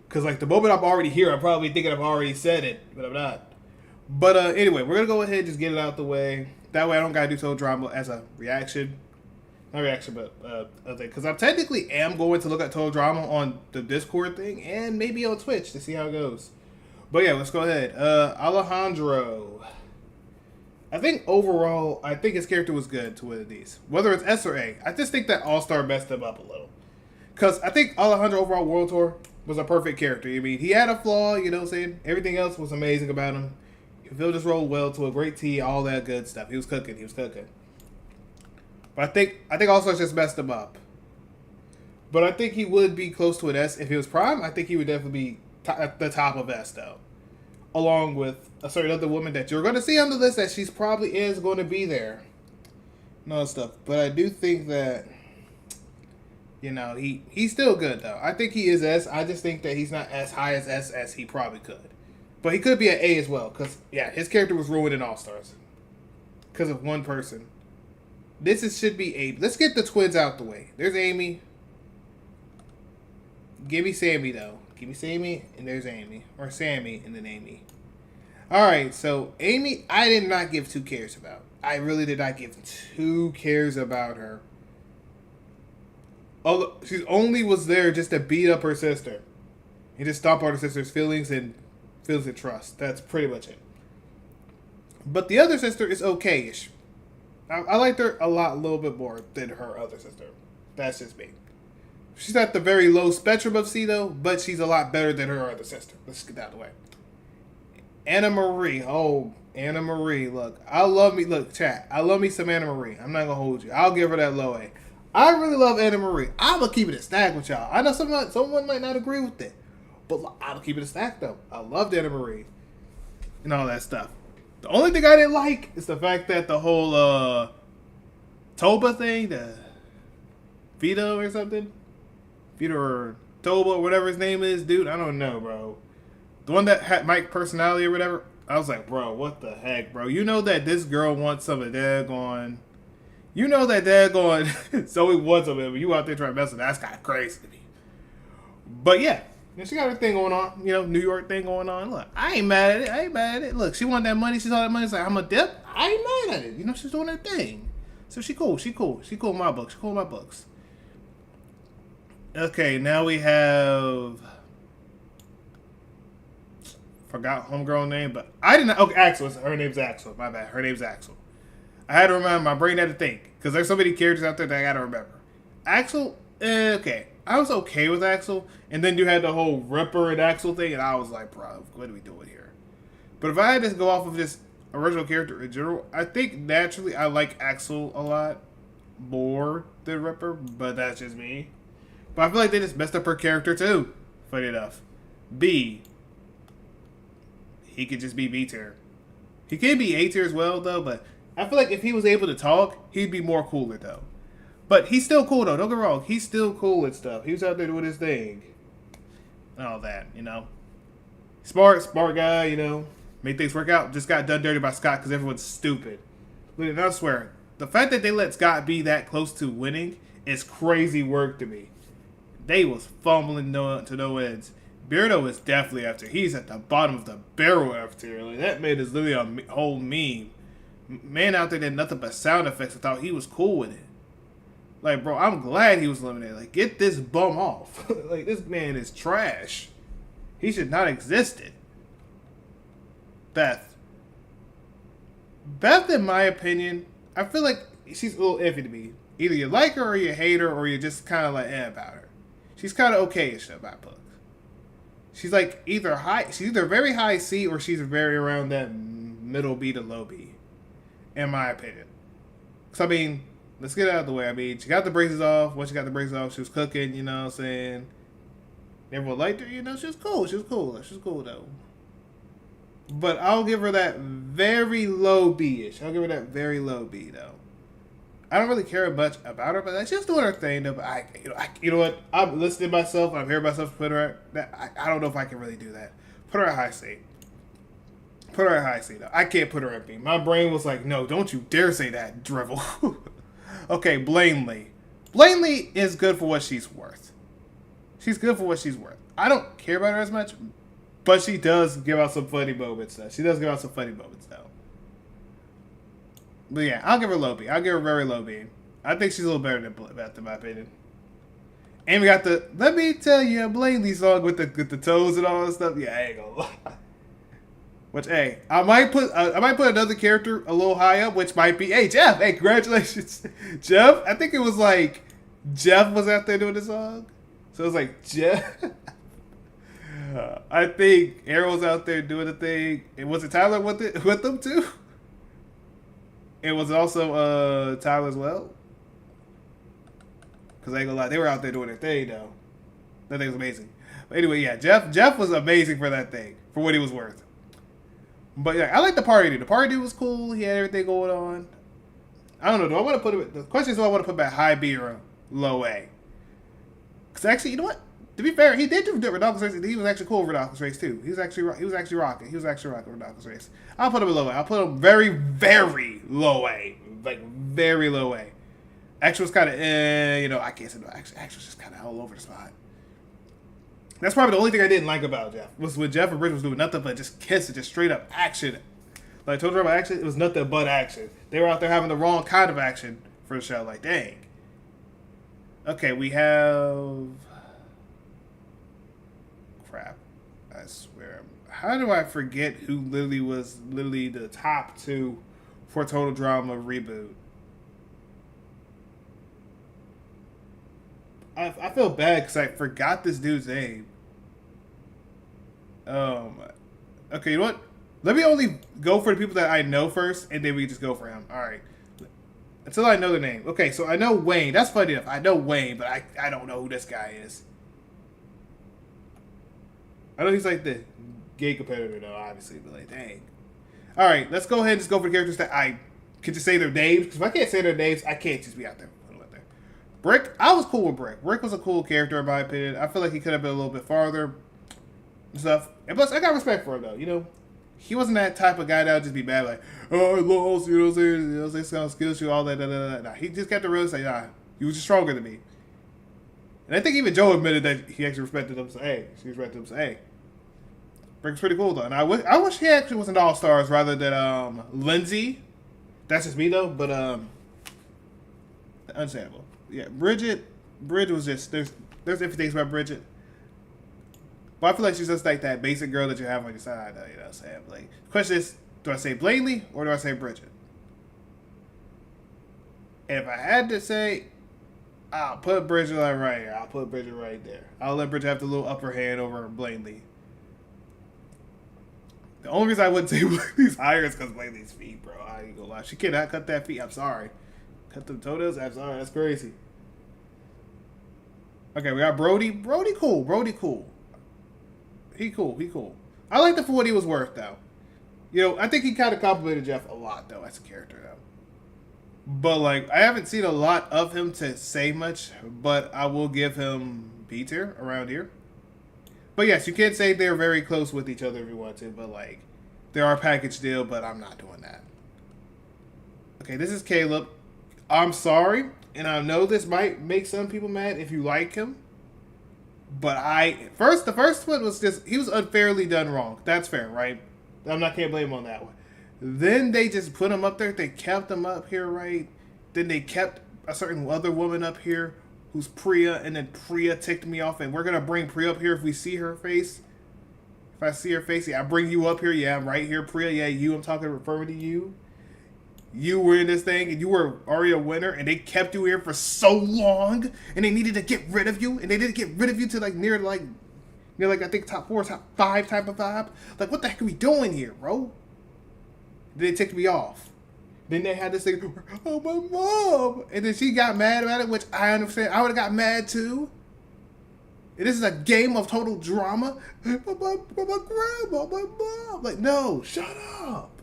Because, like, the moment I'm already here, I'm probably thinking I've already said it, but I'm not. But, anyway, we're gonna go ahead and just get it out the way. That way I don't gotta do Total Drama as a reaction. Not reaction, but a thing. Because I technically am going to look at Total Drama on the Discord thing and maybe on Twitch to see how it goes. But yeah, let's go ahead. Alejandro. I think overall, I think his character was good to one of these. Whether it's S or A, I just think that All-Star messed him up a little. Because I think Alejandro overall World Tour was a perfect character. I mean, he had a flaw, you know what I'm saying? Everything else was amazing about him. He filled his role well to a great T, all that good stuff. He was cooking. But I think All-Stars just messed him up. But I think he would be close to an S. If he was Prime, I think he would definitely be at the top of S, though. Along with a certain other woman that you're going to see on the list that she's probably is going to be there. And all that stuff. But I do think that, you know, he's still good, though. I think he is S. I just think that he's not as high as S as he probably could. But he could be an A as well. Because, yeah, his character was ruined in All-Stars. Because of one person. Should be Amy. Let's get the twins out the way. There's Amy. Give me Sammy, though. Give me Sammy, and there's Amy. Or Sammy, and then Amy. Alright, so Amy, I did not give 2 cares about. I really did not give 2 cares about her. Although she only was there just to beat up her sister. And just stomp on her sister's feelings and trust. That's pretty much it. But the other sister is okay-ish. I liked her a little bit more than her other sister. That's just me. She's at the very low spectrum of C, though, but she's a lot better than her other sister. Let's get that out of the way. Anna Marie. Oh, Anna Marie. Look, chat. I love me some Anna Marie. I'm not going to hold you. I'll give her that low A. I really love Anna Marie. I'm going to keep it a stack with y'all. I know someone might not agree with it, but I'll keep it a stack, though. I loved Anna Marie and all that stuff. The only thing I didn't like is the fact that the whole Toba thing, the Vito or something, Vito or Toba or whatever his name is, dude, I don't know, bro. The one that had Mike personality or whatever, I was like, bro, what the heck, bro? You know that this girl wants some of daggone. You know that daggone Zoe wants some of it. You out there trying to mess with that. That's kind of crazy to me. But yeah. She got her thing going on, you know, New York thing going on. Look, I ain't mad at it. Look, she want that money. She saw that money. It's like, I'm a dip. I ain't mad at it. You know, she's doing her thing. So she cool. She cool in my books. Okay, now we have... Forgot homegirl name, but I didn't... Okay, Axel. Her name's Axel. My bad. Her name's Axel. I had to remember. My brain had to think. Because there's so many characters out there that I got to remember. Axel, okay. I was okay with Axel, and then you had the whole Ripper and Axel thing, and I was like, bro, what are we doing here? But if I had to go off of just original character in general, I think naturally I like Axel a lot more than Ripper, but that's just me. But I feel like they just messed up her character too, funny enough. B, he could just be B tier. He can be A tier as well, though, but I feel like if he was able to talk, he'd be more cooler, though. But he's still cool, though. Don't get me wrong. He's still cool and stuff. He was out there doing his thing. And all that, you know. Smart guy, you know. Make things work out. Just got done dirty by Scott because everyone's stupid. But I swear, the fact that they let Scott be that close to winning is crazy work to me. They was fumbling to no ends. Beardo is definitely after. He's at the bottom of the barrel after. Like, that man is literally a whole meme. Man out there did nothing but sound effects. I thought he was cool with it. Like, bro, I'm glad he was eliminated. Like, get this bum off. Like, this man is trash. He should not existed. Beth, in my opinion, I feel like she's a little iffy to me. Either you like her or you hate her or you just kind of like about her. She's kind of okay-ish about book. She's like she's either very high C or she's very around that middle B to low B, in my opinion. So, I mean, let's get it out of the way. I mean, she got the braces off. Once she got the braces off, she was cooking, you know what I'm saying? Everyone liked her, you know, she was cool. She was cool, though. But I'll give her that very low B-ish. I'll give her that very low B, though. I don't really care much about her, but like, she's doing her thing. Though, but you know what? I'm listening to myself. I'm hearing myself put her at. I don't know if I can really do that. Put her at high C. Put her at high C, though. I can't put her at B. My brain was like, no, don't you dare say that, drivel. Okay, Blainley. Blainley is good for what she's worth. She's good for what she's worth. I don't care about her as much, but she does give out some funny moments, though. She does give out some funny moments, though. But yeah, I'll give her low B. I'll give her very low B. I think she's a little better than Beth, in my opinion. And we got the Let Me Tell You Blainley song with the toes and all that stuff. Yeah, I ain't gonna lie. Which, hey, I might put another character a little high up, which might be, hey, Jeff. Hey, congratulations, Jeff. I think it was like Jeff was out there doing the song, so it was like Jeff. I think Arrow's out there doing the thing. And was it Tyler with them too? It was also Tyler as well. Cause I ain't gonna lie, they were out there doing their thing though. That thing was amazing. But anyway, yeah, Jeff was amazing for that thing, for what he was worth. But yeah, I like the party dude. The party dude was cool. He had everything going on. I don't know. Do I want to put it? The question is, do I want to put back high B or low A? Because actually, you know what? To be fair, he did do Redonkulous Race. He was actually cool with Redonkulous Race too. He was actually rocking. He was actually rocking Redonkulous Race. I'll put him in low A. I'll put him very, very low A. Like very low A. Action was kind of, you know, I can't say no. Action was just kind of all over the spot. That's probably the only thing I didn't like about Jeff. Was when Jeff and Bridget was doing nothing but just kissing, just straight up action. Like I told you about action, it was nothing but action. They were out there having the wrong kind of action for the show. Like, dang. Okay, we have... Crap. I swear. How do I forget who literally was literally the top two for Total Drama reboot? I feel bad because I forgot this dude's name. Okay, you know what? Let me only go for the people that I know first, and then we just go for him. All right. Until I know their name. Okay, so I know Wayne. That's funny enough. I know Wayne, but I don't know who this guy is. I know he's like the gay competitor, though, obviously, but like, dang. All right, let's go ahead and just go for the characters that I can just say their names. Because if I can't say their names, I can't just be out there. Brick, I was cool with Brick. Brick was a cool character in my opinion. I feel like he could have been a little bit farther and stuff. And plus, I got respect for him though. You know, he wasn't that type of guy that would just be bad, like, oh, I lost, you know what I'm saying? You know what I'm saying? Skills, you, all that, Nah, he just kept the real say, nah, he was just stronger than me. And I think even Joe admitted that he actually respected him. So, hey, she respected him. So, hey, Brick's pretty cool though. And I wish he actually was an All-Stars rather than Lindsay. That's just me though, but understandable. Yeah, Bridget was just, there's different things about Bridget. But I feel like she's just like that basic girl that you have on your side, though, you know what I'm saying? Like, the question is, do I say Blainley or do I say Bridget? And if I had to say, I'll put Bridget like right here. I'll put Bridget right there. I'll let Bridget have the little upper hand over Blainley. The only reason I wouldn't say Blainley's higher is because Blainley's feet, bro. I ain't gonna lie. She cannot cut that feet. I'm sorry. Cut them toenails? I'm sorry. That's crazy. Okay, we got Brody. Brody cool. Brody cool. He cool. He cool. I liked him for what he was worth, though. You know, I think he kind of complimented Jeff a lot, though, as a character, though. But, like, I haven't seen a lot of him to say much, but I will give him B tier around here. But, yes, you can say they're very close with each other if you want to, but, like, they are a package deal, but I'm not doing that. Okay, this is Caleb. I'm sorry, and I know this might make some people mad if you like him, but the first one was just, he was unfairly done wrong. That's fair, right? Can't blame him on that one. Then they just put him up there. They kept him up here, right? Then they kept a certain other woman up here who's Priya, and then Priya ticked me off, and we're going to bring Priya up here if we see her face. If I see her face, yeah, I bring you up here. Yeah, I'm right here, Priya. Yeah, you, I'm referring to you. You were in this thing, and you were already a winner, and they kept you here for so long, and they needed to get rid of you, and they didn't get rid of you to near I think top 4, top 5 type of vibe. Like, what the heck are we doing here, bro? Then they ticked me off. Then they had this thing, oh, my mom, and then she got mad about it, which I understand. I would have got mad too. And this is a game of total drama. My grandma, my mom, like, no, shut up.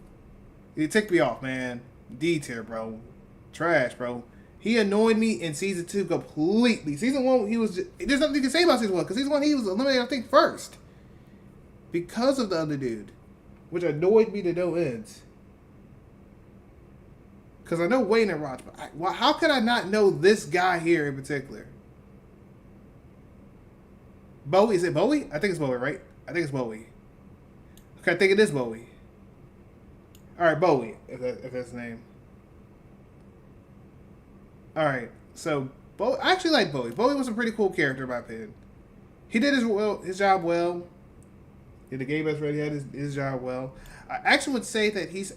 It ticked me off, man. D tier, bro. Trash, bro. He annoyed me in season 2 completely. Season 1, he was just, there's nothing you can say about season 1 because season 1 he was eliminated, I think, first because of the other dude, which annoyed me to no ends. Because I know Wayne and Raj, but how could I not know this guy here in particular? Bowie, is it Bowie? I think it's Bowie, right? I think it's Bowie. Okay, I think it is Bowie. Alright, Bowie, if that's his name. Alright, so I actually like Bowie. Bowie was a pretty cool character in my opinion. He did his job well. The game best ready had his job well. I actually would say that he's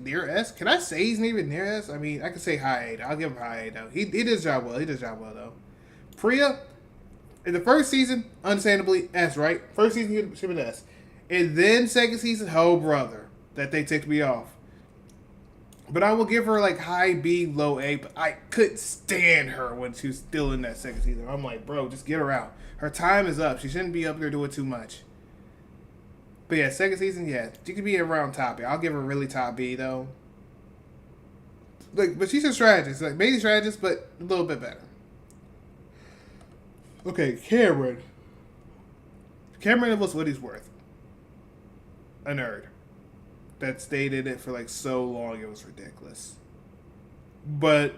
near S. Can I say he's even near S? I mean, I could say high A. I'll give him high A though. He did his job well. He did his job well though. Priya, in the first season, understandably S, right? First season he should have been S. And then second season, oh brother, that they ticked me off. But I will give her like high B, low A. But I couldn't stand her when she was still in that second season. I'm like, bro, just get her out. Her time is up. She shouldn't be up there doing too much. But yeah, second season, yeah, she could be around top B. I'll give her really top B though. Like, but she's a strategist, like maybe strategist, but a little bit better. Okay, Cameron. Cameron was what he's worth. A nerd that stayed in it for like so long, it was ridiculous. But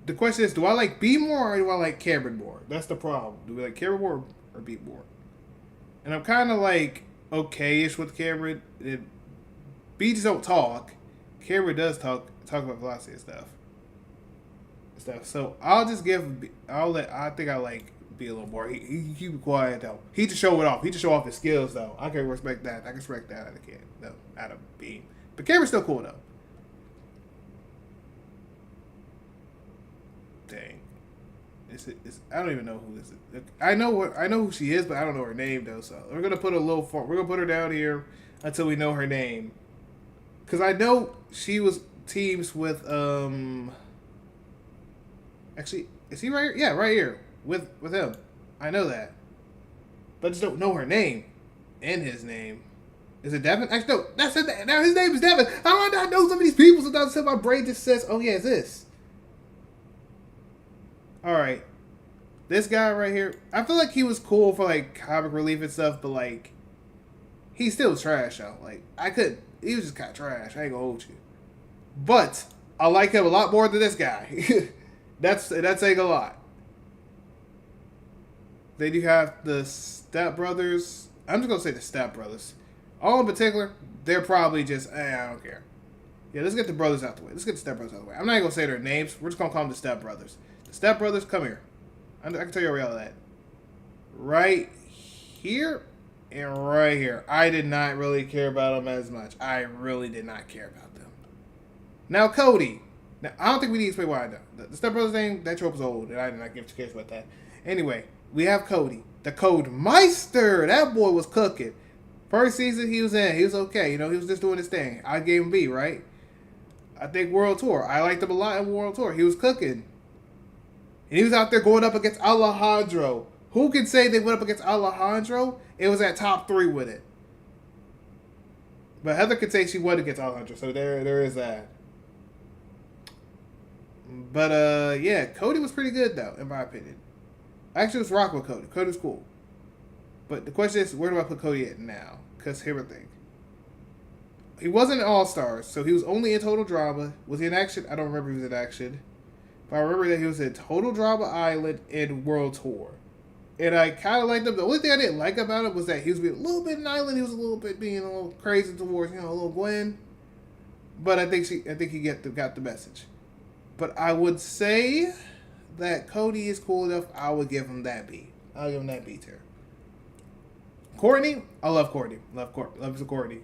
the question is, do I like B more or do I like Cameron more? That's the problem. Do we like Cameron more or B more? And I'm kind of like okay-ish with Cameron. B just don't talk. Cameron does talk about velocity and stuff. So I'll just give. I think I like B a little more. He keep it quiet though. He just show it off. He just show off his skills though. I can respect that. I can respect that out of B. But Cameron's still cool though. Dang. I don't even know who this is. I know who she is, but I don't know her name though. So we're gonna put her down here until we know her name. Cause I know she was teams with Actually, is he right here? Yeah, right here with him. I know that, but I just don't know her name and his name. Is it Devin? Actually, no. That's it. Now his name is Devin. How do I not know some of these people? Sometimes my brain just says, "Oh yeah, it's this." All right, this guy right here. I feel like he was cool for like comic relief and stuff, but like he's still trash though. Like he was just kind of trash. I ain't gonna hold you, but I like him a lot more than this guy. That's saying a lot. They do have the Step Brothers. I'm just gonna say the Step Brothers. All in particular, they're probably just I don't care. Yeah, let's get the brothers out the way. Let's get the Step Brothers out the way. I'm not even gonna say their names. We're just gonna call them the Step Brothers. The Step Brothers, come here. I can tell you where y'all at. Right here and right here. I did not really care about them as much. I really did not care about them. Now Cody. Now, I don't think we need to explain why I don't. The Step Brothers thing, that trope is old, and I did not give two cares about that. Anyway, we have Cody. The Code Meister. That boy was cooking. First season he was in. He was okay. You know, he was just doing his thing. I gave him B, right? I think World Tour. I liked him a lot in World Tour. He was cooking. And he was out there going up against Alejandro. Who can say they went up against Alejandro? It was at top 3 with it. But Heather could say she went against Alejandro, so there is that. But, yeah, Cody was pretty good, though, in my opinion. I actually was rocking with Cody. Cody's cool. But the question is, where do I put Cody at now? Because here's the thing. He wasn't in All-Stars, so he was only in Total Drama. Was he in action? I don't remember if he was in action. But I remember that he was in Total Drama Island and World Tour. And I kind of liked him. The only thing I didn't like about him was that he was being a little bit in Island. He was a little bit being a little crazy towards, a little Gwen. But I think he got the message. But I would say that Cody is cool enough. I would give him that B. I'll give him that B tier. Courtney, I love Courtney. Love me some Courtney.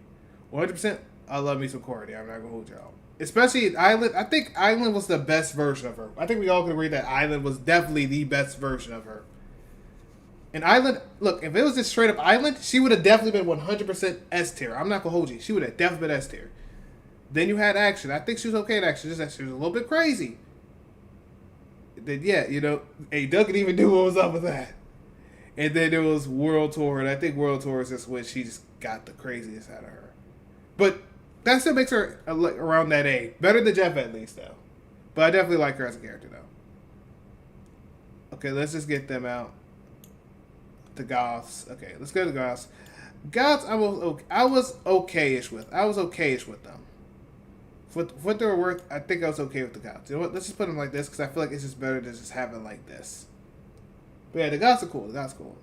100%, I love me some Courtney. I'm not going to hold y'all. Especially in Island. I think Island was the best version of her. I think we all can agree that Island was definitely the best version of her. And Island, look, if it was just straight up Island, she would have definitely been 100% S tier. I'm not going to hold you. She would have definitely been S tier. Then you had Action. I think she was okay in Action. Just that she was a little bit crazy. Then, yeah, Doug could even do what was up with that. And then there was World Tour. And I think World Tour is just when she just got the craziest out of her. But that still makes her around that A. Better than Jeff, at least, though. But I definitely like her as a character, though. Okay, let's just get them out. The Goths. Okay, let's go to the Goths. Goths, I was okay-ish with. I was okay-ish with them. For what they were worth, I think I was okay with the Goths. You know what? Let's just put them like this, because I feel like it's just better to just have it like this. But yeah, the Goths are cool. The Goths are cool.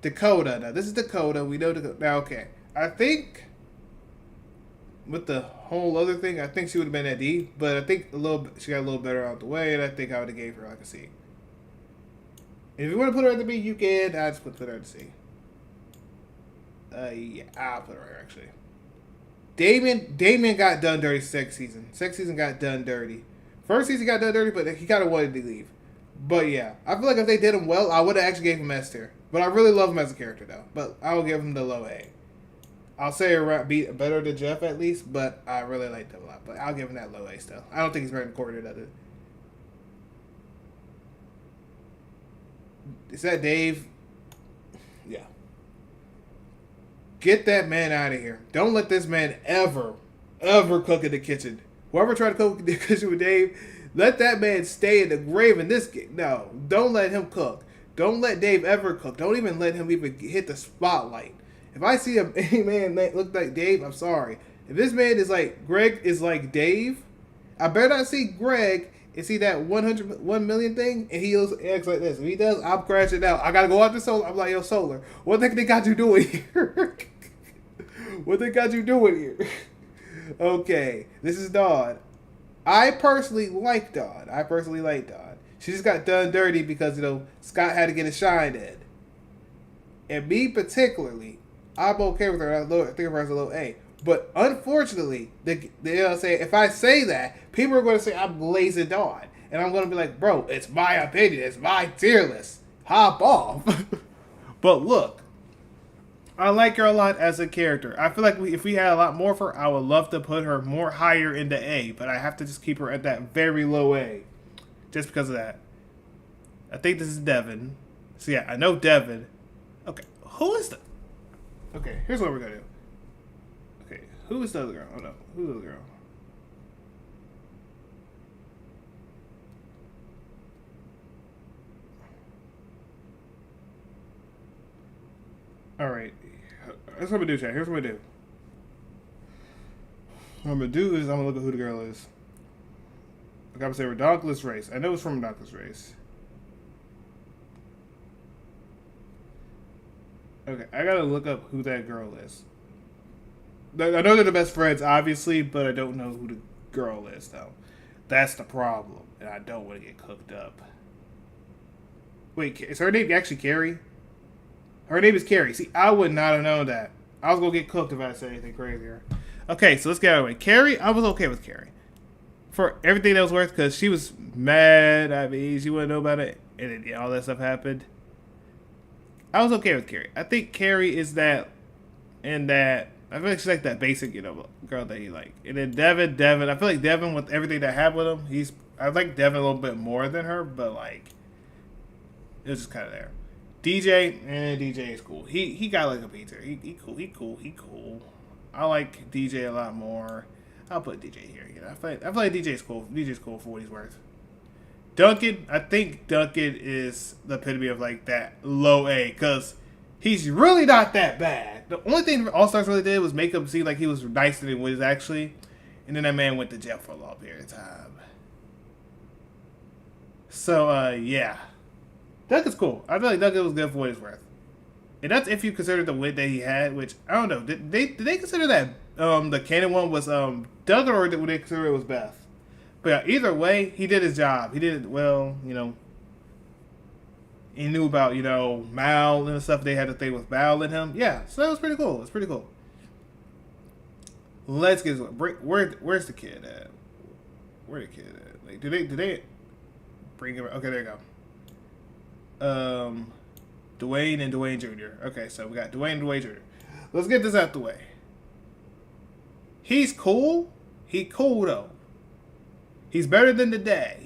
Dakota. Now, this is Dakota. We know Dakota. Now, okay. I think with the whole other thing, I think she would have been at D, but I think she got a little better out the way, and I think I would have gave her like a C. If you want to put her at the B, you can. I just put her at the C. Yeah, I'll put her here, actually. Damien got done dirty second season. Second season got done dirty. First season got done dirty, but he kind of wanted to leave. But yeah, I feel like if they did him well, I would have actually gave him S tier. But I really love him as a character, though. But I'll give him the low A. I'll say better than Jeff at least, but I really liked him a lot. But I'll give him that low A still. I don't think he's very important, does it? Is that Dave? Yeah. Get that man out of here. Don't let this man ever cook in the kitchen. Whoever tried to cook in the kitchen with Dave, let that man stay in the grave in this game. No, don't let him cook. Don't let Dave ever cook. Don't even let him even hit the spotlight. If I see any man that look like Dave, I'm sorry. If this man is like, Greg is like Dave, I better not see Greg and see that 1 million thing, and he acts like this. If he does, I'm crashing out. I gotta go after Solar. I'm like, yo, Solar, what the heck they got you doing here? What they got you doing here? Okay, this is Dawn. I personally like Dawn. She just got done dirty because, Scott had to get a shine in. And me particularly, I'm okay with her. I think of her as a low A. But unfortunately, they'll say, if I say that, people are going to say I'm glazing Dawn. And I'm going to be like, bro, it's my opinion. It's my tier list. Hop off. But look, I like her a lot as a character. I feel like if we had a lot more of her, I would love to put her more higher into A. But I have to just keep her at that very low A. Just because of that. I think this is Devin. So yeah, I know Devin. Okay, who is the... Okay, here's what we're going to do. Okay, who is the other girl? Oh no, who's the other girl? Alright, here's what I'm going to do, chat. Here's what I'm going to do. What I'm going to do is I'm going to look at who the girl is. I'm going to say Redonkulous Race. I know it's from Redonkulous Race. Okay, I gotta look up who that girl is. I know they're the best friends, obviously, but I don't know who the girl is, though. That's the problem, and I don't want to get cooked up. Wait, is her name actually Carrie? Her name is Carrie. See, I would not have known that. I was gonna get cooked if I said anything crazier. Okay, so let's get out of the way. Carrie, I was okay with Carrie. For everything that was worth, because she was mad. I mean, she wouldn't know about it, and then all that stuff happened. I was okay with Carrie. I think Carrie is that, and that, I feel like she's like that basic, girl that you like. And then Devin, I feel like Devin, with everything that happened with him, I like Devin a little bit more than her, but like, it was just kind of there. DJ is cool. He got like a B tier. He cool. I like DJ a lot more. I'll put DJ here. I feel like DJ's cool. DJ's cool for what he's worth. Duncan, I think Duncan is the epitome of like that low A, because he's really not that bad. The only thing All Stars really did was make him seem like he was nicer than he was actually, and then that man went to jail for a long period of time. So yeah, Duncan's cool. I feel like Duncan was good for what he's worth, and that's if you consider the win that he had, which I don't know. Did they consider that the Cannon one was Duncan, or did they consider it was Beth? But yeah, either way, he did his job. He did it well, He knew about, Mal and stuff. They had to thing with Mal and him. Yeah, so that was pretty cool. It's pretty cool. Let's get where's the kid at? Where the kid at? Like, do they bring him? Okay, there you go. Dwayne and Dwayne Jr. Okay, so we got Dwayne and Dwayne Jr. Let's get this out the way. He's cool. He cool though. He's better than the dad.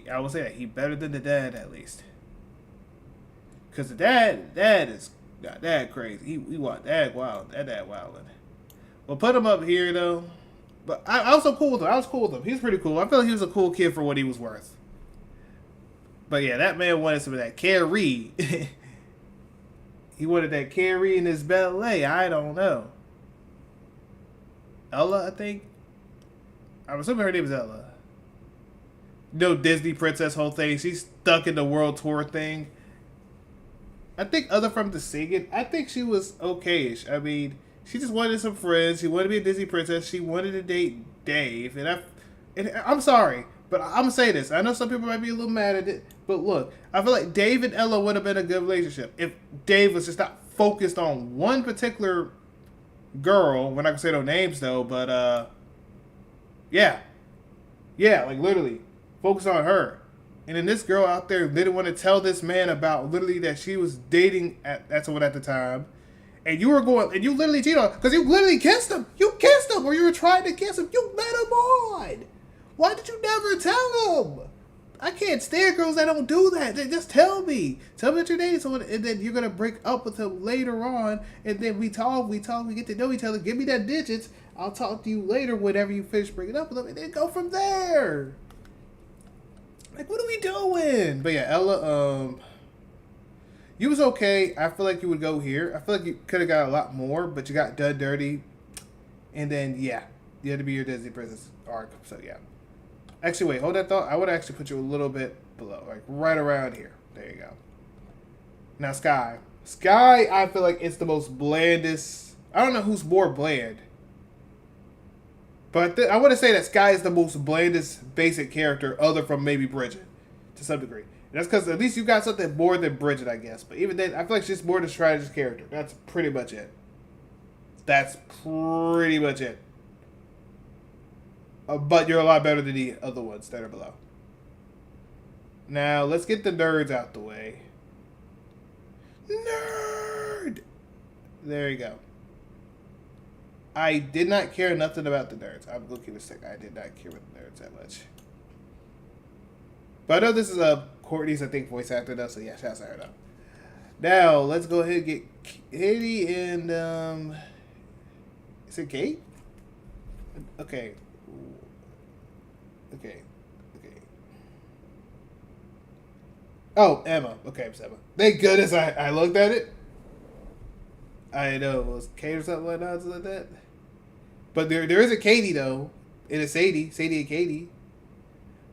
I would say that he's better than the dad at least. Cause the dad is crazy. We want dad wild. That dad wildin'. We'll put him up here though. But I was so cool with him. I was cool with him. He was pretty cool. I feel like he was a cool kid for what he was worth. But yeah, that man wanted some of that Carrie. He wanted that Carrie in his ballet. I don't know. Ella, I think. I'm assuming her name is Ella. No Disney princess whole thing. She's stuck in the world tour thing. I think other from the singing, I think she was okay-ish. I mean, she just wanted some friends. She wanted to be a Disney princess. She wanted to date Dave. And I'm sorry, but I'm going to say this. I know some people might be a little mad at it. But look, I feel like Dave and Ella would have been a good relationship if Dave was just not focused on one particular girl. We're not going to say no names, though. But, yeah. Yeah, like literally. Focus on her. And then this girl out there didn't want to tell this man about literally that she was dating at someone at the time. And you were going, and you literally cheated on, because you literally kissed him. You kissed him, or you were trying to kiss him. You led him on. Why did you never tell him? I can't stand girls that don't do that. They just tell me. Tell me that you're dating someone, and then you're going to break up with him later on. And then we talk, we get to know each other. Give me that digits. I'll talk to you later whenever you finish breaking up with him, and then go from there. Like, what are we doing? But yeah, Ella, you was okay. I feel like you would go here. I feel like you could have got a lot more, but you got done dirty. And then, yeah, you had to be your Disney princess arc. So, yeah. Actually, wait, hold that thought. I would actually put you a little bit below, like right around here. There you go. Now, Sky. Sky, I feel like it's the most blandest. I don't know who's more bland. But I want to say that Sky is the most blandest basic character other from maybe Bridget to some degree. And that's because at least you got something more than Bridget, I guess. But even then, I feel like she's more the strategist character. That's pretty much it. That's pretty much it. But you're a lot better than the other ones that are below. Now, let's get the nerds out the way. Nerd! There you go. I did not care nothing about the nerds. I'm looking a second. I did not care about the nerds that much. But I know this is Courtney's, I think, voice actor though, so yeah, shouts to her though. Now, let's go ahead and get Katie and, is it Kate? Okay. Okay. Oh, Emma. Okay, it's Emma. Thank goodness I looked at it. I know it was Kate or something like that. But there is a Katie though, and a Sadie and Katie.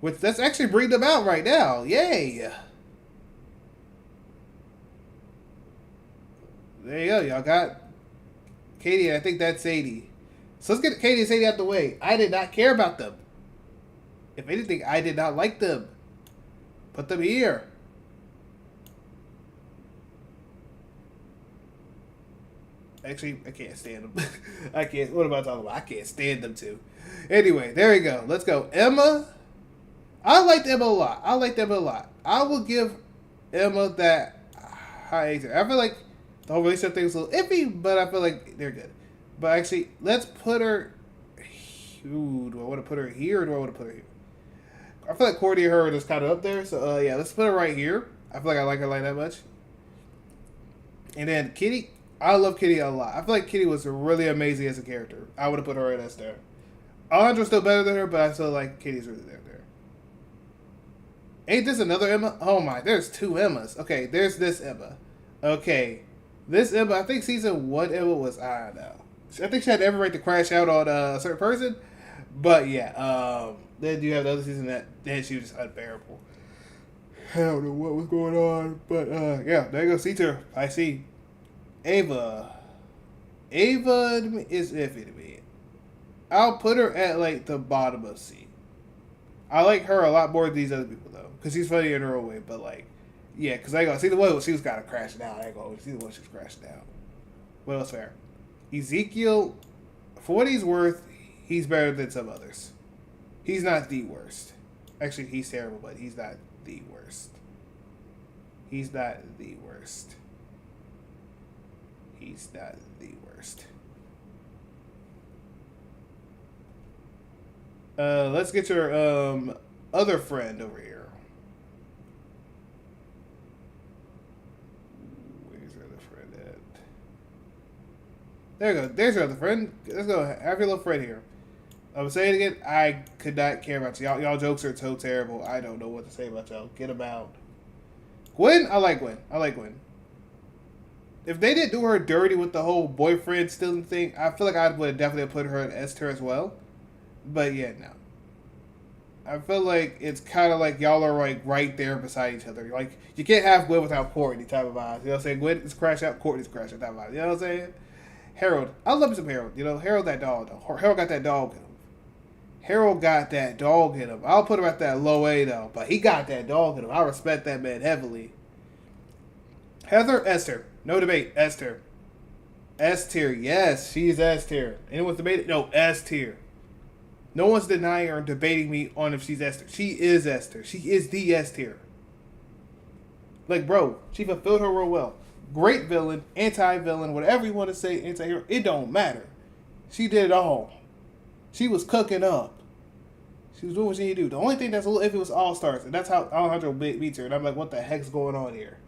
Which let's actually bring them out right now. Yay! There you go. Y'all got Katie, and I think that's Sadie. So let's get Katie and Sadie out the way. I did not care about them. If anything, I did not like them. Put them here. Actually, I can't stand them. I can't. What am I talking about? I can't stand them too. Anyway, there we go. Let's go. Emma. I liked Emma a lot. I will give Emma that high. I feel like the whole relationship thing is a little iffy, but I feel like they're good. But actually, let's put her. Ooh, do I want to put her here or do I want to put her here? I feel like Courtney and her are just kind of up there. So, yeah, let's put her right here. I feel like I like her like that much. And then Kitty. I love Kitty a lot. I feel like Kitty was really amazing as a character. I would have put her in as there. Alejandro's still better than her, but I still like Kitty's really there. Ain't this another Emma? Oh my, there's two Emmas. Okay, there's this Emma. Okay, this Emma, I think season 1 Emma was, I don't know. I think she had every right to crash out on a certain person. But yeah, then you have the other season that then she was just unbearable. I don't know what was going on, but yeah, there you go. C-tier. I see. Ava is iffy to me. I'll put her at like the bottom of C. I like her a lot more than these other people though, because she's funny in her own way. But like, yeah, because I go see the one she was kind of crashing out. I go see the one she was crashing out. What else fair? Ezekiel, for what he's worth, he's better than some others. He's not the worst. Actually, he's terrible, but he's not the worst. He's not the worst. He's not the worst. Let's get your other friend over here. Where's your other friend at? There you go. There's your other friend. Let's go. Have your little friend here. I'm saying it again. I could not care about y'all. Y'all jokes are so terrible. I don't know what to say about y'all. Get them out. Gwen, I like Gwen. I like Gwen. If they didn't do her dirty with the whole boyfriend stealing thing, I feel like I would have definitely put her in S tier as well. But yeah, no. I feel like it's kind of like y'all are like right there beside each other. Like you can't have Gwen without Courtney type of vibes. You know what I'm saying? Gwen is crash out, Courtney's crash out type of vibes. You know what I'm saying? Harold, I love me some Harold. You know, Harold that dog though. Harold got that dog in him. Harold got that dog in him. I'll put him at that low A though, but he got that dog in him. I respect that man heavily. Heather, Esther, no debate. Esther, S tier. Yes, she's S tier. Anyone's debating? No, S tier. No one's denying or debating me on if she's Esther. She is Esther. She is the S tier. Like, bro, she fulfilled her role well. Great villain, anti-villain, whatever you want to say, anti-hero. It don't matter. She did it all. She was cooking up. She was doing what she needed to do. The only thing that's a little iffy was All-Stars. And that's how Alejandro beats her. And I'm like, what the heck's going on here?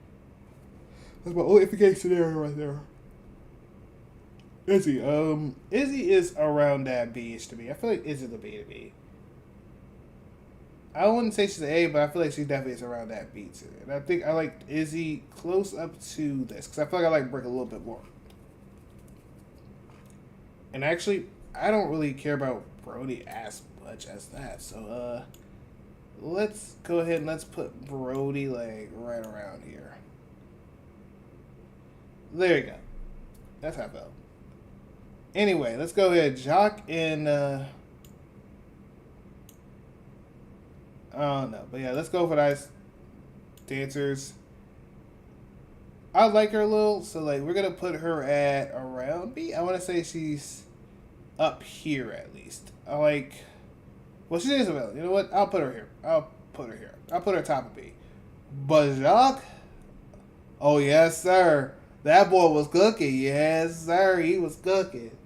That's my only iffy case scenario right there. Izzy. Izzy is around that B-ish to me. I feel like Izzy's a B to me. I wouldn't say she's an A, but I feel like she definitely is around that B to me. And I think I like Izzy close up to this. Because I feel like I like Brick a little bit more. And actually, I don't really care about Brody as much as that. So, let's go ahead and let's put Brody, like, right around here. There you go. That's how I felt. Anyway, let's go ahead. Jock and, I don't know. But yeah, let's go for Ice Dancers. I like her a little, so like we're gonna put her at around B. I want to say she's up here at least. I like. Well, she is a villain. You know what? I'll put her here. I'll put her top of B. But Jacques, oh yes sir, that boy was cooking. Yes sir, he was cooking.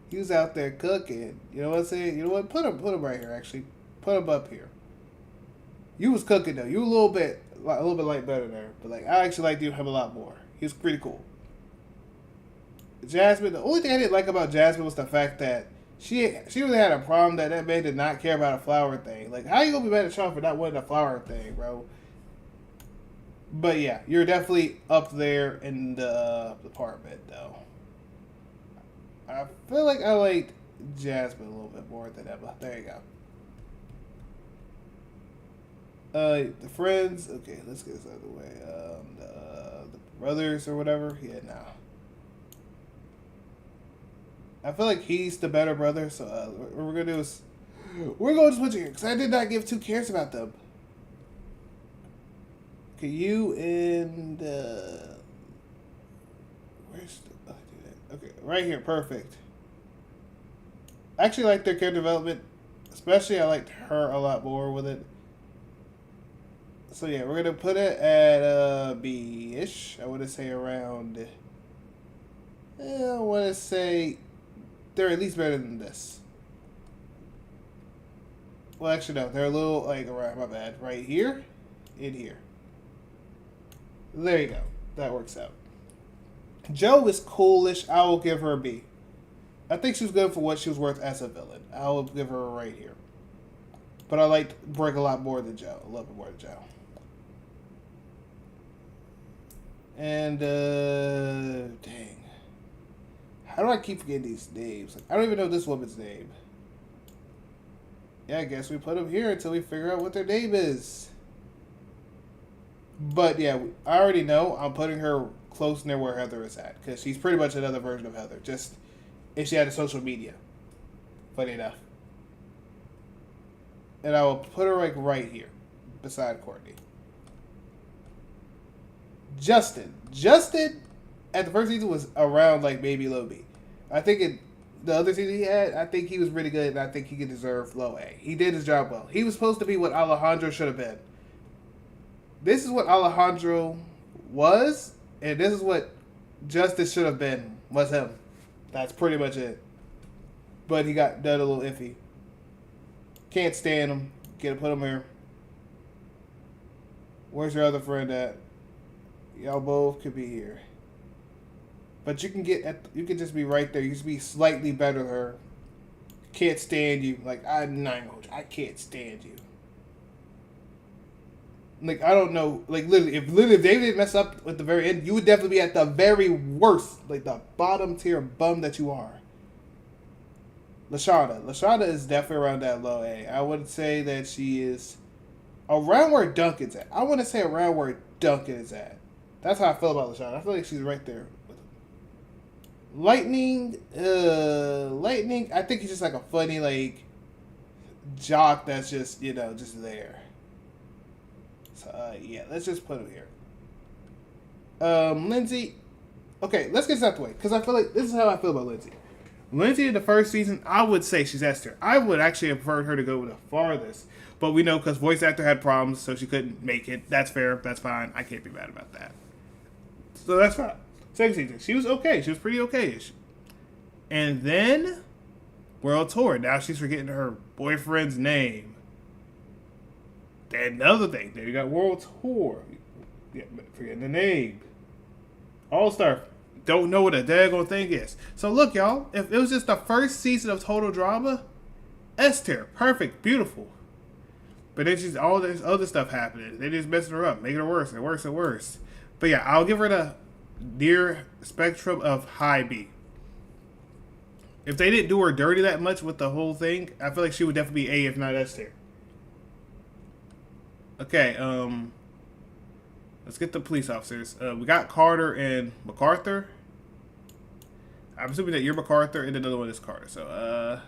He was out there cooking. You know what I'm saying? You know what? Put him right here. Actually, put him up here. You was cooking though. You a little bit like better there, but like I actually liked him a lot more. He was pretty cool. Jasmine. The only thing I didn't like about Jasmine was the fact that she really had a problem that man did not care about a flower thing. Like, how you gonna be mad at Sean for not wanting a flower thing, bro? But yeah, you're definitely up there in the department though. I feel like I liked Jasmine a little bit more than Emma. There you go. The friends. Okay, let's get this out of the way. The brothers or whatever. Yeah, nah. I feel like he's the better brother. So what we're gonna do is we're going to switch here because I did not give 2 cares about them. Okay, you and where's the? Oh, okay, right here. Perfect. I actually like their character development. Especially, I liked her a lot more with it. So yeah, we're gonna put it at B-ish. I want to say around. I want to say they're at least better than this. Well, actually no, they're a little like around. My bad. Right here, in here. There you go. That works out. Jo is coolish. I will give her a B. I think she was good for what she was worth as a villain. I will give her a right here. But I liked Brick a lot more than Jo. I love her more than Jo. And, dang. How do I keep forgetting these names? Like, I don't even know this woman's name. Yeah, I guess we put them here until we figure out what their name is. But, yeah, I already know I'm putting her close near where Heather is at. Because she's pretty much another version of Heather. Just if she had a social media. Funny enough. And I will put her, like, right here. Beside Courtney. Justin at the first season was around like maybe low B. I think the other season he had, I think he was really good, and I think he could deserve low A. He did his job well. He was supposed to be what Alejandro should have been. This is what Alejandro was, and this is what Justice should have been. Was him. That's pretty much it. But he got done a little iffy. Can't stand him. Gotta put him here. Where's your other friend at? Y'all both could be here. But you can just be right there. You can be slightly better than her. Can't stand you. Like, I'm not even, I can't stand you. Like, I don't know. Like, literally, if David didn't mess up at the very end, you would definitely be at the very worst, like the bottom tier bum that you are. Lashana is definitely around that low A. I would say that she is around where Duncan's at. I want to say around where Duncan is at. That's how I feel about Lashana. I feel like she's right there with him. Lightning, I think he's just like a funny, like, jock that's just, you know, just there. So, yeah, let's just put him here. Lindsay. Okay, let's get this out the way, because I feel like this is how I feel about Lindsay. Lindsay in the first season, I would say she's S tier. I would actually have preferred her to go the farthest. But we know because voice actor had problems, so she couldn't make it. That's fair. That's fine. I can't be mad about that. So that's fine. Second season, she was okay. She was pretty okay-ish. And then, World Tour. Now she's forgetting her boyfriend's name. Then another thing. Then you got World Tour. Yeah, forgetting the name. All-Star. Don't know what a daggone thing is. So look, y'all. If it was just the first season of Total Drama, S tier. Perfect. Beautiful. But then she's all this other stuff happening. They just messing her up, making her worse and worse and worse. But yeah, I'll give her the near spectrum of high B. If they didn't do her dirty that much with the whole thing, I feel like she would definitely be A, if not S tier. Okay, let's get the police officers. We got Carter and MacArthur. I'm assuming that you're MacArthur and another one is Carter. So,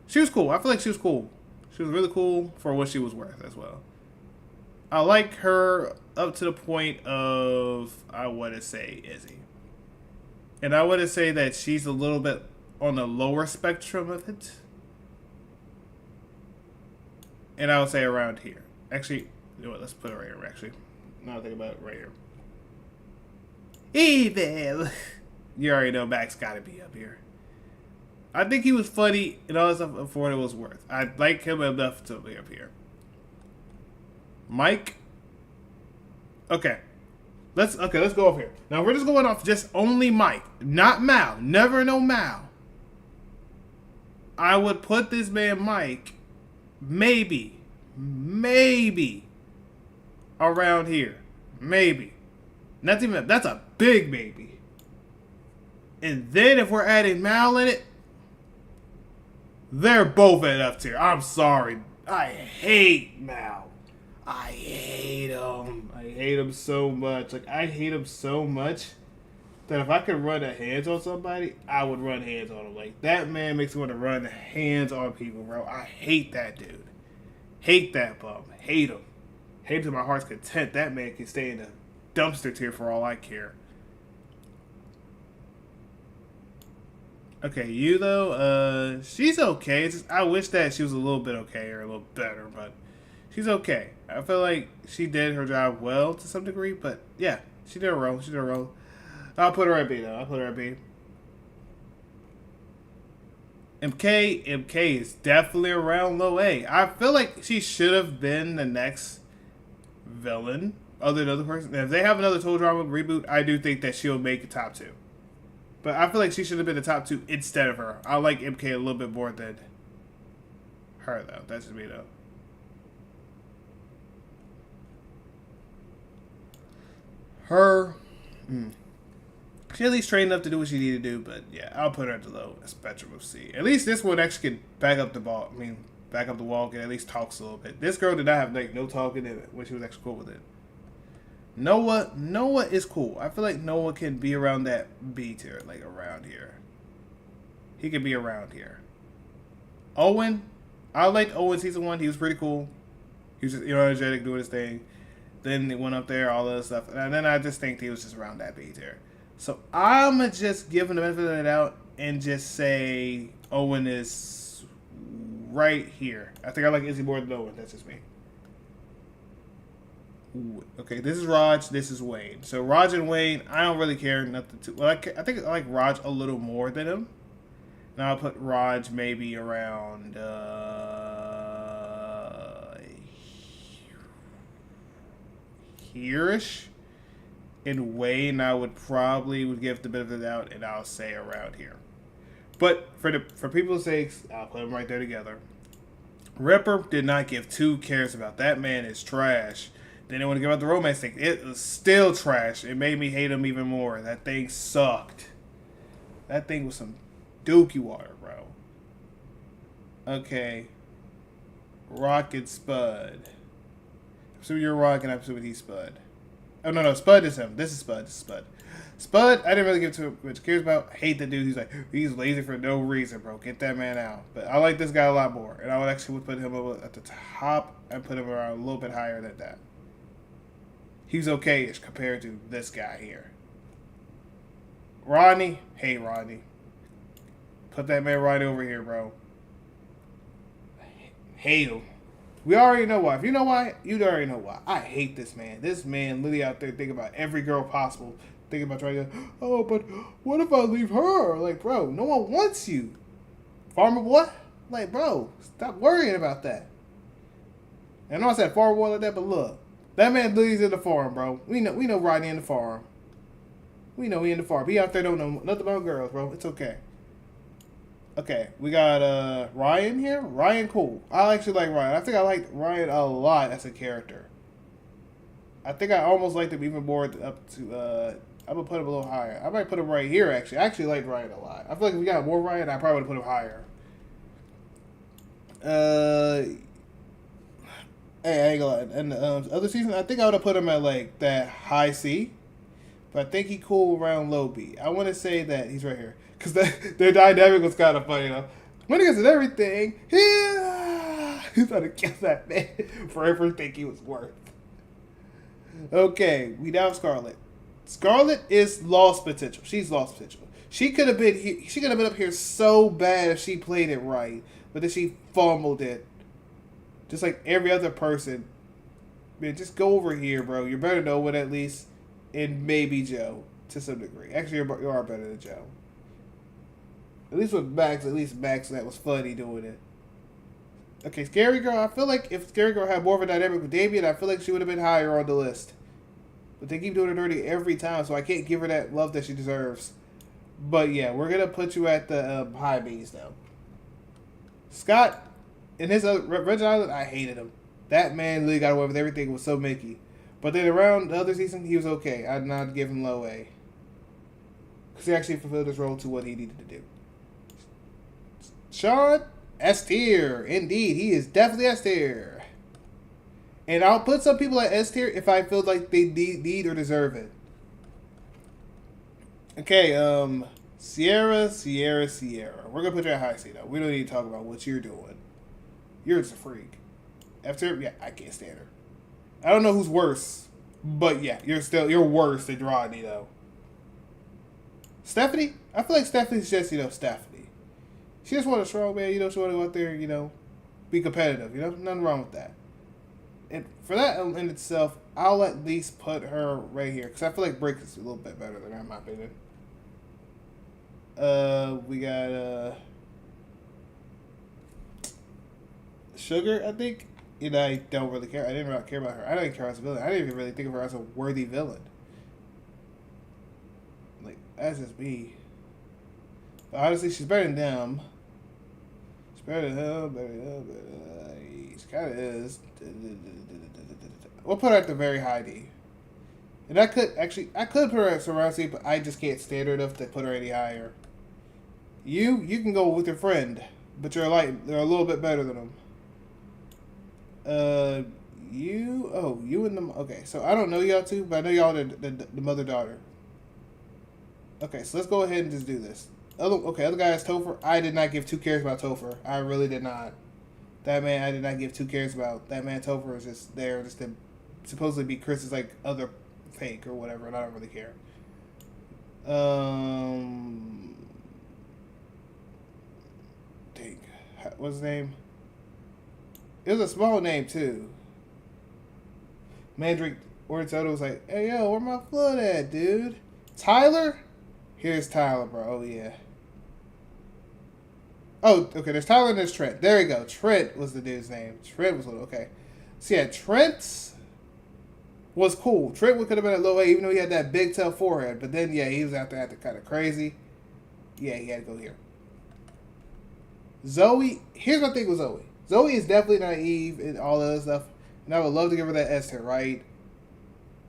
she was cool. I feel like she was cool. She was really cool for what she was worth as well. I like her up to the point of, I want to say, Izzy. And I want to say that she's a little bit on the lower spectrum of it. And I would say around here. Actually, you know what, let's put it right here, actually. Now I think about it, right here. Evil! You already know Max gotta be up here. I think he was funny and all that stuff for what it was worth. I like him enough to be up here. Mike? Okay. Let's go up here. Now we're just going off just only Mike. Not Mal. Never no Mal. I would put this man Mike maybe around here. Maybe. Not even, that's a big maybe. And then if we're adding Mal in it, they're both at up tier. I'm sorry. I hate Mal. I hate him. I hate him so much. Like, I hate him so much that if I could run a hands on somebody, I would run hands on him. Like, that man makes me want to run hands on people, bro. I hate that dude. Hate that bum. Hate him. Hate him to my heart's content. That man can stay in the dumpster tier for all I care. Okay, you though, she's okay. It's just, I wish that she was a little bit okay or a little better, but she's okay. I feel like she did her job well to some degree, but yeah, she did her role. She did her role. I'll put her at B though. I'll put her at B. MK is definitely around low A. I feel like she should have been the next villain other than other person. If they have another Total Drama reboot, I do think that she'll make the top 2. But I feel like she should have been the top 2 instead of her. I like MK a little bit more than her, though. That's just me, though. Her, she at least trained enough to do what she needed to do, but yeah, I'll put her at the low spectrum of C. At least this one actually can back up the ball. I mean, back up the wall, and at least talks a little bit. This girl did not have like no talking in it when she was actually cool with it. Noah is cool. I feel like Noah can be around that B tier, like around here. He could be around here. Owen, I liked Owen season 1. He was pretty cool. He was just, energetic, doing his thing. Then it went up there, all that stuff. And then I just think he was just around that B tier. So I'm going to just give him the benefit of the doubt and just say Owen is right here. I think I like Izzy more than Owen. That's just me. Ooh, okay, this is Raj. This is Wayne. So Raj and Wayne, I don't really care nothing to. Well, I think I like Raj a little more than him. Now I'll put Raj maybe around here-ish. And Wayne, I would give the benefit of the doubt, and I'll say around here. But for people's sakes, I'll put them right there together. Ripper did not give 2 cares about. That man is trash. They didn't want to give out the romance thing. It was still trash. It made me hate him even more. That thing sucked. That thing was some dookie water, bro. Okay. Rock and Spud. I'm assuming you're Rock and I'm assuming he's Spud. Oh, no, Spud is him. This is Spud. This is Spud. Spud, I didn't really give too much cares about. Hate the dude. He's like, he's lazy for no reason, bro. Get that man out. But I like this guy a lot more. And I would actually put him at the top and put him around a little bit higher than that. He's okay-ish compared to this guy here. Rodney. Hey, Rodney. Put that man right over here, bro. Hate him. We already know why. If you know why, you already know why. I hate this man. This man literally out there thinking about every girl possible. Thinking about trying to go, oh, but what if I leave her? Like, bro, no one wants you. Farmer boy? Like, bro, stop worrying about that. I know I said farmer boy like that, but look. That man literally's in the farm, bro. We know Rodney in the farm. We know he in the farm. He out there don't know nothing about girls, bro. It's okay. Okay, we got Ryan here. Ryan, cool. I actually like Ryan. I think I liked Ryan a lot as a character. I think I almost liked him even more up to, I'm going to put him a little higher. I might put him right here, actually. I actually liked Ryan a lot. I feel like if we got more Ryan, I probably would have put him higher. Hey, I ain't gonna lie. And the other season, I think I would have put him at, like, that high C. But I think he cool around low B. I want to say that he's right here. Because their dynamic was kind of funny, though. When it gets to everything, he's trying to kill that man for everything he was worth. Okay, we now have Scarlet. Scarlet is lost potential. She's lost potential. She could have been here. She could have been up here so bad if she played it right, but then she fumbled it, just like every other person. Man, just go over here, bro. You're better than no one at least, and maybe Joe to some degree. Actually, you are better than Joe. At least with Max. At least Max, that was funny doing it. Okay, Scary Girl. I feel like if Scary Girl had more of a dynamic with Damien, I feel like she would have been higher on the list. But they keep doing her dirty every time, so I can't give her that love that she deserves. But yeah, we're going to put you at the high B's, though. Scott, in his Red Island, I hated him. That man literally got away with everything. It was so Mickey. But then around the other season, he was okay. I'd not give him low A. Because he actually fulfilled his role to what he needed to do. Sean, S tier. Indeed, he is definitely S tier. And I'll put some people at S tier if I feel like they need or deserve it. Okay, Sierra. We're going to put you at high C, though. We don't need to talk about what you're doing. You're just a freak. F tier, yeah, I can't stand her. I don't know who's worse. But yeah, you're worse than Rodney, though. Stephanie? I feel like Stephanie's just, Stephanie. She just wants a strong man, she want to go out there, be competitive, Nothing wrong with that. And for that in itself, I'll at least put her right here. Because I feel like Brick is a little bit better than her, in my opinion. We got, Sugar, I think. I don't really care. I didn't really care about her. I didn't care as a villain. I didn't even really think of her as a worthy villain. Like, that's just me. But honestly, she's better than them. She's better than him. She kind of is. We'll put her at the very high D. And I could put her at surround C, but I just can't stand her enough to put her any higher. You can go with your friend, but they're a little bit better than them. You and them. Okay, so I don't know y'all two, but I know y'all the mother-daughter. Okay, so let's go ahead and just do this. Other guy is Topher. I did not give 2 cares about Topher. I really did not. That man, I did not give 2 cares about. That man, Topher, is just there just to supposedly be Chris's other fake or whatever, and I don't really care. Dang, what's his name? It was a small name too. Mandrake Ortoto was like, "Hey yo, where my flood at, dude? Tyler? Here's Tyler, bro. Oh yeah. Oh, okay. There's Tyler and there's Trent. There you go. Trent was the dude's name. Trent was okay. So yeah, Trent was cool. Trent could have been a low A, even though he had that big tail forehead. But then yeah, he was out there acting kind of crazy. Yeah, he had to go here. Zoe, here's my thing with Zoe. Zoe is definitely naive and all that other stuff, and I would love to give her that S tier, right?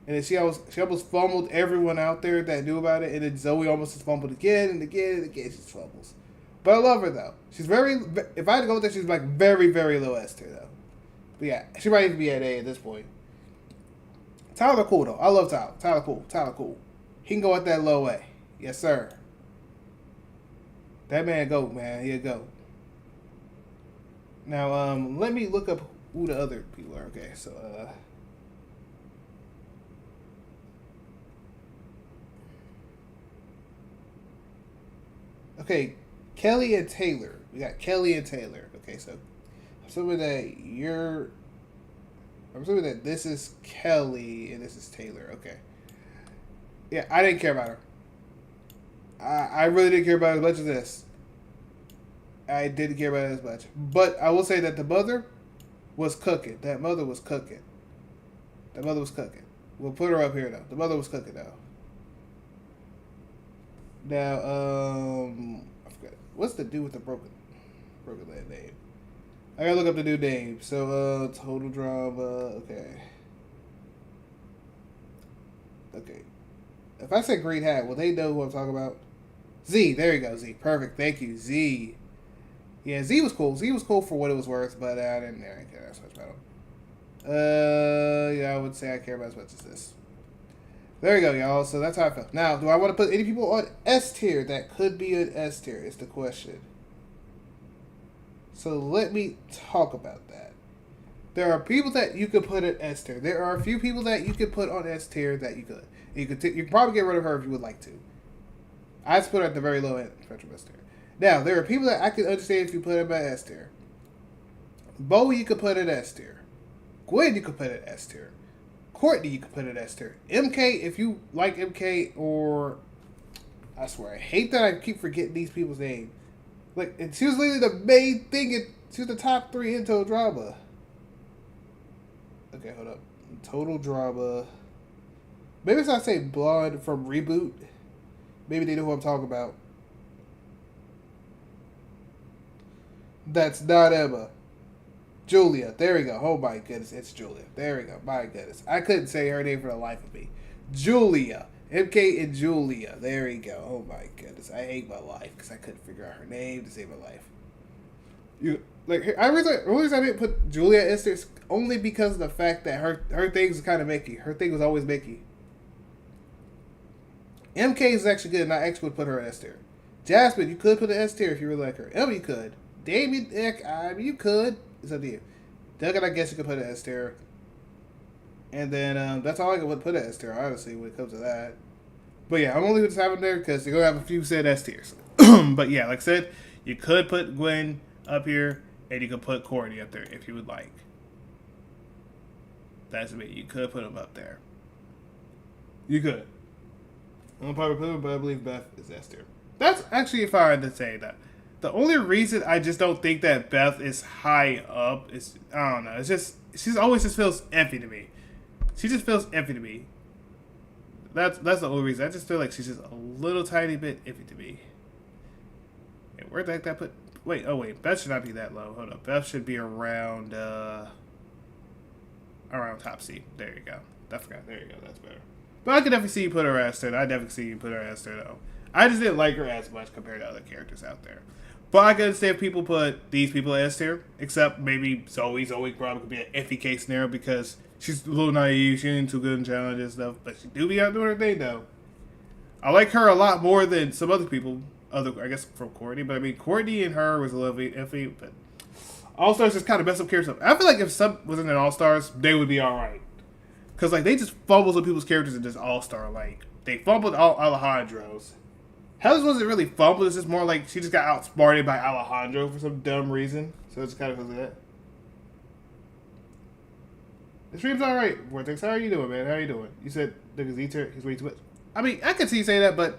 And then she almost fumbled everyone out there that knew about it, and then Zoe almost just fumbled again and again and again. She just fumbles. But I love her though. She's very. If I had to go with her, she's like very, very low S tier though. But yeah, she might even be at A at this point. Tyler cool though. I love Tyler. Tyler cool. Tyler cool. He can go at that low A. Yes sir. That man go, man. He'll go. Now let me look up who the other people are. Okay, so okay, Kelly and Taylor. We got Kelly and Taylor. Okay, so I'm assuming that this is Kelly and this is Taylor. Okay. Yeah, I didn't care about her. I really didn't care about her as much as this. I didn't care about it as much. But I will say that the mother was cooking. That mother was cooking. That mother was cooking. We'll put her up here though. The mother was cooking though. Now, I forgot. What's the dude with the broken land name? I gotta look up the new name. So, Total Drama. Okay. Okay. If I say Green Hat, will they know who I'm talking about? Z. There you go, Z. Perfect. Thank you, Z. Yeah, Z was cool. Z was cool for what it was worth, but I didn't care as much about him. Yeah, I would say I care about as much as this. There you go, y'all. So that's how I felt. Now, do I want to put any people on S tier that could be an S tier? Is the question. So let me talk about that. There are people that you could put at S tier. There are a few people that you could put on S tier that you could. You could probably get rid of her if you would like to. I'd put her at the very low end, Spectrum S tier. Now, there are people that I could understand if you put them at S tier. Bowie, you could put at S tier. Gwen, you could put at S tier. Courtney, you could put at S tier. MK, if you like MK, or I swear, I hate that I keep forgetting these people's names. Like, and she was literally the main thing. She was the top 3 in Total Drama. Okay, hold up. Total Drama. Maybe it's not saying Blonde from Reboot. Maybe they know who I'm talking about. That's not Emma. Julia. There we go. Oh my goodness. It's Julia. There we go. My goodness. I couldn't say her name for the life of me. Julia. MK and Julia. There we go. Oh my goodness. I hate my life because I couldn't figure out her name to save my life. The reason I didn't put Julia S tier is only because of the fact that her things are kind of Mickey. Her thing was always Mickey. MK is actually good, and I actually would put her in S tier. Jasmine, you could put an S tier if you really like her. Emma, you could. Damien, you could. It's up to you. Duggan, I guess you could put an S tier. And then that's all I could put an S tier, honestly, when it comes to that. But yeah, I'm only just having there because you're going to have a few said S tiers. But yeah, like I said, you could put Gwen up here, and you could put Courtney up there if you would like. That's me. You could put them up there. You could. I'm probably put them, but I believe Beth is S tier. That's actually fine to say that. The only reason I just don't think that Beth is high up is, I don't know, it's just, she's always just feels empty to me. She just feels empty to me. That's the only reason. I just feel like she's just a little tiny bit iffy to me. Hey, where the heck did I put, wait, Beth should not be that low. Hold up, Beth should be around top C. There you go. I forgot. There you go. That's better. But I could definitely see you put her S tier. I definitely see you put her S tier though. I just didn't like her as much compared to other characters out there. But I can understand if people put these people at S tier, except maybe Zoe. Zoe probably could be an iffy case scenario because she's a little naive. She ain't too good in challenges and stuff, but she do be out doing her thing though. I like her a lot more than some other people. I guess from Courtney, but I mean Courtney and her was a little bit iffy. But All Stars just kind of messed up characters. I feel like if Sub was in an All Stars, they would be all right. Cause like they just fumbled some people's characters in this All Star. Like they fumbled Alejandro's. Hell's wasn't really fumbled. It's just more like she just got outsmarted by Alejandro for some dumb reason. So it's kind of feels like that. The stream's alright, Vortex. How are you doing, man? How are you doing? You said the Z-tier, he's way too much. I mean, I could see you say that, but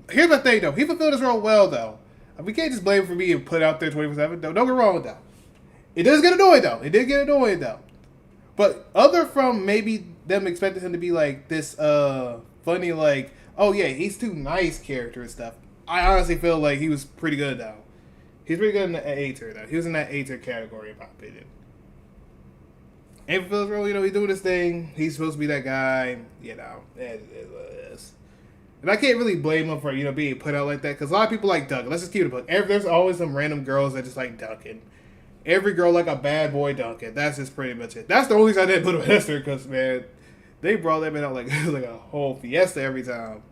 here's the thing, though. He fulfilled his role well, though. We can't just blame him for being put out there 24/7. Don't get wrong with that. It does get annoying, though. It did get annoying, though. But other from maybe them expecting him to be like this funny, like, oh yeah, he's too nice character and stuff. I honestly feel like he was pretty good, though. He's pretty good in the A tier though. He was in that A tier category in my opinion. April Phillips, you know, he's doing his thing. He's supposed to be that guy, you know. It is. And I can't really blame him for, you know, being put out like that, because a lot of people like Duncan. Let's just keep it a book. There's always some random girls that just like Duncan. Every girl like a bad boy Duncan. That's just pretty much it. That's the only reason I didn't put him in Esther, because, man, they brought that man out like, like a whole fiesta every time.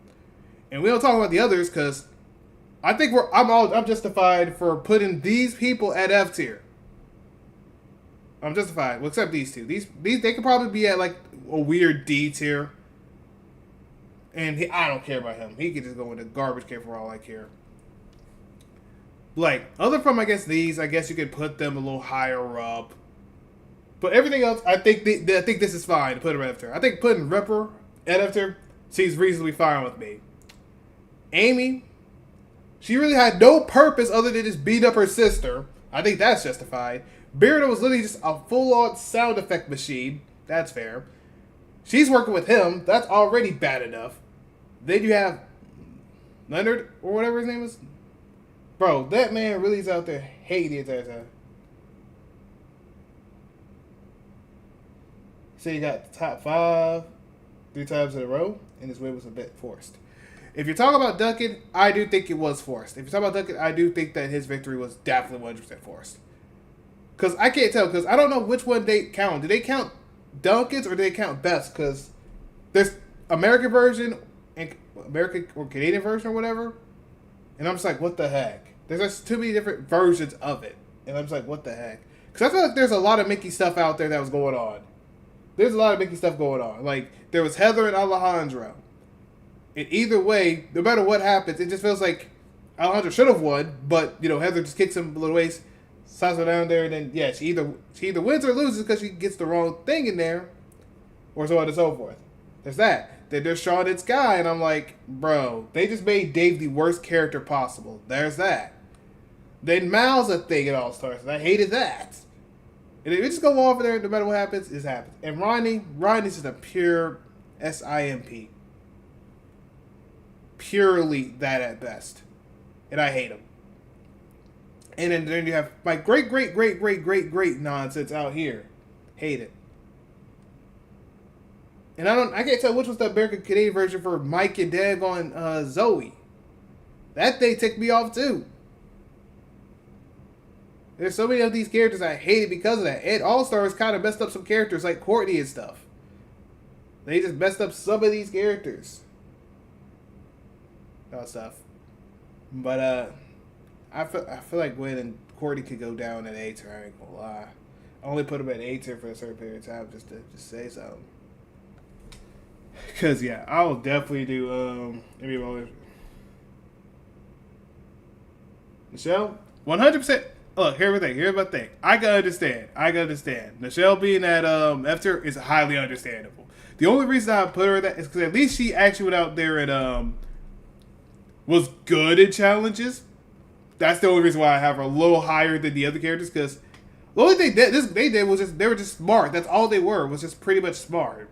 And we don't talk about the others, because I think I'm justified for putting these people at F tier. I'm justified. Well, except these two. These they could probably be at like a weird D tier. And I don't care about him. He could just go in the garbage can for all I care. Like, other from, I guess, these, I guess you could put them a little higher up. But everything else, I think this is fine to put him at F tier. I think putting Ripper at F tier seems reasonably fine with me. Amy, she really had no purpose other than just beat up her sister. I think that's justified. Beardo was literally just a full-on sound effect machine. That's fair. She's working with him. That's already bad enough. Then you have Leonard, or whatever his name is. Bro, that man really is out there hating the entire time. So you got the top 5 3 times in a row, and his win was a bit forced. If you're talking about Duncan, I do think it was forced. If you're talking about Duncan, I do think that his victory was definitely 100% forced. Because I can't tell, because I don't know which one they count. Do they count Duncan's or do they count Beth's? Because there's American version and American or Canadian version or whatever. And I'm just like, what the heck? There's just too many different versions of it. And I'm just like, what the heck? Because I feel like there's a lot of Mickey stuff out there that was going on. There's a lot of Mickey stuff going on. Like, there was Heather and Alejandro. And either way, no matter what happens, it just feels like Alejandro should have won. But, you know, Heather just kicks him a little ways. Slides her down there, and then, yeah, she either wins or loses because she gets the wrong thing in there, or so on and so forth. There's that. Then there's Sean and Sky, and I'm like, bro, they just made Dave the worst character possible. There's that. Then Mal's a thing in All Stars, and I hated that. And if we just go off there, no matter what happens, it happens. And Ronnie's just a pure SIMP. Purely that at best. And I hate him. And then you have my great nonsense out here. Hate it. And I can't tell which was the American Canadian version for Mike and Dag on Zoe. That thing ticked me off too. There's so many of these characters I hated because of that. And All Stars kind of messed up some characters like Courtney and stuff. They just messed up some of these characters. That stuff. But I feel like Gwen and Courtney could go down at A tier. I ain't gonna lie. I only put them at A tier for a certain period of time just to say something. Cause yeah, I will definitely do Michelle, 100%. Look, here's my thing. I can understand. Michelle being at F tier is highly understandable. The only reason I put her at that is because at least she actually went out there and was good at challenges. That's the only reason why I have her a little higher than the other characters, because the only thing they did was they were just smart. That's all they were, was just pretty much smart.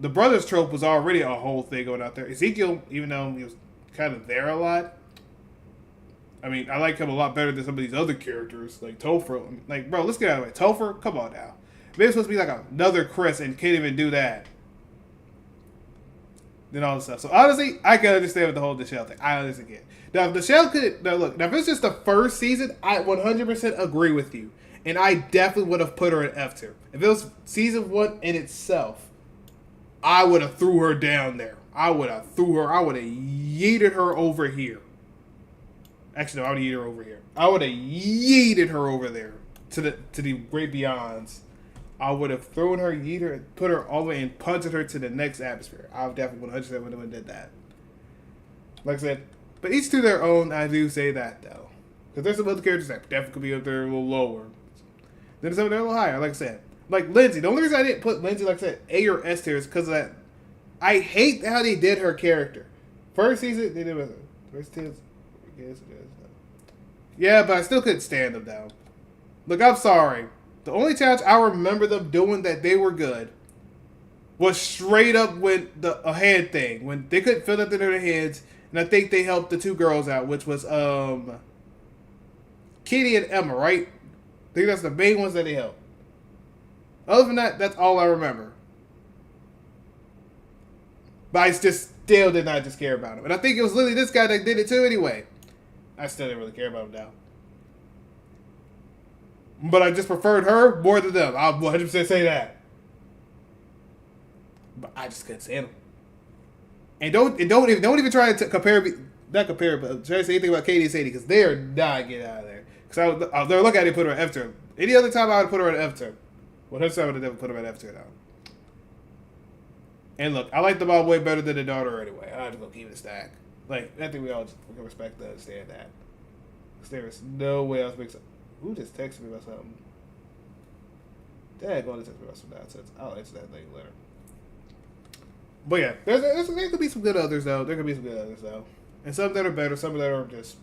The brothers trope was already a whole thing going out there. Ezekiel, even though he was kind of there a lot, I mean, I like him a lot better than some of these other characters, like Topher. Like, bro, let's get out of the way. Topher, come on now. Maybe it's supposed to be like another Chris and can't even do that. Then all this stuff. So honestly, I can understand with the whole Nichelle thing. I honestly get. Now, if Nichelle could, now if it's just the first season, I 100% agree with you. And I definitely would have put her in F tier. If it was season 1 in itself, I would have threw her down there. I would have yeeted her over here. Actually, no, I would have yeeted her over here. I would have yeeted her over there to the great beyonds. I would have thrown her, put her all the way and punted her to the next atmosphere. I would definitely 100% would have did that. Like I said, but each to their own, I do say that, though. Because there's some other characters that definitely could be up there a little lower. Then some of them are a little higher, like I said. Like Lindsay. The only reason I didn't put Lindsay, like I said, A or S tier is because of that. I hate how they did her character. First season, they did it. First season, yeah, but I still couldn't stand them, though. Look, I'm sorry. The only challenge I remember them doing that they were good was straight up when a hand thing. When they couldn't fill up their hands. And I think they helped the two girls out, which was Kitty and Emma, right? I think that's the main ones that they help. Other than that, that's all I remember. But I just still did not just care about him. And I think it was literally this guy that did it too anyway. I still didn't really care about him now. But I just preferred her more than them. I'll 100% say that. But I just couldn't stand him. And don't even try to compare me. Not compare, but try to say anything about Katie and Sadie because they are not getting out of there. Because I was looking at it and put her at F turn. Any other time I would put her at F turn. 100% I would have never put her at F turn now. And look, I like the mom way better than the daughter anyway. I have to go keep it a stack. Like, I think we all can respect and understand that. Because there is no way else makes. Who just texted me about something? Dad, go to text me about some nonsense. I'll answer that thing later. But yeah, there could be some good others though. There could be some good others though, and some that are better, some that are just.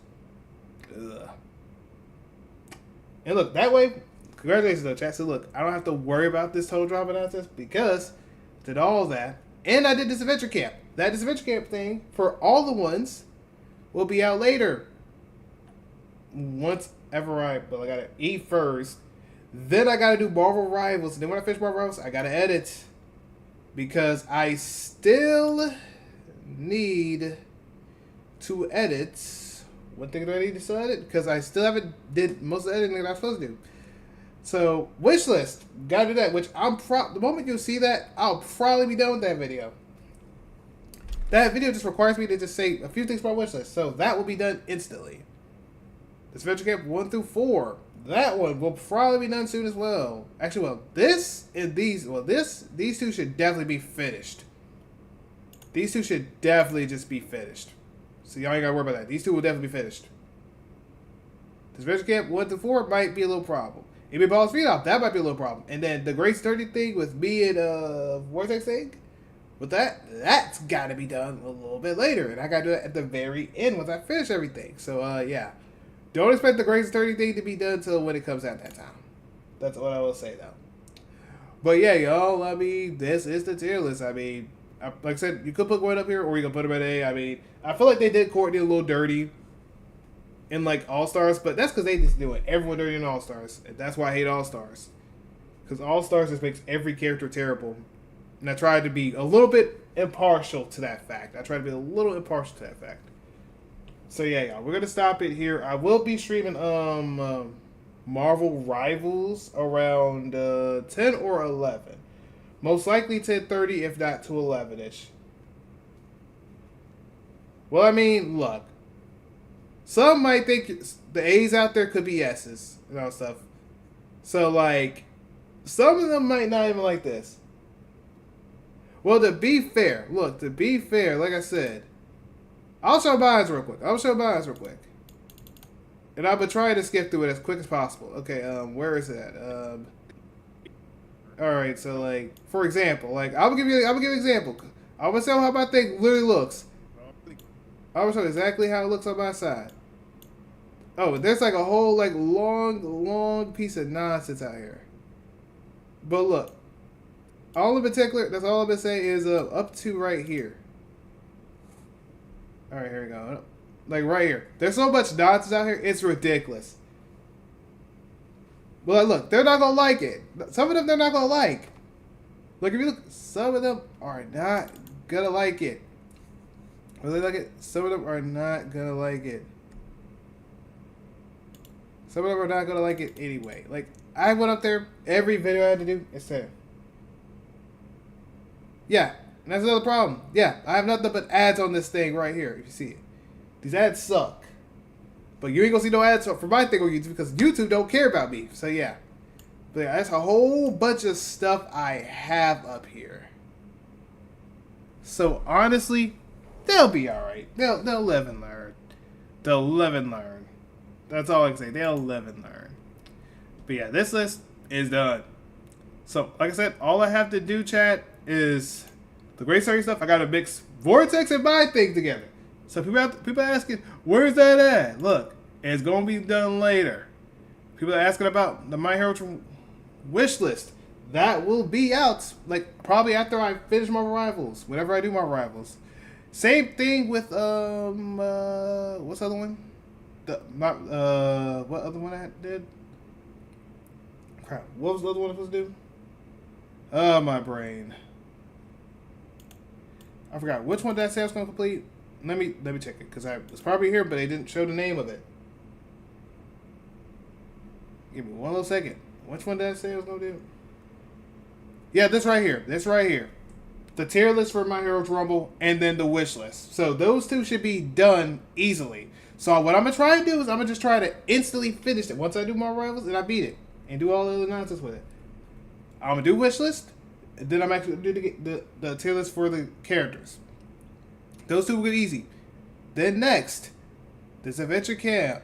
Ugh. And look, that way, congratulations though, chat. So look, I don't have to worry about this whole drama nonsense because I did all that, and I did this adventure camp. That adventure camp thing for all the ones will be out later. Once ever I gotta eat first, then I gotta do Marvel Rivals, and then when I finish Marvel Rivals, I gotta edit because I still need to edit. One thing that I need to still edit because I still haven't did most of the editing that I'm supposed to do. So wish list, gotta do that. Which the moment you see that, I'll probably be done with that video. That video just requires me to just say a few things about wish list, so that will be done instantly. This Adventure Camp 1 through 4. That one will probably be done soon as well. Actually, well, these two should definitely be finished. These two should definitely just be finished. So y'all ain't gotta worry about that. These two will definitely be finished. This Adventure Camp 1 through 4 might be a little problem. If it balls feet off, that might be a little problem. And then the Great Sturdy thing with me and Vortex thing, with that's gotta be done a little bit later. And I gotta do it at the very end once I finish everything. So yeah. Don't expect the Great Sturdy thing to be done until when it comes out that time. That's what I will say, though. But yeah, y'all, I mean, this is the tier list. I mean, like I said, you could put Gwen up here, or you can put him at A. I mean, I feel like they did Courtney a little dirty in, like, All-Stars, but that's because they just do it. Everyone dirty in All-Stars. And that's why I hate All-Stars. Because All-Stars just makes every character terrible. And I tried to be a little bit impartial to that fact. So yeah, y'all, we're gonna stop it here. I will be streaming Marvel Rivals around 10 or 11, most likely 10:30, if not to 11ish. Well, I mean, look, some might think the A's out there could be S's and all stuff. So like, some of them might not even like this. Well, to be fair, like I said. I'll show mine real quick. And I've been trying to skip through it as quick as possible. Okay, where is it at? Alright, so like, for example, like, I'm gonna give you an example. I'm gonna tell how my thing literally looks. I'm gonna show exactly how it looks on my side. Oh, there's like a whole like long piece of nonsense out here. But look, all in particular, that's all I'm gonna say is up to right here. Alright, here we go. Like, right here. There's so much nonsense out here, it's ridiculous. But look, they're not gonna like it. Some of them they're not gonna like. Look, if you look, some of them are not gonna like it. Will they like it? Some of them are not gonna like it. Some of them are not gonna like it anyway. Like, I went up there, every video I had to do, it's there. Yeah. And that's another problem. Yeah, I have nothing but ads on this thing right here, if you see it. These ads suck. But you ain't gonna see no ads for my thing on YouTube because YouTube don't care about me. So yeah. But yeah, that's a whole bunch of stuff I have up here. So honestly, they'll be alright. They'll live and learn. They'll live and learn. That's all I can say. They'll live and learn. But yeah, this list is done. So, like I said, all I have to do, chat, is the Great Sturdy stuff. I gotta mix Vortex and my thing together. So people asking, where's that at? Look, it's gonna be done later. People are asking about the My Hero wish list. That will be out, like, probably after I finish Marvel Rivals. Whenever I do Marvel Rivals. Same thing with what's the other one? what other one I did? Crap. What was the other one I was supposed to do? Oh, my brain. I forgot. Which one did I say I was going to complete? Let me check it, because it's probably here, but they didn't show the name of it. Give me one little second. Which one did I say I was going to do? Yeah, this right here. This right here. The tier list for My Heroes Rumble, and then the wish list. So those two should be done easily. So what I'm going to try to do is I'm going to just try to instantly finish it. Once I do my rivals, and I beat it. And do all the other nonsense with it. I'm going to do wish list. And then I'm actually going to do the tier list for the characters. Those two will get easy. Then next, this adventure camp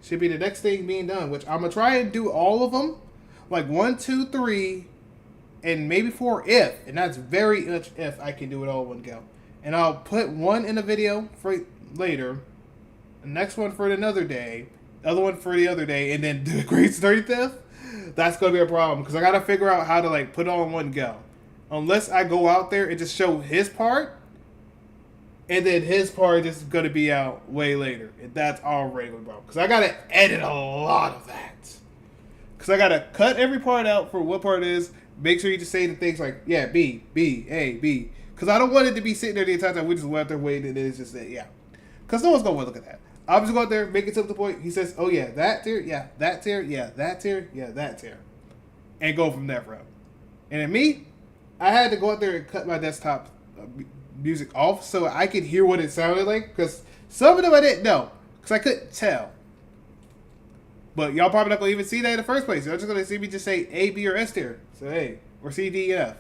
should be the next thing being done. Which I'm going to try and do all of them. Like 1, 2, 3... and maybe 4 if, and that's very much if I can do it all in one go. And I'll put one in a video for later, the next one for another day, the other one for the other day, and then the Great Sturdy Theft. That's going to be a problem, because I got to figure out how to like put it all in one go. Unless I go out there and just show his part, and then his part is just going to be out way later. And that's already going to be a problem, because I got to edit a lot of that. Because I got to cut every part out for what part it is. Make sure you just say the things like, yeah, B, B, A, B. Because I don't want it to be sitting there the entire time. We just went there waiting and it's just that, yeah. Because no one's going to look at that. I'm just going out there, make it to the point. He says, oh, yeah, that tier, yeah, that tier, yeah, that tier, yeah, that tier. And go from there, bro. And then me, I had to go out there and cut my desktop music off so I could hear what it sounded like. Because some of them I didn't know. Because I couldn't tell. But y'all probably not going to even see that in the first place. Y'all just going to see me just say A, B, or S tier. So, hey. Or C, D, and F.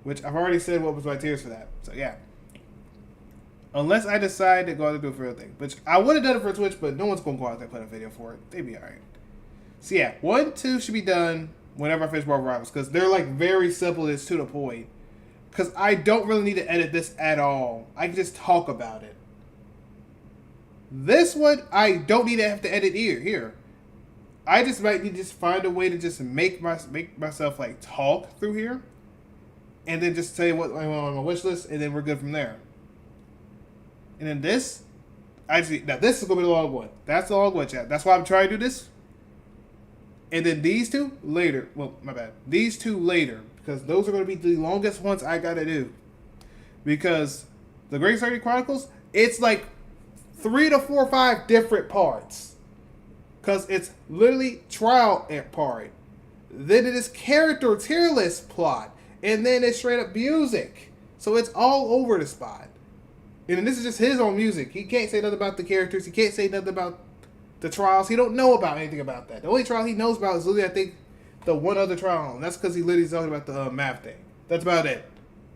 Which I've already said what was my tiers for that. So, yeah. Unless I decide to go out and do it for real thing. Which I would have done it for Twitch, but no one's going to go out there and put a video for it. They'd be alright. So, yeah. 1, 2 should be done whenever I finish Marvel Rivals. Because they're, like, very simple. It's to the point. Because I don't really need to edit this at all. I can just talk about it. This one, I don't need to have to edit here. I just might need to just find a way to just make myself like talk through here, and then just say what I want on my wish list, and then we're good from there. And then this, now this is gonna be the long one. That's the long one, chat. That's why I'm trying to do this. And then these two later. Well, my bad. These two later, because those are gonna be the longest ones I gotta do. Because the Great Sturdy Chronicles, it's like 3 to 4 or 5 different parts. Because it's literally trial part. Then it is character tier list plot. And then it's straight up music. So it's all over the spot. And this is just his own music. He can't say nothing about the characters. He can't say nothing about the trials. He don't know about anything about that. The only trial he knows about is literally, I think, the one other trial. And that's because he literally is talking about the math thing. That's about it.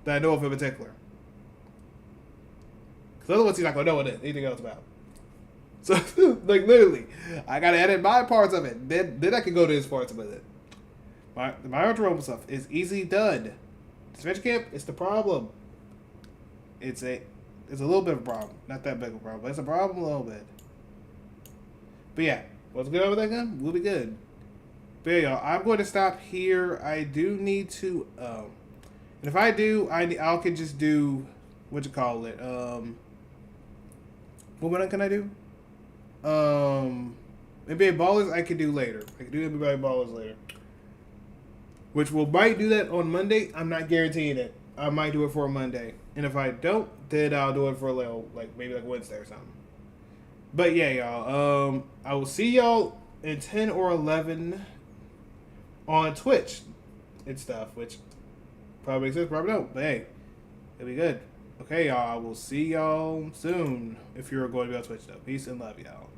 That I know of in particular. Because otherwise he's not going to know what anything else about. So, like, literally, I gotta edit my parts of it. Then I can go to his parts of it. My Heroes stuff is easily done. This adventure camp, it's the problem. It's a little bit of a problem. Not that big of a problem, but it's a problem a little bit. But yeah, what's good over that gun? We'll be good. But yeah, y'all, I'm going to stop here. I do need to, and if I do, I can just do, what you call it, what can I do? NBA Ballers I could do later. I could do NBA Ballers later. Which might do that on Monday. I'm not guaranteeing it. I might do it for a Monday. And if I don't, then I'll do it for a little, like maybe like Wednesday or something. But yeah, y'all. I will see y'all in 10 or 11 on Twitch and stuff, which probably makes sense, probably don't. But hey, it'll be good. Okay, y'all. I will see y'all soon if you're going to be on Twitch though. Peace and love, y'all.